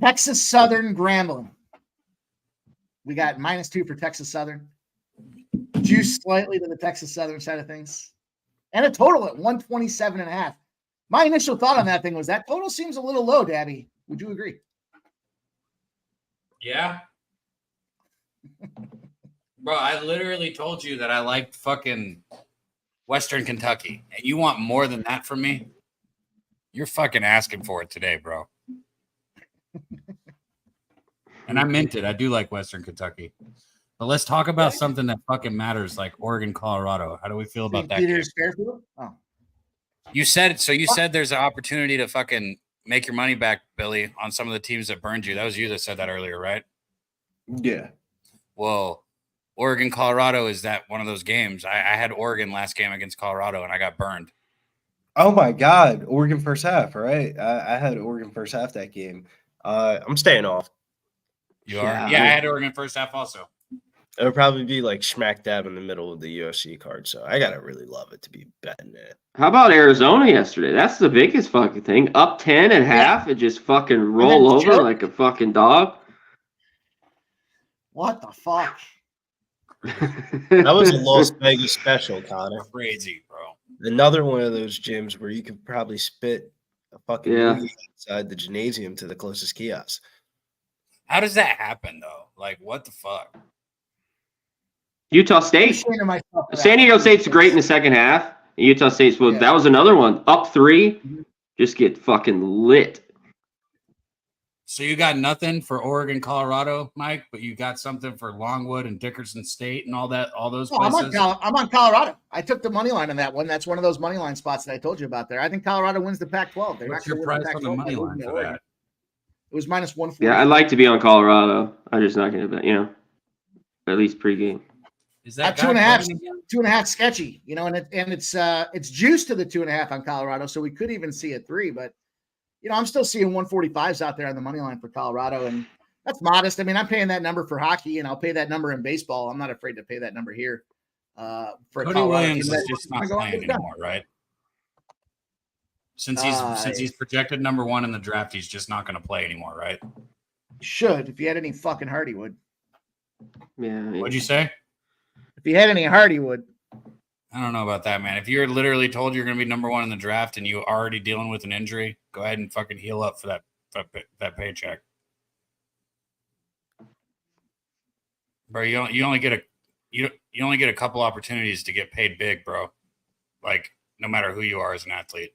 Texas Southern Grambling. We got -2 for Texas Southern. Juice slightly to the Texas Southern side of things. And a total at 127.5. My initial thought on that thing was that total seems a little low, Dabby. Would you agree? Yeah. Bro, I literally told you that I liked fucking Western Kentucky, and you want more than that from me? You're fucking asking for it today, bro. And I meant it. I do like Western Kentucky. But let's talk about something that fucking matters, like Oregon, Colorado. How do we feel about St. that Peter's game? Fairfield? Oh. You said there's an opportunity to fucking make your money back, Billy, on some of the teams that burned you. That was you that said that earlier, right? Yeah. Well, Oregon, Colorado is that one of those games. I had Oregon last game against Colorado, and I got burned. Oh my God, Oregon first half, right? I had Oregon first half that game. I'm staying off. You are? Yeah, I had Oregon first half also. It would probably be like smack dab in the middle of the UFC card, so I gotta really love it to be betting it. How about Arizona yesterday? That's the biggest fucking thing. Up 10 at half and just fucking roll over like a fucking dog. What the fuck? That was a Las Vegas special, Connor. Crazy, bro. Another one of those gyms where you could probably spit a fucking movie inside the gymnasium to the closest kiosk. How does that happen, though? Like, what the fuck? Utah State. San Diego State's great in the second half. Utah State's that was another one. Up 3, just get fucking lit. So you got nothing for Oregon, Colorado, Mike, but you got something for Longwood and Dickerson State and all those places. I'm on Colorado. I took the money line on that one. That's one of those money line spots that I told you about there. I think Colorado wins the Pac-12. What's your price on the money line for that? It was minus 140. Yeah, I'd like to be on Colorado. I'm just not going to bet, at least pregame. Is that 2.5 sketchy, and it's juiced to the 2.5 on Colorado, so we could even see a 3, but I'm still seeing 145s out there on the money line for Colorado, and that's modest. I mean, I'm paying that number for hockey, and I'll pay that number in baseball. I'm not afraid to pay that number here. For Cody Williams is just not playing anymore, right? Since he's projected number 1 in the draft, he's just not going to play anymore, right? Should. If he had any fucking heart, he would. Yeah. What'd you say? If he had any heart, he would. I don't know about that, man. If you're literally told you're going to be number 1 in the draft and you're already dealing with an injury, go ahead and fucking heal up for that paycheck. Bro, you only get a couple opportunities to get paid big, bro. Like, no matter who you are as an athlete.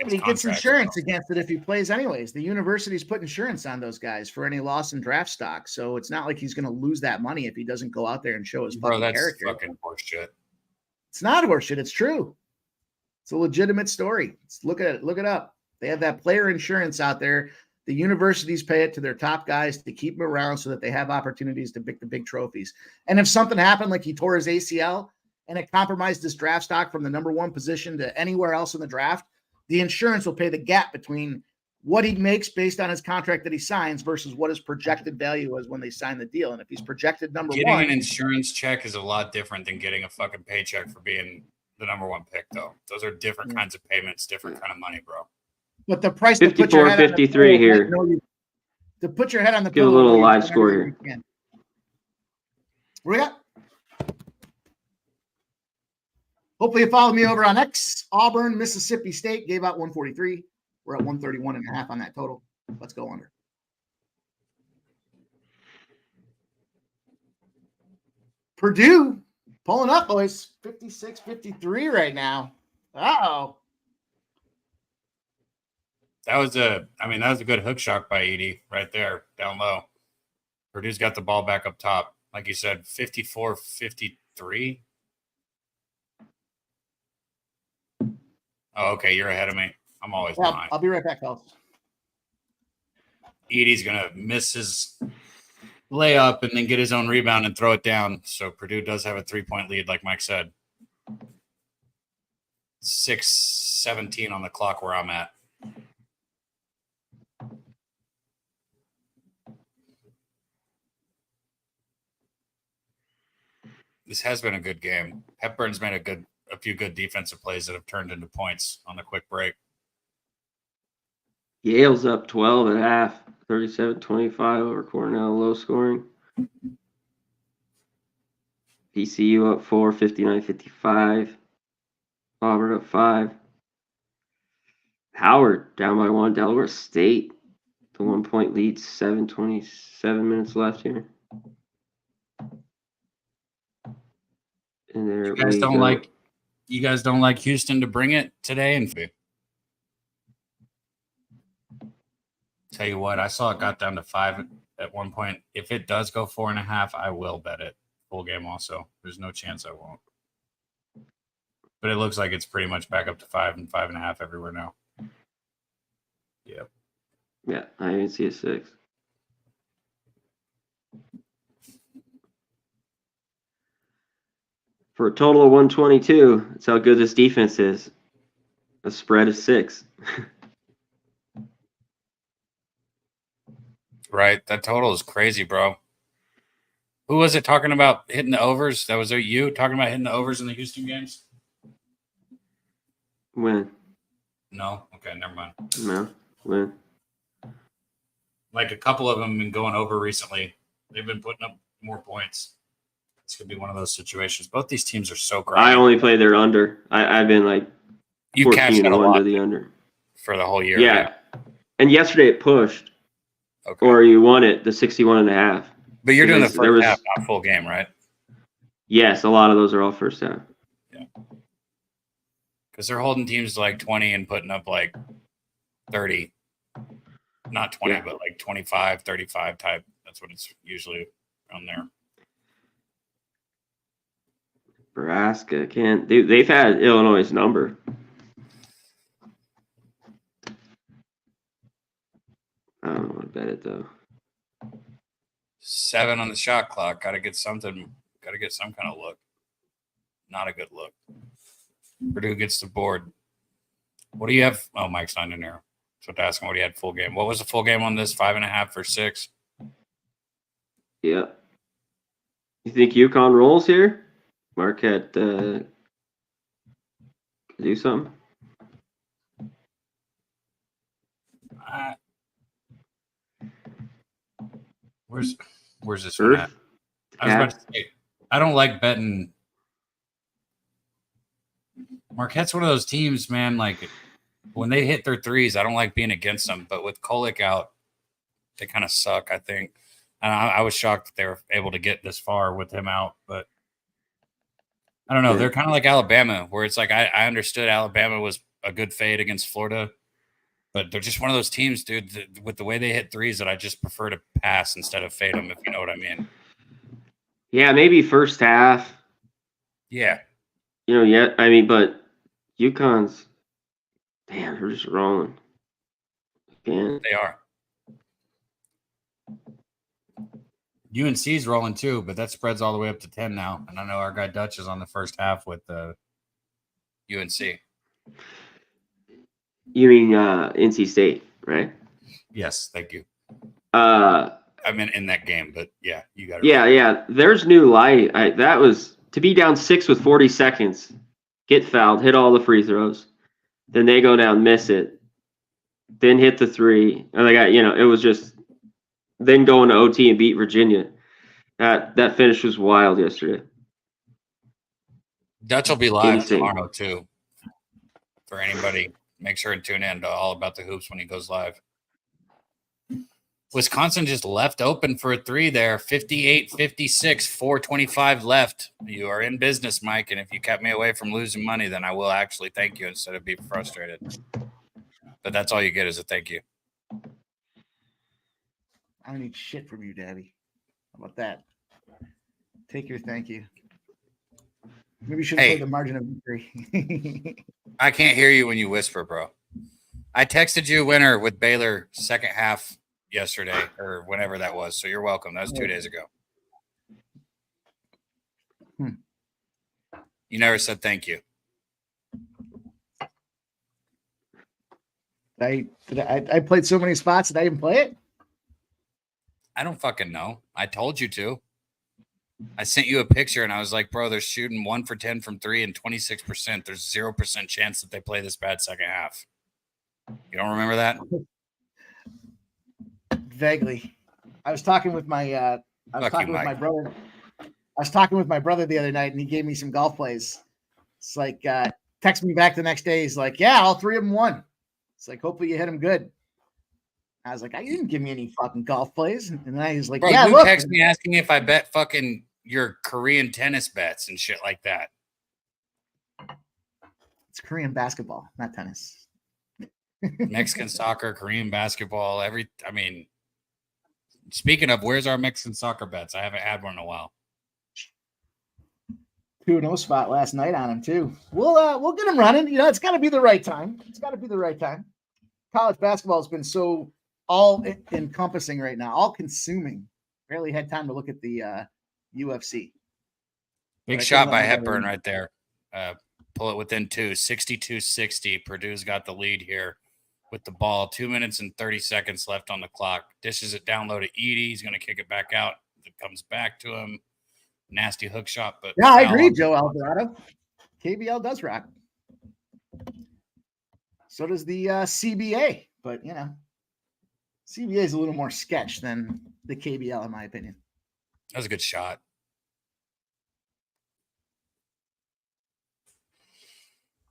But he gets insurance against it if he plays anyways. The universities put insurance on those guys for any loss in draft stock. So it's not like he's going to lose that money if he doesn't go out there and show his fucking character. Bro, that's fucking horseshit. It's not horseshit. It's true. It's a legitimate story. Look at it. Look it up. They have that player insurance out there. The universities pay it to their top guys to keep them around so that they have opportunities to pick the big trophies. And if something happened, like he tore his ACL and it compromised his draft stock from the number 1 position to anywhere else in the draft, the insurance will pay the gap between what he makes based on his contract that he signs versus what his projected value is when they sign the deal. And if he's projected number 1. Getting an insurance check is a lot different than getting a fucking paycheck for being the number 1 pick, though. Those are different kinds of payments, different kind of money, bro. But the price 54, to put your head 53 on the here. To put your head on the Give a pillow. little live score here. What do we got? Hopefully you follow me over on X. Auburn, Mississippi State gave out 143. We're at 131.5 on that total. Let's go under. Purdue pulling up, boys. 56-53 right now. Uh-oh. That was a good hook shot by Edie right there, down low. Purdue's got the ball back up top. Like you said, 54-53. Oh, okay, you're ahead of me. I'm always behind. I'll be right back, fellas. Edie's going to miss his layup and then get his own rebound and throw it down. So Purdue does have a 3-point lead, like Mike said. 6:17 on the clock where I'm at. This has been a good game. Hepburn's made a few good defensive plays that have turned into points on the quick break. Yale's up 12 at half, 37-25 over Cornell, low scoring. PCU up 4, 59-55. Auburn up 5. Howard down by 1. Delaware State The 1-point lead, 7:27 minutes left here. And there You guys don't like Houston to bring it today? And tell you what, I saw it got down to 5 at one point. If it does go 4.5, I will bet it full game also. There's no chance I won't. But it looks like it's pretty much back up to 5 and 5.5 everywhere now. Yep. Yeah, I even see a 6. For a total of 122, that's how good this defense is. A spread of 6. Right. That total is crazy, bro. Who was it talking about hitting the overs? That was you talking about hitting the overs in the Houston games? When? No? Okay, never mind. No. When? Like a couple of them have been going over recently. They've been putting up more points. This could be one of those situations. Both these teams are so great. I only play their under. I've been like you cashed out a lot to the under for the whole year. Yeah. And yesterday it pushed. Okay. Or you won it, the 61.5. But you're doing the first half, not full game, right? Yes, a lot of those are all first half. Yeah. Because they're holding teams to like 20 and putting up like 30. Not 20, but like 25, 35 type. That's what it's usually around there. Nebraska can't. They've had Illinois' number. I don't want to bet it though. 7 on the shot clock. Got to get something. Got to get some kind of look. Not a good look. Purdue gets the board. What do you have? Oh, Mike's not in there. So to ask him what he had full game. What was the full game on this? 5.5 for 6. Yeah. You think UConn rolls here? Marquette do something? Where's this one at? I was about to say, I don't like betting. Marquette's one of those teams, man. Like when they hit their threes, I don't like being against them. But with Kolek out, they kind of suck, I think. And I was shocked that they were able to get this far with him out. But I don't know. They're kind of like Alabama, where it's like I understood Alabama was a good fade against Florida. But they're just one of those teams, dude, with the way they hit threes that I just prefer to pass instead of fade them, if you know what I mean. Yeah, maybe first half. Yeah. But UConn's, damn, they're just rolling. Again. They are. UNC's rolling too, but that spreads all the way up to 10 now. And I know our guy Dutch is on the first half with UNC. You mean NC State, right? Yes, thank you. I meant in that game, but yeah, you got it. Yeah. There's new light. That was to be down 6 with 40 seconds, get fouled, hit all the free throws, then they go down, miss it, then hit the 3, and they got it was just then going to OT and beat Virginia. That finish was wild yesterday. Dutch will be live tomorrow too. For anybody. Make sure and tune in to All About the Hoops when he goes live. Wisconsin just left open for a 3 there. 58-56, 4:25 left. You are in business, Mike, and if you kept me away from losing money, then I will actually thank you instead of being frustrated. But that's all you get is a thank you. I don't need shit from you, Daddy. How about that? Take your thank you. Maybe you should play the margin of victory. I can't hear you when you whisper, bro. I texted you winner with Baylor second half yesterday or whenever that was. So you're welcome. That was 2 days ago. You never said thank you. I played so many spots. Did I even play it? I don't fucking know. I told you to. I sent you a picture and I was like, bro, they're shooting 1 for 10 from 3 and 26%. There's 0% chance that they play this bad second half. You don't remember that? Vaguely. I was talking with my brother. I was talking with my brother the other night and he gave me some golf plays. It's like text me back the next day. He's like, yeah, all 3 of them won. It's like, hopefully you hit them good. I was like, you didn't give me any fucking golf plays. And then he's like, Bro, yeah, you look. text me asking me if I bet fucking your Korean tennis bets and shit like that. It's Korean basketball, not tennis. Mexican soccer, Korean basketball, speaking of, where's our Mexican soccer bets? I haven't had one in a while. 2-0 spot last night on him too. We'll get him running. You know, it's got to be the right time. College basketball has been so all encompassing right now, all consuming. Barely had time to look at the UFC. Big shot by Hepburn right there. Pull it within 2, 62-60. Purdue's got the lead here with the ball. 2 minutes and 30 seconds left on the clock. Dishes it down low to Edie. He's going to kick it back out. It comes back to him. Nasty hook shot. But yeah, I agree, Joe Alvarado. KBL does rock. So does the CBA. But, you know, CBA is a little more sketch than the KBL, in my opinion. That was a good shot.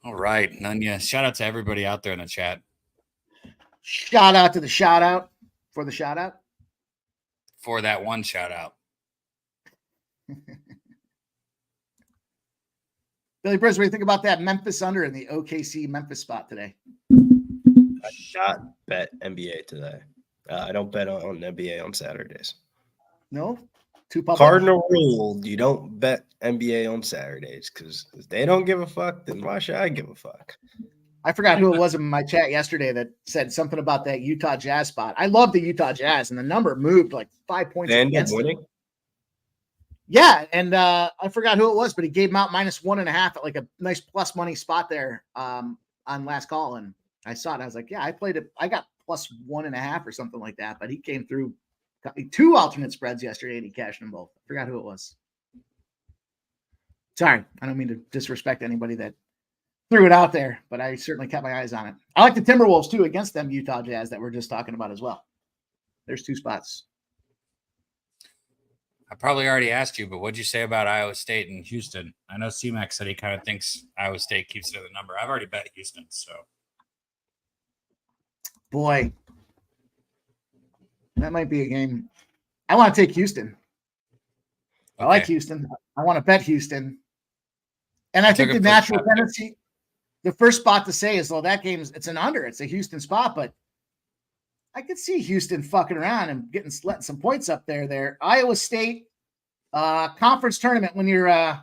All right, Nunya. Shout out to everybody out there in the chat. Shout out to the shout out for the shout out. For that one shout out. Billy Briz, what do you think about that Memphis under in the OKC Memphis spot today? I did not bet NBA today. I don't bet on NBA on Saturdays. No? Too public? Cardinal rule, you don't bet NBA on Saturdays because if they don't give a fuck, then why should I give a fuck? I forgot who it was in my chat yesterday that said something about that Utah Jazz spot. I love the Utah Jazz, and the number moved like 5 points. They ended up winning? Yeah, and I forgot who it was, but he gave him out -1.5 at like a nice plus money spot there on last call, and I saw it. I was like, yeah, I played it. I got +1.5 or something like that, but he came through 2 alternate spreads yesterday, and he cashed them both. I forgot who it was. Sorry, I don't mean to disrespect anybody that threw it out there, but I certainly kept my eyes on it. I like the Timberwolves too against them Utah Jazz that we're just talking about as well. There's 2 spots. I probably already asked you, but what'd you say about Iowa State and Houston? I know C-Mac said he kind of thinks Iowa State keeps it at the number. I've already bet Houston, so. Boy, that might be a game. I want to take Houston. Okay. I like Houston. I want to bet Houston. And I think the natural tendency, the first spot to say is, well, that game's it's an under. It's a Houston spot, but I could see Houston fucking around and letting some points up there. Iowa State conference tournament when your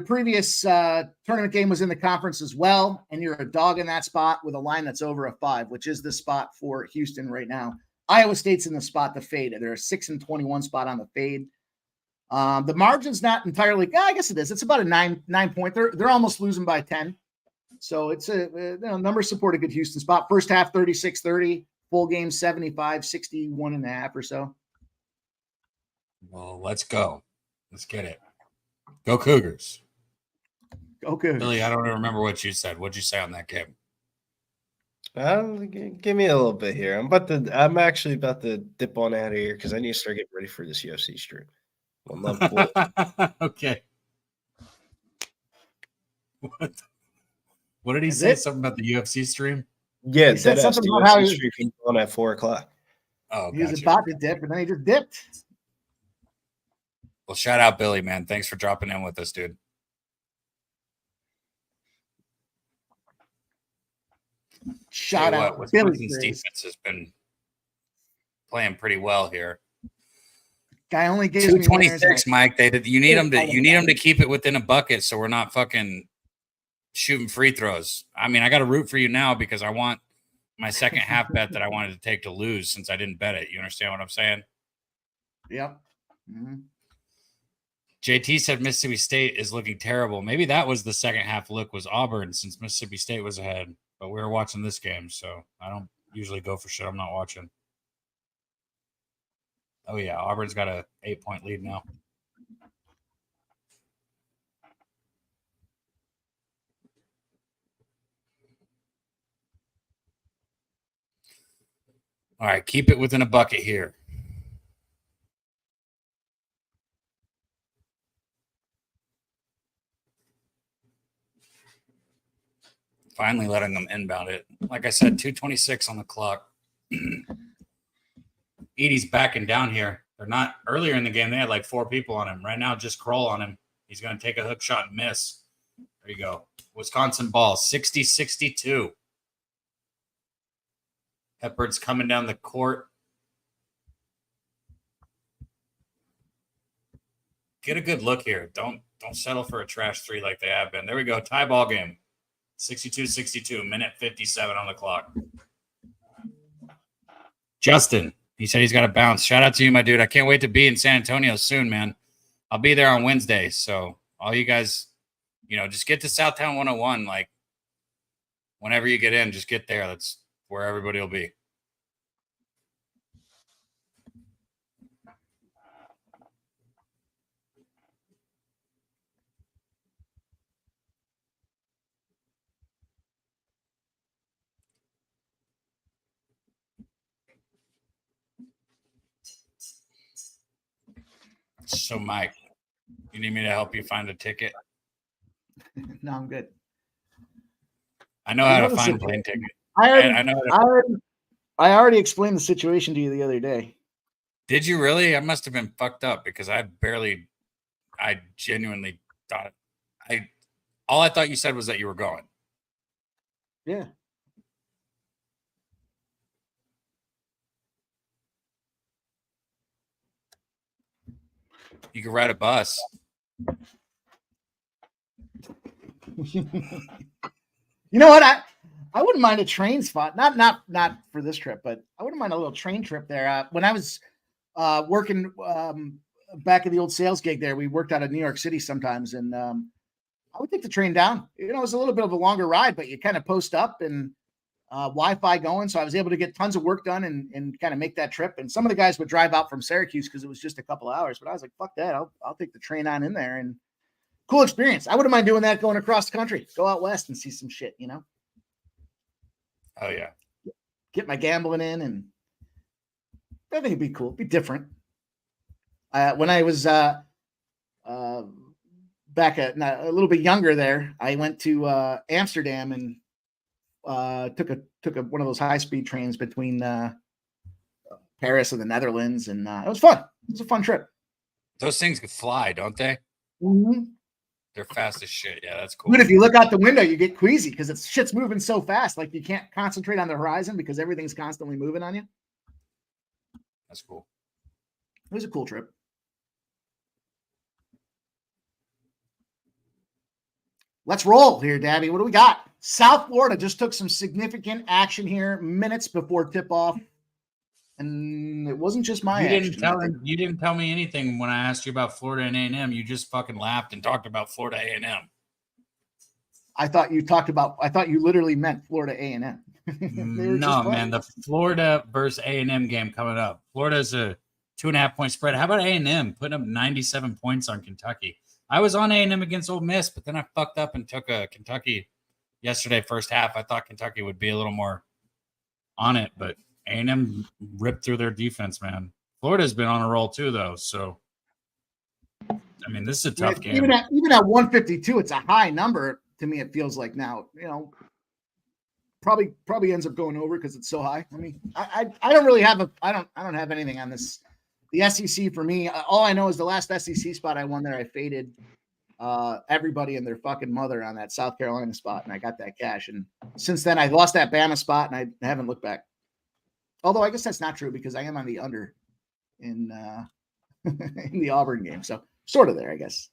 previous tournament game was in the conference as well, and you're a dog in that spot with a line that's over a 5, which is the spot for Houston right now. Iowa State's in the spot to fade. They're a 6-21 spot on the fade. The margin's not entirely. I guess it is. It's about a 9 point. They're almost losing by 10. So it's numbers support a good Houston spot. First half 36-30. Full game 75-61.5 or so. Well, let's go. Let's get it. Go Cougars. Go Cougars. Billy, I don't remember what you said. What'd you say on that game? Give me a little bit here. I'm actually about to dip on out of here because I need to start getting ready for this UFC stream. Okay. What did he say? Something about the UFC stream? Yeah, he said something about how he was on at 4:00. Oh, he was about to dip, and then he just dipped. Well, shout out Billy, man. Thanks for dropping in with us, dude. Shout out, Wisconsin's defense has been playing pretty well here. Guy only gave 226, Mike. You need them to keep it within a bucket, so we're not fucking shooting free throws. I mean, I got to root for you now because I want my second half bet that I wanted to take to lose since I didn't bet it. You understand what I'm saying? Yep. Mm-hmm. JT said Mississippi State is looking terrible. Maybe that was the second half look was Auburn since Mississippi State was ahead. But we were watching this game, so I don't usually go for shit I'm not watching. Oh, yeah. Auburn's got a 8-point lead now. All right, keep it within a bucket here. Finally letting them inbound it. Like I said, 2:26 on the clock. Edie's backing down here. They're not earlier in the game. They had like 4 people on him. Right now, just Kroll on him. He's going to take a hook shot and miss. There you go. Wisconsin ball, 60-62. Hepburne's coming down the court. Get a good look here. Don't settle for a trash 3 like they have been. There we go. Tie ball game. 62-62. Minute 57 on the clock. Justin, he said he's got to bounce. Shout out to you, my dude. I can't wait to be in San Antonio soon, man. I'll be there on Wednesday. So all you guys, just get to Southtown 101. Like, whenever you get in, just get there. That's where everybody will be. So, Mike, you need me to help you find a ticket? No, I'm good. I know how to find plane tickets. I already explained the situation to you the other day. Did you really? I must have been fucked up because I genuinely thought all I thought you said was that you were going. Yeah. You could ride a bus. You know what? I wouldn't mind a train spot. Not for this trip, but I wouldn't mind a little train trip there. When I was working back at the old sales gig there, we worked out of New York City sometimes, and I would take the train down. It was a little bit of a longer ride, but you kind of post up and Wi-Fi going, so I was able to get tons of work done and kind of make that trip. And some of the guys would drive out from Syracuse because it was just a couple hours, but I was like, fuck that, I'll take the train on in there. And cool experience. I wouldn't mind doing that, going across the country, go out west and see some shit, Oh yeah, get my gambling in, and I think it'd be cool, be different. When I was back a little bit younger there, I went to Amsterdam and took one of those high-speed trains between Paris and the Netherlands, and it was fun. It was a fun trip. Those things can fly, don't they? Mm-hmm. They're fast as shit. Yeah, that's cool. But if you look out the window, you get queasy because shit's moving so fast. Like, you can't concentrate on the horizon because everything's constantly moving on you. That's cool. It was a cool trip. Let's roll here, Dabby. What do we got? South Florida just took some significant action here minutes before tip-off. And it wasn't just my action. You didn't tell me anything when I asked you about Florida and A&M. You just fucking laughed and talked about Florida A&M. I thought you literally meant Florida A&M. No, man, the Florida versus A&M game coming up. Florida's a 2.5-point spread. How about A&M putting up 97 points on Kentucky? I was on A&M against Ole Miss, but then I fucked up and took a Kentucky yesterday first half. I thought Kentucky would be a little more on it, but A&M ripped through their defense, man. Florida's been on a roll too, though. So, I mean, this is a tough game. Even at 152, it's a high number to me. It feels like now, probably ends up going over because it's so high. I mean, I don't really have I don't have anything on this. The SEC for me, all I know is the last SEC spot I won there, I faded everybody and their fucking mother on that South Carolina spot, and I got that cash. And since then, I lost that Bama spot, and I haven't looked back. Although I guess that's not true because I am on the under in in the Auburn game, so sort of there, I guess.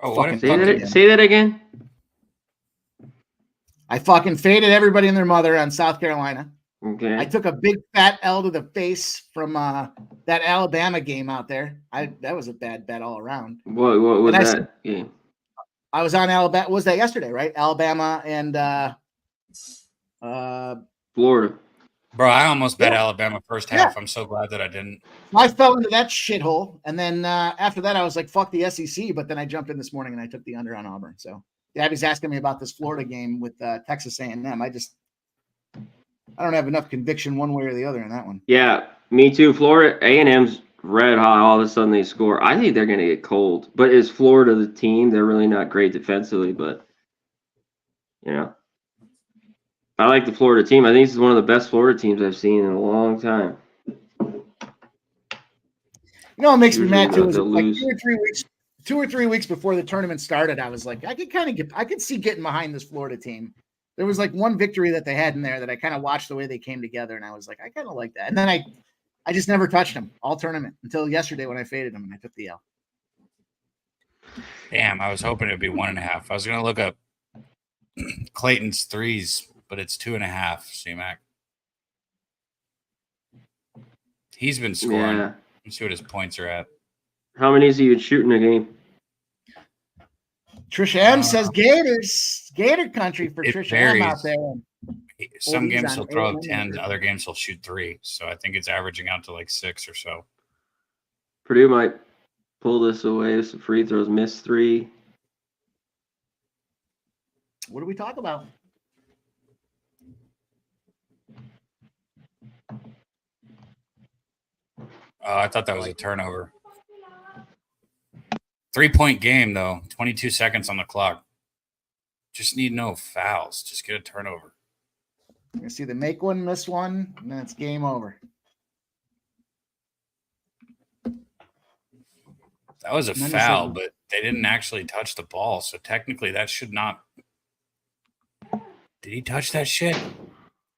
Oh, say that again. I fucking faded everybody and their mother on South Carolina. Okay. I took a big fat L to the face from that Alabama game out there. That was a bad bet all around. What was that game? I was on Alabama. What was that yesterday, right? Alabama and Florida. Bro, I almost bet Alabama first half. I'm so glad that I didn't. I fell into that shithole, and then after that, I was like, "Fuck the SEC." But then I jumped in this morning and I took the under on Auburn. So Gabby's asking me about this Florida game with Texas A&M. I don't have enough conviction one way or the other in that one. Yeah, me too. Florida A&M's red hot. All of a sudden they score. I think they're going to get cold. But is Florida the team? They're really not great defensively, but I like the Florida team. I think this is one of the best Florida teams I've seen in a long time. You know what makes me Usually mad too is they'll like lose. 2 or 3 weeks before the tournament started, I was like, I could see getting behind this Florida team. There was like one victory that they had in there that I kind of watched the way they came together, and I was like, I kind of like that. And then I just never touched them all tournament until yesterday when I faded them and I took the L. Damn, I was hoping it'd be 1.5. I was gonna look up Clayton's threes, but it's 2.5. C-Mac. He's been scoring. Yeah. Let's see what his points are at. How many is he would shoot in a game? Trisha M says Gators, Gator country for It Trisha varies. M out there. Some Oldies games on he'll throw up A&M. 10, other games he'll shoot 3. So I think it's averaging out to like 6 or so. Purdue might pull this away with some free throws, miss 3. What do we talk about? I thought that was a turnover. 3-point game, though. 22 seconds on the clock. Just need no fouls. Just get a turnover. You see, they make one, miss one, and then it's game over. That was a And then foul, it's but they didn't actually touch the ball. So technically, that should not. Did he touch that shit?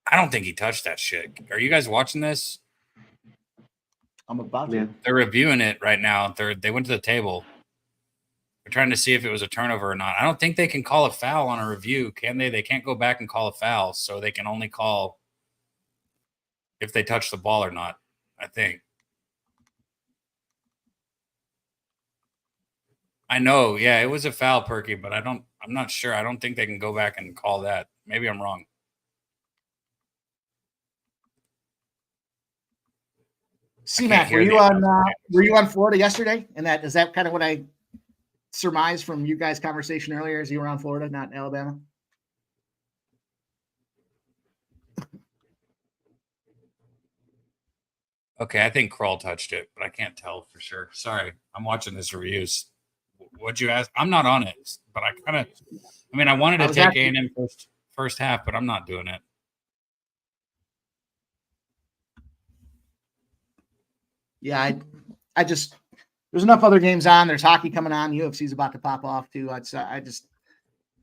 I don't think he touched that shit. Are you guys watching this? I'm about to. Yeah. They're reviewing it right now. They went to the table. They're trying to see if it was a turnover or not. I don't think they can call a foul on a review, can they? They can't go back and call a foul, so they can only call if they touch the ball or not, I think. I know, yeah, it was a foul, Perky, but I'm not sure. I don't think they can go back and call that. Maybe I'm wrong. C-Mac, hear were the you on Florida yesterday? And is that kind of what I surmised from you guys' conversation earlier? Is you were on Florida, not Alabama? Okay, I think Kroll touched it, but I can't tell for sure. Sorry, I'm watching this reviews. What'd you ask? I'm not on it, but I wanted to take A&M first half, but I'm not doing it. Yeah, I just there's enough other games on. There's hockey coming on. UFC's about to pop off too.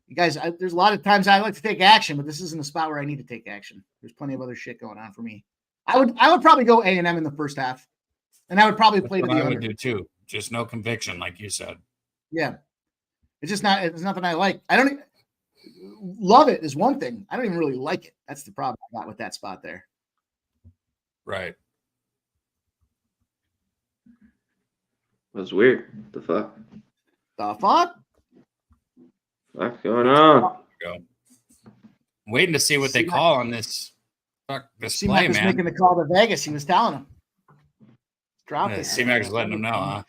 You guys, there's a lot of times I like to take action, but this isn't a spot where I need to take action. There's plenty of other shit going on for me. I would probably go A&M in the first half, and I would probably play to the I under. would do too. Just no conviction, like you said. Yeah, it's nothing I like. I don't love it is one thing. I don't even really like it. That's the problem I got with that spot there. Right. That's weird. The fuck? The fuck? What's going on? Go. I'm waiting to see what they call on this play, was man. making the call to Vegas. He was telling him. Drop it. C-Mac's letting them know, huh?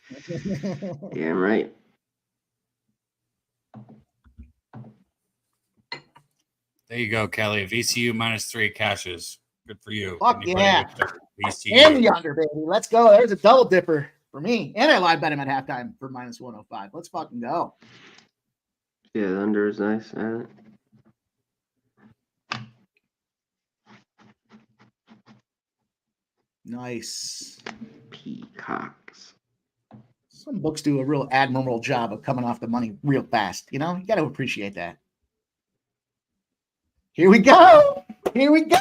Damn right. There you go, Kelly. VCU -3 cashes. Good for you. Fuck Anybody yeah. with their VCU? And the under, baby. Let's go. There's a double dipper for me. And I live bet him at halftime for -105. Let's fucking go. Yeah, the under is nice. Nice. Peacocks. Some books do a real admirable job of coming off the money real fast. You know, you got to appreciate that. Here we go. Here we go.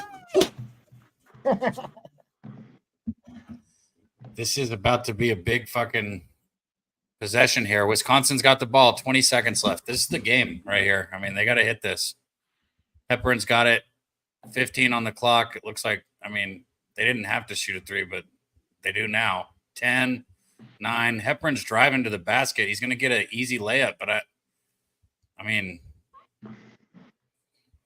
This is about to be a big fucking possession here. Wisconsin's got the ball. 20 seconds left. This is the game right here. I mean, they got to hit this. Hepburn's got it. 15 on the clock. It looks like, they didn't have to shoot a 3, but they do now. 10, 9. Hepburn's driving to the basket. He's going to get an easy layup, but I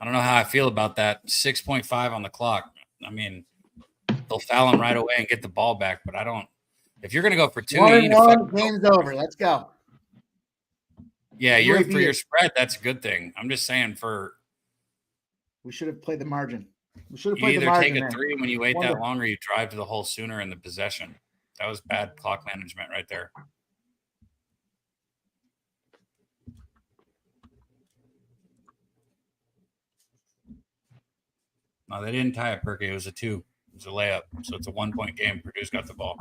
don't know how I feel about that. 6.5 on the clock. They'll foul him right away and get the ball back, but I don't. If you're going to go for 2, you need to game's over. Let's go. Yeah, for your spread, that's a good thing. I'm just saying we should have played the margin. We should have you played either the margin. take a 3 when you wait that long, or you drive to the hole sooner in the possession. That was bad clock management right there. No, they didn't tie it, Perky. It was a 2. It was a layup. So it's a 1-point game. Purdue's got the ball.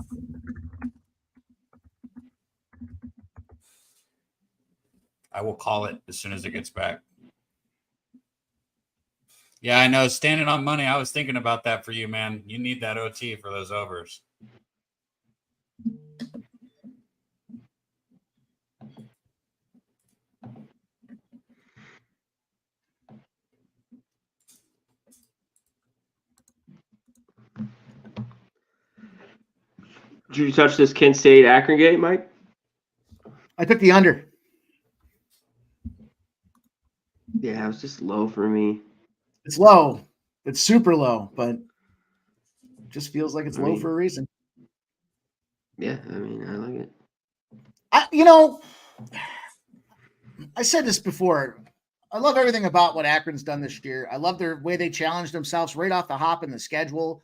I will call it as soon as it gets back. Yeah, I know. Standing on money, I was thinking about that for you, man. You need that OT for those overs. Did you touch this Kent State Akron game, Mike? I took the under. Yeah, it was just low for me. It's low. It's super low, but it just feels like it's low for a reason. Yeah, I mean, I like it. I said this before. I love everything about what Akron's done this year. I love their way they challenged themselves right off the hop in the schedule.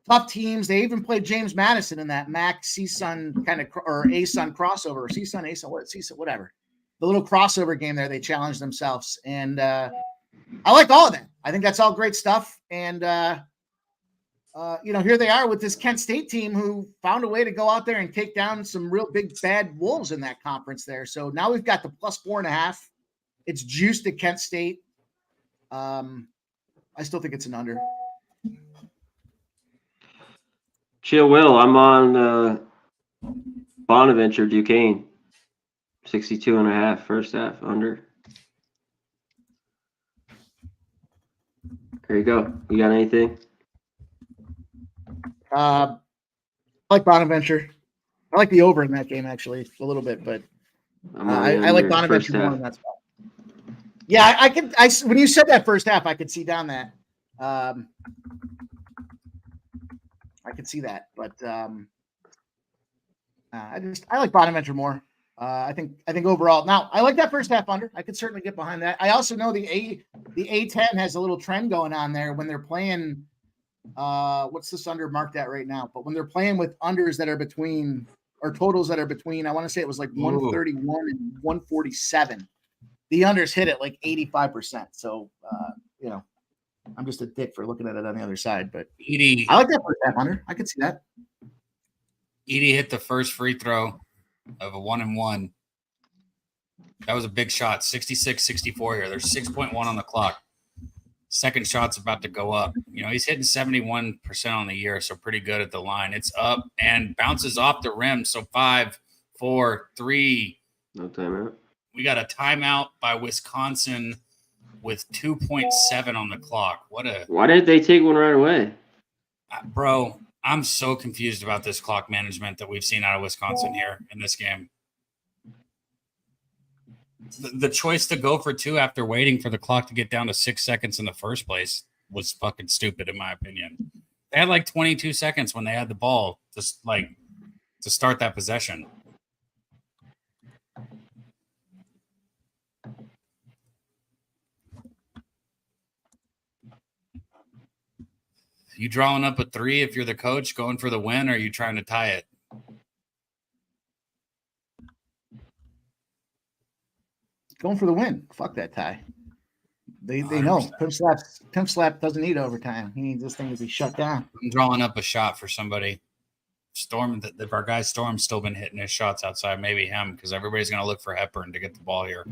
Tough teams. They even played James Madison in that MAC CSUN kind of or ASUN crossover, or CSUN, ASUN, whatever. The little crossover game there, they challenged themselves. And I like all of that. I think that's all great stuff. And, here they are with this Kent State team who found a way to go out there and take down some real big bad wolves in that conference there. So now we've got the +4.5. It's juiced at Kent State. I still think it's an under. Chill Will, I'm on Bonaventure Duquesne. 62.5 first half under. There you go. You got anything? I like Bonaventure. I like the over in that game actually a little bit, but I like Bonaventure more in that spot. Yeah, I could. When you said that first half, I could see down that. I could see that, but I like Bonaventure more. I think overall. Now I like that first half under. I could certainly get behind that. I also know the A10 has a little trend going on there when they're playing. What's this under marked at right now? But when they're playing with unders that are between or totals that are between, I want to say it was like 131 and 147. The unders hit it like 85%. So I'm just a dick for looking at it on the other side. But Edie, I like that first half under. I could see that. Edie hit the first free throw of a 1-and-1. That was a big shot. 66-64 here. There's 6.1 on the clock. Second shot's about to go up. He's hitting 71% on the year, so pretty good at the line. It's up and bounces off the rim. So 5, 4, 3. No timeout. We got a timeout by Wisconsin with 2.7 on the clock. Why didn't they take one right away? Bro, I'm so confused about this clock management that we've seen out of Wisconsin here in this game. The choice to go for 2 after waiting for the clock to get down to 6 seconds in the first place was fucking stupid, in my opinion. They had like 22 seconds when they had the ball to start that possession. You drawing up a 3 if you're the coach, going for the win, or are you trying to tie it? Going for the win. Fuck that tie. They know. Pimp Slap doesn't need overtime. He needs this thing to be shut down. I'm drawing up a shot for somebody. Storm, if our guy Storm's still been hitting his shots outside, maybe him, because everybody's going to look for Hepburn to get the ball here.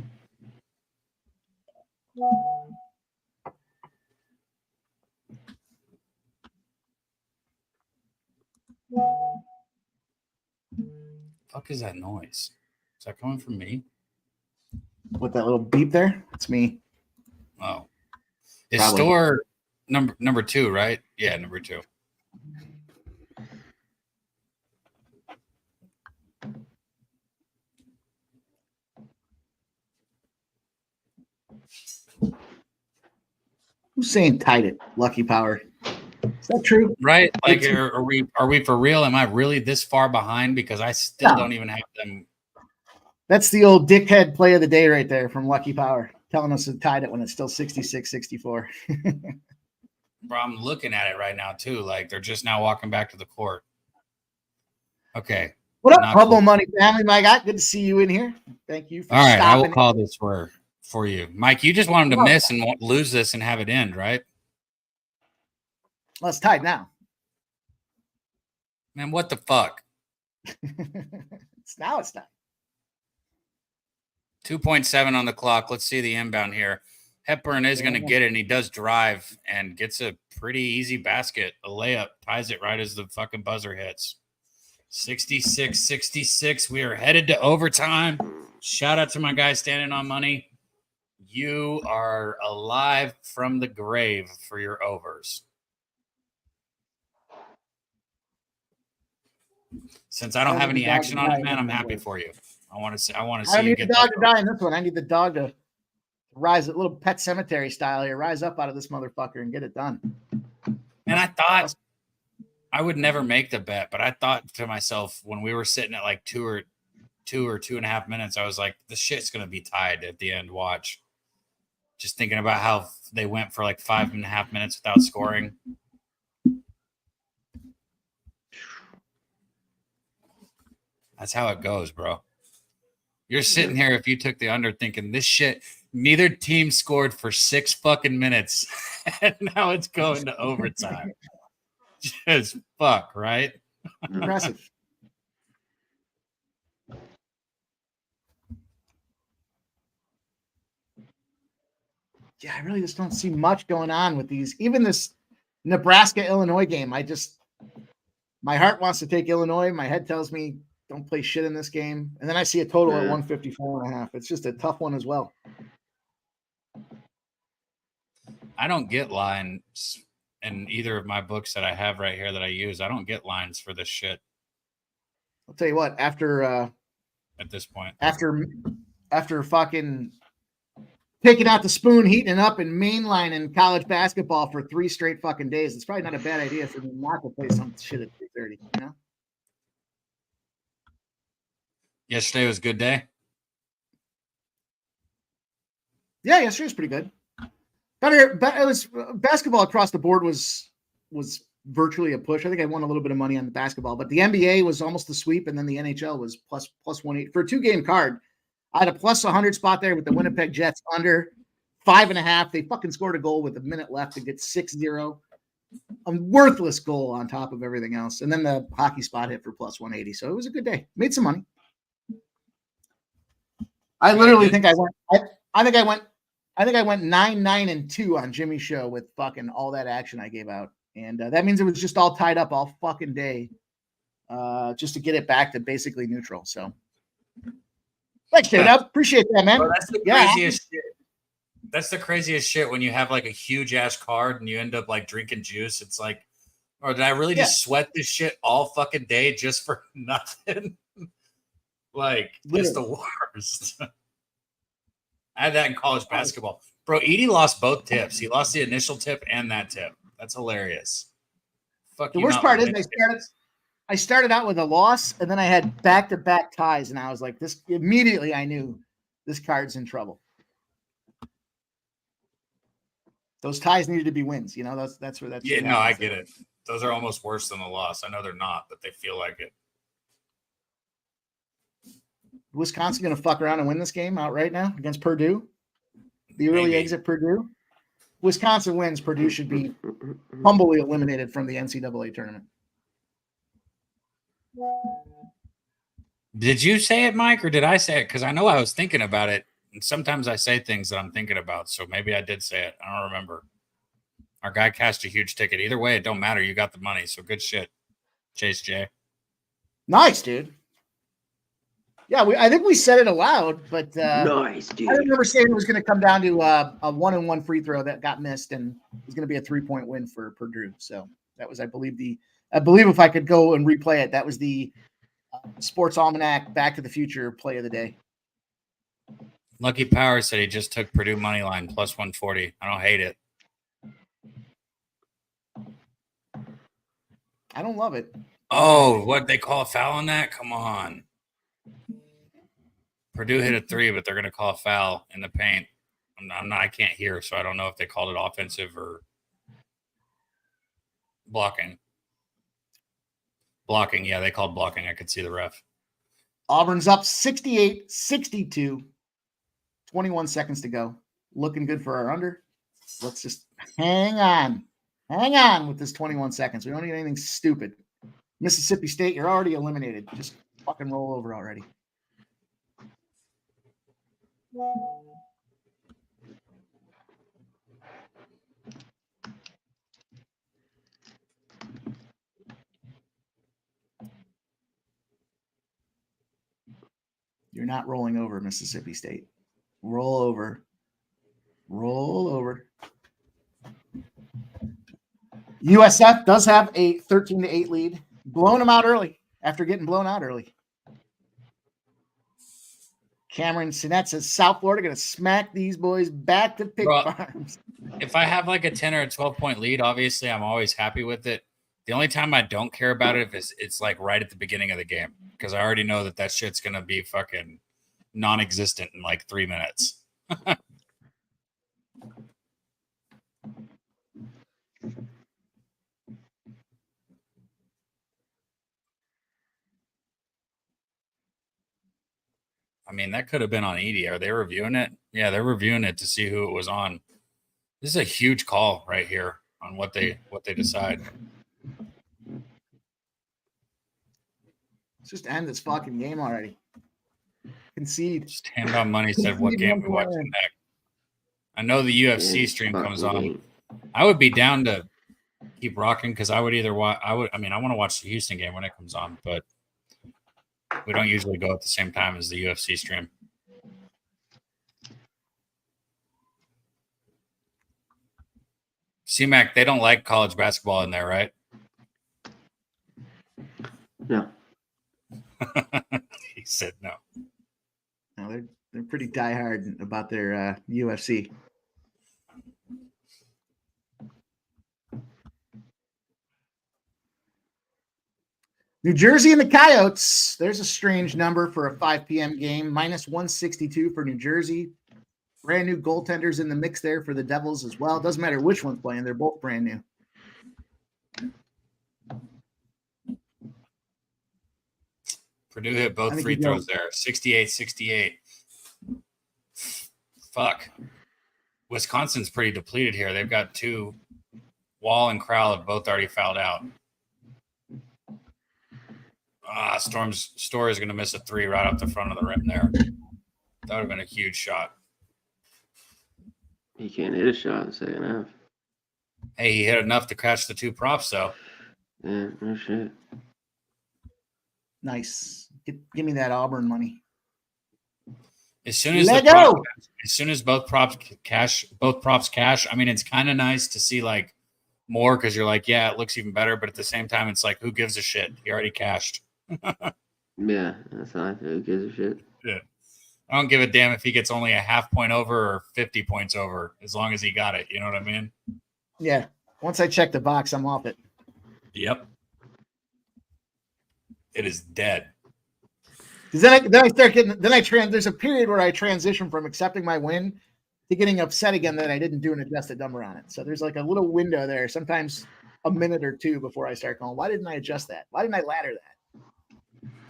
Fuck is that noise? Is that coming from me? With that little beep there? It's me. Oh. Is Probably. Store number 2, right? Yeah, number 2. Who's saying tied it? Lucky Power. Is that true? Right? Like, are we for real? Am I really this far behind? Because I still don't even have them. That's the old dickhead play of the day right there from Lucky Power, telling us to tied it when it's still 66-64. Bro, I'm looking at it right now, too. Like, they're just now walking back to the court. Okay. What up, Bubble Money family? Mike, good to see you in here. Thank you for All right, stopping. I will call this for you. Mike, you just want him to miss and lose this and have it end, right? Well, it's tied now. Man, what the fuck? It's tied. 2.7 on the clock. Let's see the inbound here. Hepburn is going to get it, and he does drive and gets a pretty easy basket. A layup, ties it right as the fucking buzzer hits. 66-66. We are headed to overtime. Shout out to my guy standing on money. You are alive from the grave for your overs. Since I don't have any action on it, man, I'm happy for you. I want to see you get the dog to die in this one. I need the dog to rise, a little Pet Cemetery style here, rise up out of this motherfucker and get it done. And I thought I would never make the bet, but I thought to myself when we were sitting at like 2 or 2.5 minutes, I was like, this shit's going to be tied at the end. Watch. Just thinking about how they went for like 5.5 minutes without scoring. That's how it goes, bro. You're sitting here if you took the under thinking this shit, neither team scored for 6 fucking minutes. And now it's going to overtime. Just fuck, right? Impressive. Yeah, I really just don't see much going on with these. Even this Nebraska-Illinois game, my heart wants to take Illinois. My head tells me don't play shit in this game. And then I see a total at 154.5. It's just a tough one as well. I don't get lines in either of my books that I have right here that I use. I don't get lines for this shit. I'll tell you what, after at this point. After fucking taking out the spoon, heating it up, and mainlining college basketball for 3 straight fucking days, it's probably not a bad idea for me not to play some shit at 3:30, you know? Yesterday was a good day. Yeah, yesterday was pretty good. Better, it was basketball across the board was virtually a push. I think I won a little bit of money on the basketball, but the NBA was almost a sweep, and then the NHL was plus 180 for a 2-game card. I had a plus 100 spot there with the Winnipeg Jets under 5.5. They fucking scored a goal with a minute left to get 6-0. A worthless goal on top of everything else, and then the hockey spot hit for plus 180. So it was a good day. Made some money. I literally think I went. I think I went 9-9-2 on Jimmy's show with fucking all that action I gave out, and that means it was just all tied up all fucking day, just to get it back to basically neutral. So, thanks, dude. I appreciate that, man. Bro, that's the craziest shit. That's the craziest shit when you have like a huge ass card and you end up like drinking juice. It's like, or did I really just sweat this shit all fucking day just for nothing? Like, it's the worst. I had that in college basketball. Bro, Edie lost both tips. He lost the initial tip and that tip. That's hilarious. Fuck the worst part is I started out with a loss, and then I had back-to-back ties, and I was like, this immediately I knew this card's in trouble. Those ties needed to be wins, you know. That's where that's. Yeah, no, I get it. Those are almost worse than the loss. I know they're not, but they feel like it. Wisconsin going to fuck around and win this game out right now against Purdue. The early exit Purdue. Wisconsin wins. Purdue should be humbly eliminated from the NCAA tournament. Did you say it, Mike, or did I say it? Because I know I was thinking about it. And sometimes I say things that I'm thinking about. So maybe I did say it. I don't remember. Our guy cashed a huge ticket. Either way, it don't matter. You got the money. So good shit. Chase J. Nice, dude. Yeah, I think we said it aloud, but nice, dude. I remember saying it was going to come down to a 1-and-1 free throw that got missed, and it was going to be a 3-point win for Purdue. So that was, I believe if I could go and replay it, that was the Sports Almanac Back to the Future play of the day. Lucky Power said he just took Purdue money line plus 140. I don't hate it. I don't love it. Oh, what they call a foul on that? Come on. Purdue hit a 3, but they're going to call a foul in the paint. I can't hear, so I don't know if they called it offensive or blocking. Blocking, yeah, they called blocking. I could see the ref. Auburn's up 68-62. 21 seconds to go. Looking good for our under. Let's just hang on. Hang on with this 21 seconds. We don't need anything stupid. Mississippi State, you're already eliminated. Just fucking roll over already. You're not rolling over, Mississippi State. Roll over. Roll over. USF does have a 13-8 lead. Blown them out early after getting blown out early. Cameron Sinnett says South Florida going to smack these boys back to pig farms. If I have like a 10 or a 12-point lead, obviously I'm always happy with it. The only time I don't care about it is it's like right at the beginning of the game because I already know that shit's going to be fucking non-existent in like 3 minutes. I mean, that could have been on Edie. Are they reviewing it? Yeah, they're reviewing it to see who it was on. This is a huge call right here on what they decide. Let's just end this fucking game already. Concede. Just hand on money said what game we watch next. I know the UFC stream comes on. I would be down to keep rocking because I would either watch. I want to watch the Houston game when it comes on, but we don't usually go at the same time as the UFC stream. C-Mac, they don't like college basketball in there, right? No. He said no. No, they're pretty diehard about their UFC. New Jersey and the Coyotes. There's a strange number for a 5 p.m. game. Minus 162 for New Jersey. Brand new goaltenders in the mix there for the Devils as well. Doesn't matter which one's playing. They're both brand new. Purdue hit both free throws there. 68-68. Fuck. Wisconsin's pretty depleted here. They've got two. Wall and Crowell have both already fouled out. Story is going to miss a three right off the front of the rim there. That would have been a huge shot. He can't hit a shot in the second half. Hey, he hit enough to catch the two props, though. Yeah, no shit. Nice. Give me that Auburn money. As soon as both props cash, I mean, it's kind of nice to see like more because you're like, yeah, it looks even better. But at the same time, it's like, who gives a shit? He already cashed. Yeah, that's how I feel. Who gives a shit? Yeah. I don't give a damn if he gets only a half point over or 50 points over, as long as he got it. You know what I mean? Yeah. Once I check the box, I'm off it. Yep. It is dead. Because then I start getting. There's a period where I transition from accepting my win to getting upset again that I didn't do an adjusted number on it. So there's like a little window there, sometimes a minute or two before I start going, why didn't I adjust that? Why didn't I ladder that?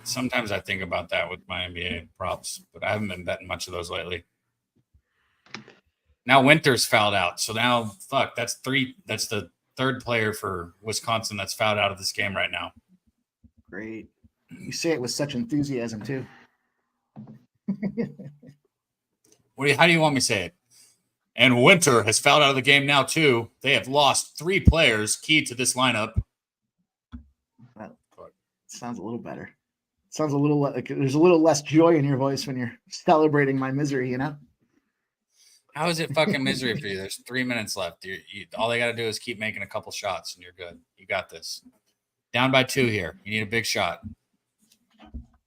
Sometimes I think about that with my NBA props, but I haven't been betting much of those lately. Now Winters fouled out. So now, that's three. That's the third player for Wisconsin that's fouled out of this game right now. Great. You say it with such enthusiasm, too. How do you want me to say it? And Winter has fouled out of the game now, too. They have lost 3 players key to this lineup. Well, sounds a little better. Sounds a little like there's a little less joy in your voice when you're celebrating my misery, you know? How is it fucking misery for you? There's 3 minutes left. All they got to do is keep making a couple shots, and you're good. You got this. Down by 2 here. You need a big shot.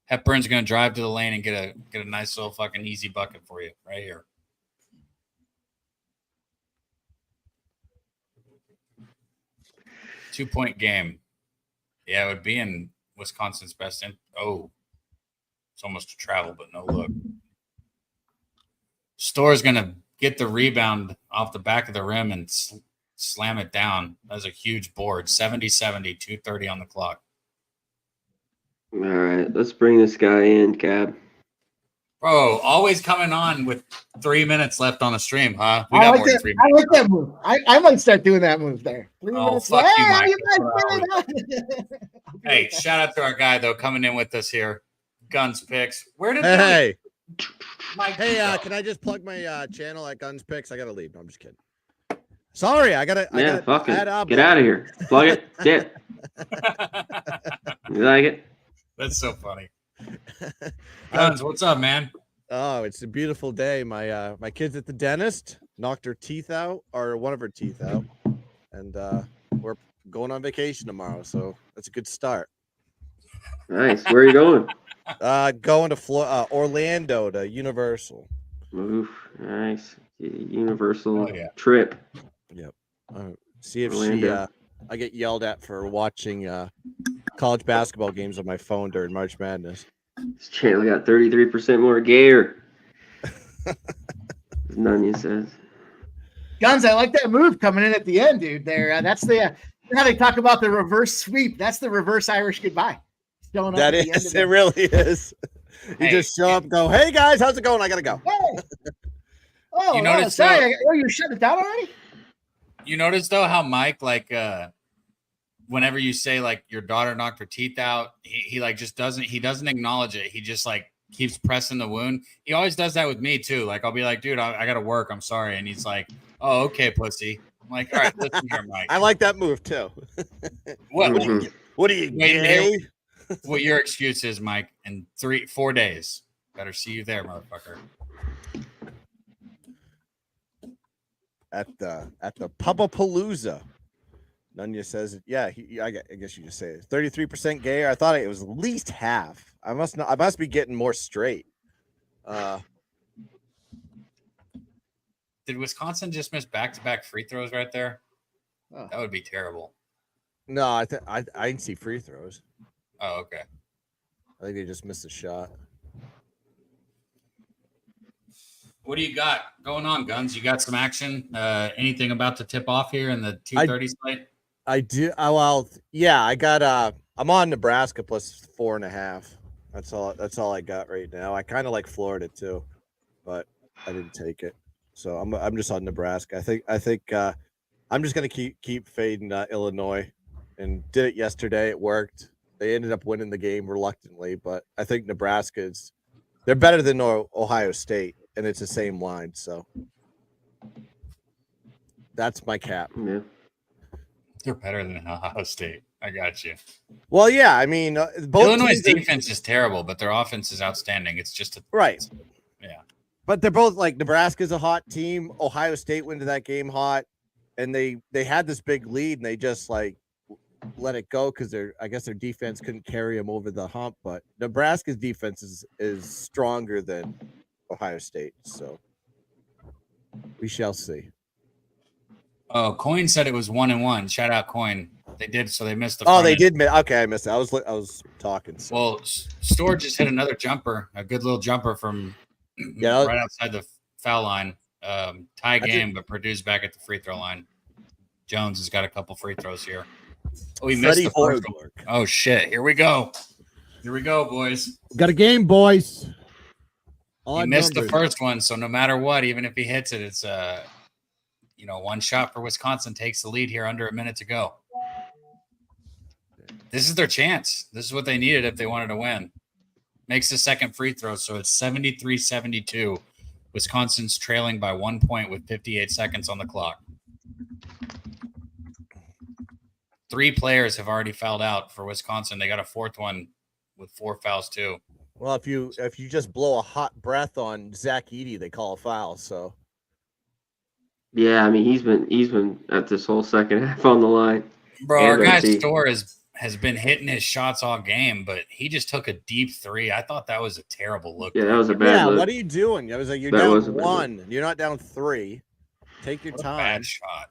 Hepburn's going to drive to the lane and get a nice little fucking easy bucket for you right here. Two-point game. Yeah, it would be in Wisconsin's best. It's almost a travel, but no look. Store's going to get the rebound off the back of the rim and slam it down. That was a huge board. 70-70, 2:30 on the clock. All right, let's bring this guy in, Cab. Bro, always coming on with 3 minutes left on the stream, huh? We I got like more than that. 3 I minutes. like that move. I might start doing that move there. 3 Oh, minutes fuck left. you, Hey, Mike. how you That's guys what I doing? always Hey, shout out to our guy, though, coming in with us here. Guns Picks. Where did Hey, Mike hey, go? can I just plug my channel at Guns Picks? I gotta leave. No, I'm just kidding. Sorry, I gotta. Fucking add up. get out of here. Plug it. Dip. You like it? That's so funny. Guns, what's up, man? Oh, it's a beautiful day. My kid's at the dentist. Knocked her teeth out, or one of her teeth out, and we're going on vacation tomorrow. So that's a good start. Nice. Where are you going? Going to Orlando to Universal. Oof. Nice. Universal Oh, yeah. trip. Yep. See if Orlando. I get yelled at for watching college basketball games on my phone during March Madness. This channel got 33% more gayer. As Nunya says. Guns, I like that move coming in at the end, dude. There, that's the how they talk about the reverse sweep. That's the reverse Irish goodbye. Showing up That at the end is, of it really is. You Hey, just show up and go, hey guys, how's it going? I gotta go. Hey. Oh, You notice, sorry. You shut it down already? You notice, though, how Mike, like, whenever you say, like, your daughter knocked her teeth out, he like, just doesn't acknowledge it. He just, like, keeps pressing the wound. He always does that with me, too. Like, I'll be like, dude, I got to work. I'm sorry. And he's like, oh, okay, pussy. I'm like, all right, listen here, Mike. I like that move too. What? Mhm. What are you, Wait, gay? What your excuse is, Mike, in 4 days. Better see you there, motherfucker. At the Pubapalooza. Nunya says, yeah, I guess you just say it. 33% gay. I thought it was at least half. I must be getting more straight. Did Wisconsin just miss back-to-back free throws right there? Oh. That would be terrible. No, I didn't see free throws. Oh, okay. I think they just missed a shot. What do you got going on, Guns? You got some action? Anything about to tip off here in the 2:30 slate? I do. Well, yeah, I got. I'm on Nebraska plus 4.5. That's all I got right now. I kind of like Florida too, but I didn't take it. So I'm just on Nebraska. I think I'm just gonna keep fading Illinois, and did it yesterday. It worked. They ended up winning the game reluctantly, but I think they're better than Ohio State, and it's the same line. So that's my cap. Yeah. They're better than Ohio State. I got you. Well, yeah, I mean, both Illinois' teams defense is terrible, but their offense is outstanding. It's just right. Yeah. But they're both like Nebraska's a hot team. Ohio State went to that game hot, and they had this big lead, and they just like let it go because I guess their defense couldn't carry them over the hump. But Nebraska's defense is stronger than Ohio State, so we shall see. Oh, Coin said it was 1-1. Shout out Coin. They did, so they missed the. Oh, they did. Okay, I missed it. I was talking. So. Well, Storr just hit another jumper, a good little jumper from right outside the foul line. Tie game, but Purdue's back at the free throw line. Jones has got a couple free throws here. Oh, he missed the first one. Oh shit! Here we go. Here we go, boys. Got a game, boys. He missed the first one, so no matter what, even if he hits it, it's one shot for Wisconsin takes the lead here under a minute to go. This is their chance. This is what they needed if they wanted to win. Makes the second free throw, so it's 73-72. Wisconsin's trailing by 1 point with 58 seconds on the clock. 3 players have already fouled out for Wisconsin. They got a fourth one with 4 fouls too. Well, if you just blow a hot breath on Zach Edey, they call a foul. So yeah, I mean he's been at this whole second half on the line. Bro, our guy Storr has been hitting his shots all game, but he just took a deep 3. I thought that was a terrible look. Yeah, that was a bad look. What are you doing? I was like, you're down 1. You're not down 3. Take your time. Bad shot.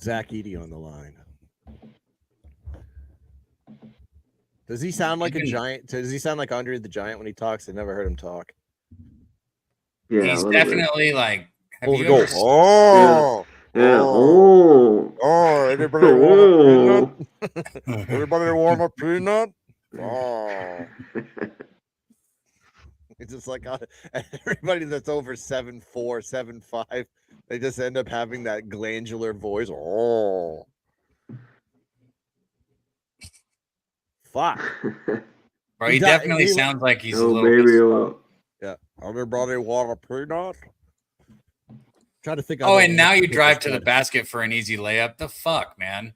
Zach Edey on the line. Does he sound like a giant? Does he sound like Andre the Giant when he talks? I've never heard him talk. Yeah, he's definitely like Have you go. ever- Oh, Yeah. oh, Oh. oh, anybody want a Oh. peanut? Everybody want a peanut? Oh. It's just like everybody that's over 7'4", 7'5", they just end up having that glandular voice. Oh, fuck! Bro, he definitely sounds like he's a Oh, little baby. bit. Yeah, everybody want a peanut? Trying to think. Oh, and now you drive to the basket for an easy layup. The fuck, man.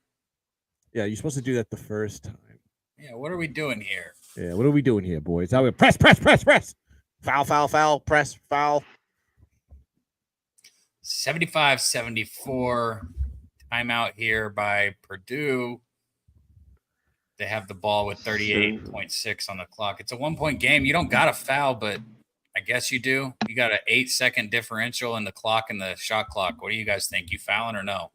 Yeah, you're supposed to do that the first time. Yeah, what are we doing here? Yeah, what are we doing here, boys? How we press, press, press, press. Foul, foul, foul, press, foul. 75-74. Timeout here by Purdue. They have the ball with 38.6 on the clock. It's a 1-point game. You don't got to foul, but I guess you do. You got an 8-second differential in the clock and the shot clock. What do you guys think? You fouling or no?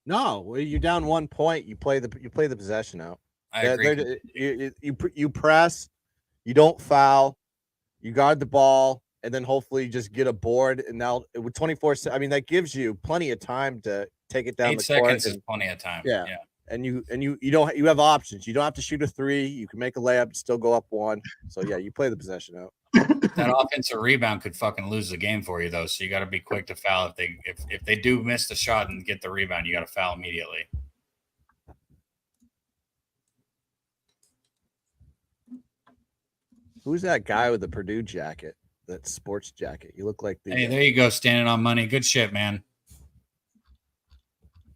No, you're down 1 point. You play the possession out. I agree. You press. You don't foul. You guard the ball, and then hopefully you just get a board. And now with 24, I mean that gives you plenty of time to take it down 8 the seconds court. is plenty of time. Yeah. And you have options. You don't have to shoot a 3. You can make a layup, still go up 1. So yeah, you play the possession out. That offensive rebound could fucking lose the game for you though. So you got to be quick to foul if they do miss the shot and get the rebound. You got to foul immediately. Who's that guy with the Purdue jacket? That sports jacket. You look like the. Hey, there you go, standing on money. Good shit, man.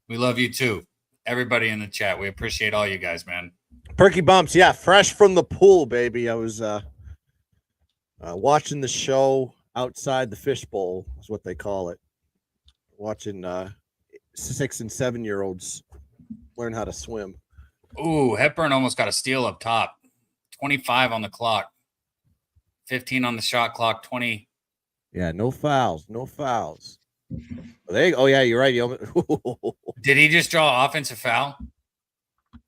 We love you too. Everybody in the chat. We appreciate all you guys, man. Perky Bumps, yeah, fresh from the pool, baby. I was watching the show outside the fishbowl, is what they call it. Watching 6 and 7-year-olds learn how to swim. Ooh, Hepburn almost got a steal up top. 25 on the clock. 15 on the shot clock. 20. Yeah, no fouls. No fouls. Oh, yeah, you're right. Did he just draw offensive foul?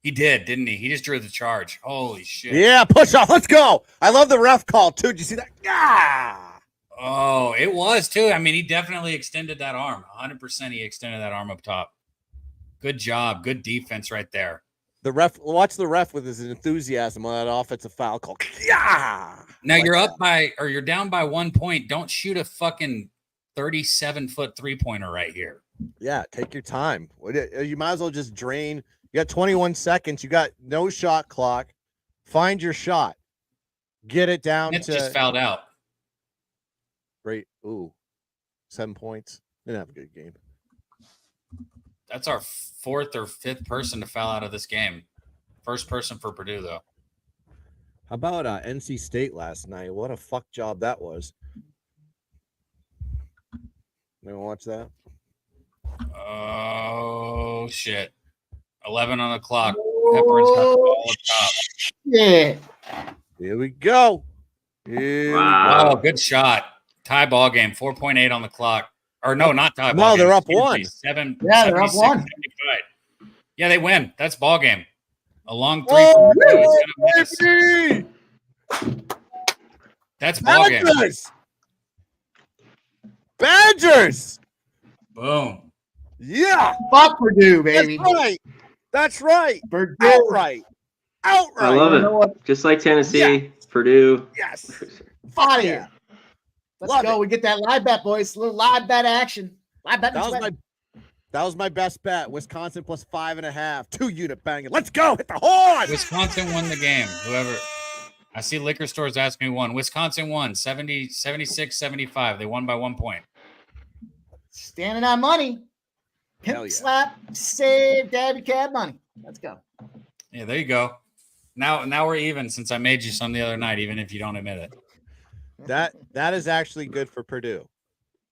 He did, didn't he? He just drew the charge. Holy shit. Yeah, push off. Let's go. I love the ref call, too. Did you see that? Yeah. Oh, it was, too. I mean, he definitely extended that arm. 100% he extended that arm up top. Good job. Good defense right there. The ref, watch the ref with his enthusiasm on that offensive foul call. Yeah. Now you're you're down by 1 point. Don't shoot a fucking 37-foot 3-pointer right here. Yeah, take your time. You might as well just drain. You got 21 seconds. You got no shot clock. Find your shot. Get it down It's to. just fouled out. Great. Ooh, 7 points. Didn't have a good game. That's our 4th or 5th person to foul out of this game. First person for Purdue, though. How about NC State last night? What a fuck job that was. Anyone watch that? Oh, shit. 11 on the clock. Hepburn's got the ball up top. Yeah. Here we go. Wow, good shot. Tie ball game. 4.8 on the clock. Or no, not tie ball game. No, they're up Excuse 1. me. 7. Yeah, they're up 1. 75. Yeah, they win. That's ball game. A long 3 from Purdue is gonna miss. That's ball game. Badgers. Boom. Yeah. Fuck Purdue, baby. That's right. That's right. Purdue. Outright. I love it. Just like Tennessee, Purdue. Yes. Out of here. Let's Love go. it. We get that live bet, boys. A little live bet action. Live bet. That was my best bet. Wisconsin plus 5.5. 2-unit banging. Let's go. Hit the horn. Wisconsin won the game. Whoever. I see liquor stores asking who won. Wisconsin won 76-75. They won by 1 point. Standing on money. Hell Pimp yeah. slap, save, Dabby Cab money. Let's go. Yeah, there you go. Now we're even since I made you some the other night, even if you don't admit it. That is actually good for Purdue.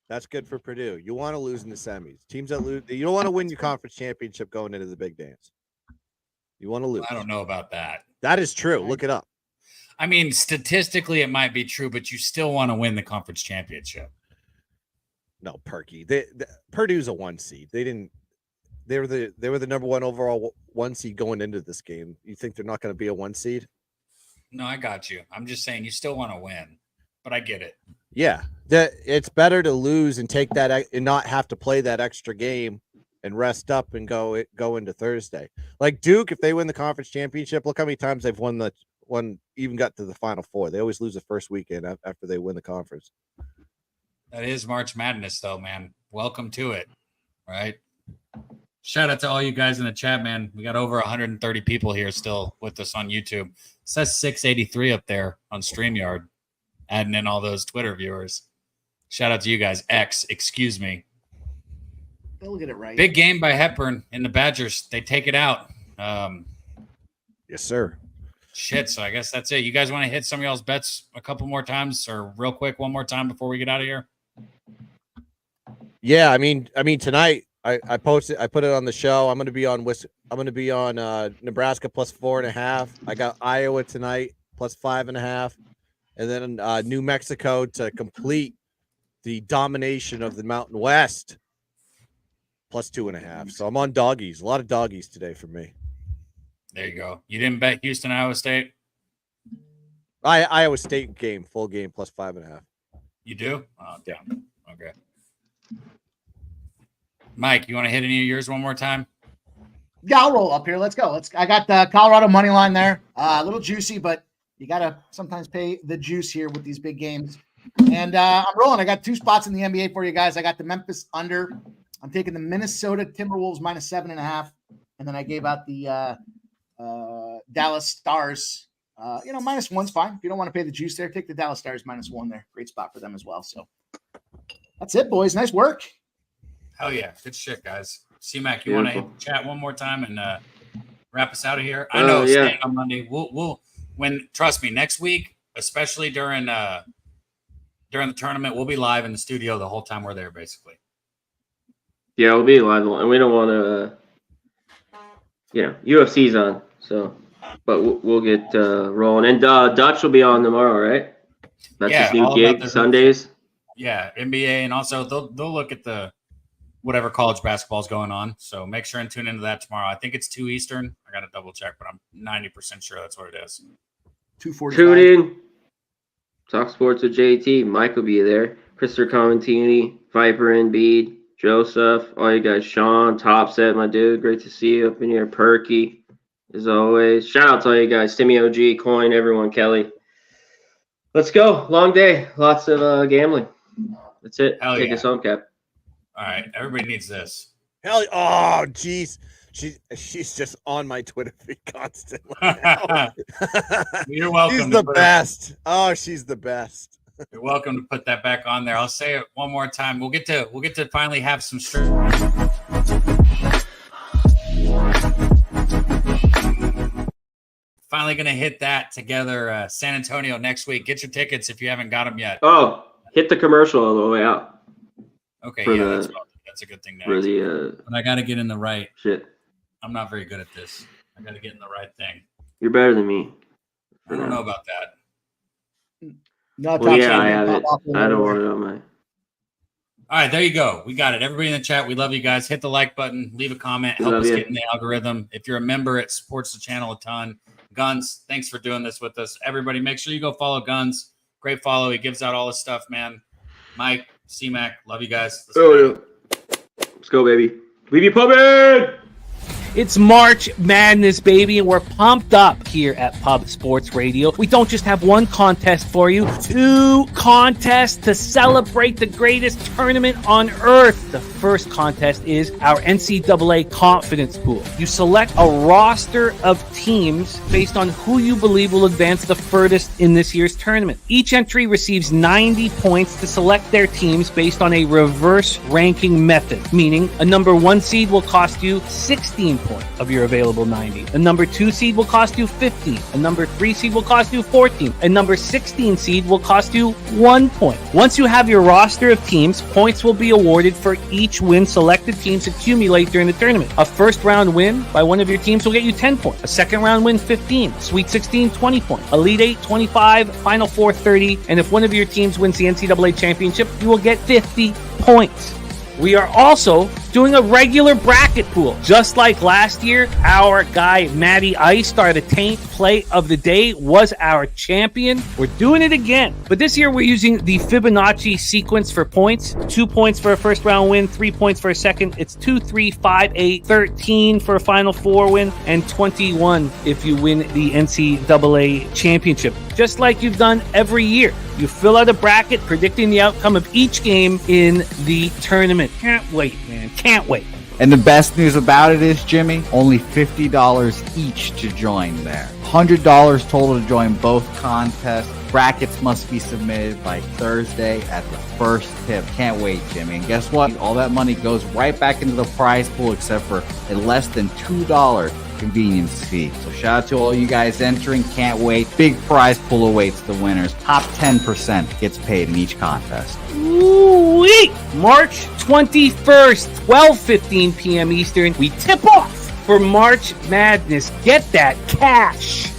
That's good for Purdue. You want to lose in the semis. Teams that lose, you don't want to win your conference championship going into the big dance. You want to lose. I don't know about that. That is true. Look it up. I mean, statistically, it might be true, but you still want to win the conference championship. No, Perky. Purdue's a 1 seed. They were the number 1 overall 1 seed going into this game. You think they're not going to be a 1 seed? No, I got you. I'm just saying you still want to win, but I get it. Yeah, it's better to lose and take that and not have to play that extra game and rest up and go into Thursday. Like Duke, if they win the conference championship, look how many times they've won even got to the Final Four. They always lose the first weekend after they win the conference. That is March Madness, though, man. Welcome to it, right? Shout out to all you guys in the chat, man. We got over 130 people here still with us on YouTube. It says 683 up there on StreamYard, adding in all those Twitter viewers. Shout out to you guys. Excuse me. They'll get it right. Big game by Hepburn and the Badgers. They take it out. Yes, sir. Shit, so I guess that's it. You guys want to hit some of y'all's bets a couple more times or real quick one more time before we get out of here? Yeah, I mean tonight I put it on the show. I'm going to be on Nebraska plus 4.5. I got Iowa tonight plus 5.5, and then New Mexico to complete the domination of the Mountain West plus 2.5. So I'm on doggies. A lot of doggies today for me. There you go. You didn't bet Houston, Iowa State? Iowa State game, full game plus 5.5. You do? Oh, damn. Okay. Mike, you want to hit any of yours one more time? Yeah, I'll roll up here. Let's go. I got the Colorado money line there. A little juicy, but you got to sometimes pay the juice here with these big games. And I'm rolling. I got 2 spots in the NBA for you guys. I got the Memphis under. I'm taking the Minnesota Timberwolves minus 7.5. And then I gave out the Dallas Stars. Minus 1's fine. If you don't want to pay the juice there, take the Dallas Stars minus 1 there. Great spot for them as well. So that's it, boys. Nice work. Hell yeah. Good shit, guys. C-Mac, you want to chat one more time and wrap us out of here? I know staying on Monday. We'll trust me, next week, especially during the tournament, we'll be live in the studio the whole time we're there, basically. Yeah, we'll be live, and we don't want to, UFC's on, so, but we'll get rolling. And Dutch will be on tomorrow, right? That's his new gig, Sundays. Yeah, NBA, and also they'll look at the whatever college basketball is going on. So make sure and tune into that tomorrow. I think it's 2 Eastern. I got to double check, but I'm 90% sure that's what it is. 2:45. Tune in. Talk sports with JT. Mike will be there. Christopher Comentini, Viper Embiid, Joseph, all you guys, Sean, Topset, my dude. Great to see you up in here. Perky, as always. Shout out to all you guys. Timmy OG, Coin, everyone, Kelly. Let's go. Long day. Lots of gambling. That's it. Take us home, Cap. All right. Everybody needs this. Hell, oh, jeez. She's just on my Twitter feed constantly. You're welcome. She's the best. Oh, she's the best. You're welcome to put that back on there. I'll say it one more time. We'll get to finally have some finally going to hit that together. San Antonio next week. Get your tickets if you haven't got them yet. Oh, hit the commercial all the way out. Okay, yeah, that's a good thing. But I got to get in the right. Shit. I'm not very good at this. I got to get in the right thing. You're better than me. I don't know about that. Well, yeah, I have it. I don't want it on my. All right, there you go. We got it. Everybody in the chat, we love you guys. Hit the like button, leave a comment, help us get in the algorithm. If you're a member, it supports the channel a ton. Guns, thanks for doing this with us. Everybody, make sure you go follow Guns. Great follow. He gives out all this stuff, man. Mike, C-Mac, love you guys. Let's go, baby. Leave you pumping. It's March Madness, baby, and we're pumped up here at Pub Sports Radio. We don't just have one contest for you, 2 contests to celebrate the greatest tournament on earth. The first contest is our NCAA Confidence Pool. You select a roster of teams based on who you believe will advance the furthest in this year's tournament. Each entry receives 90 points to select their teams based on a reverse ranking method, meaning a number 1 seed will cost you 16 points of your available 90. A number 2 seed will cost you 15. A number 3 seed will cost you 14. A number 16 seed will cost you 1 point. Once you have your roster of teams, points will be awarded for each win selected teams accumulate during the tournament. A first round win by one of your teams will get you 10 points. A second round win, 15. Sweet 16, 20 points. Elite 8, 25. Final 4, 30. And if one of your teams wins the NCAA championship, you will get 50 points. We are also doing a regular bracket pool. Just like last year, our guy Matty Ice started the taint play of the day, was our champion. We're doing it again. But this year we're using the Fibonacci sequence for points. 2 points for a first round win, 3 points for a second. It's 2, 3, 5, 8, 13 for a Final Four win, and 21 if you win the NCAA championship. Just like you've done every year. You fill out a bracket predicting the outcome of each game in the tournament. Can't wait, man. Can't wait. And the best news about it is, Jimmy, only $50 each to join there. $100 total to join both contests. Brackets must be submitted by Thursday at the first tip. Can't wait, Jimmy. And guess what? All that money goes right back into the prize pool except for a less than $2 convenience fee. So shout out to all you guys entering. Can't wait. Big prize pool awaits the winners. Top 10% gets paid in each contest. Ooh-wee! March 21st, 12:15 p.m. Eastern. We tip off for March Madness. Get that cash.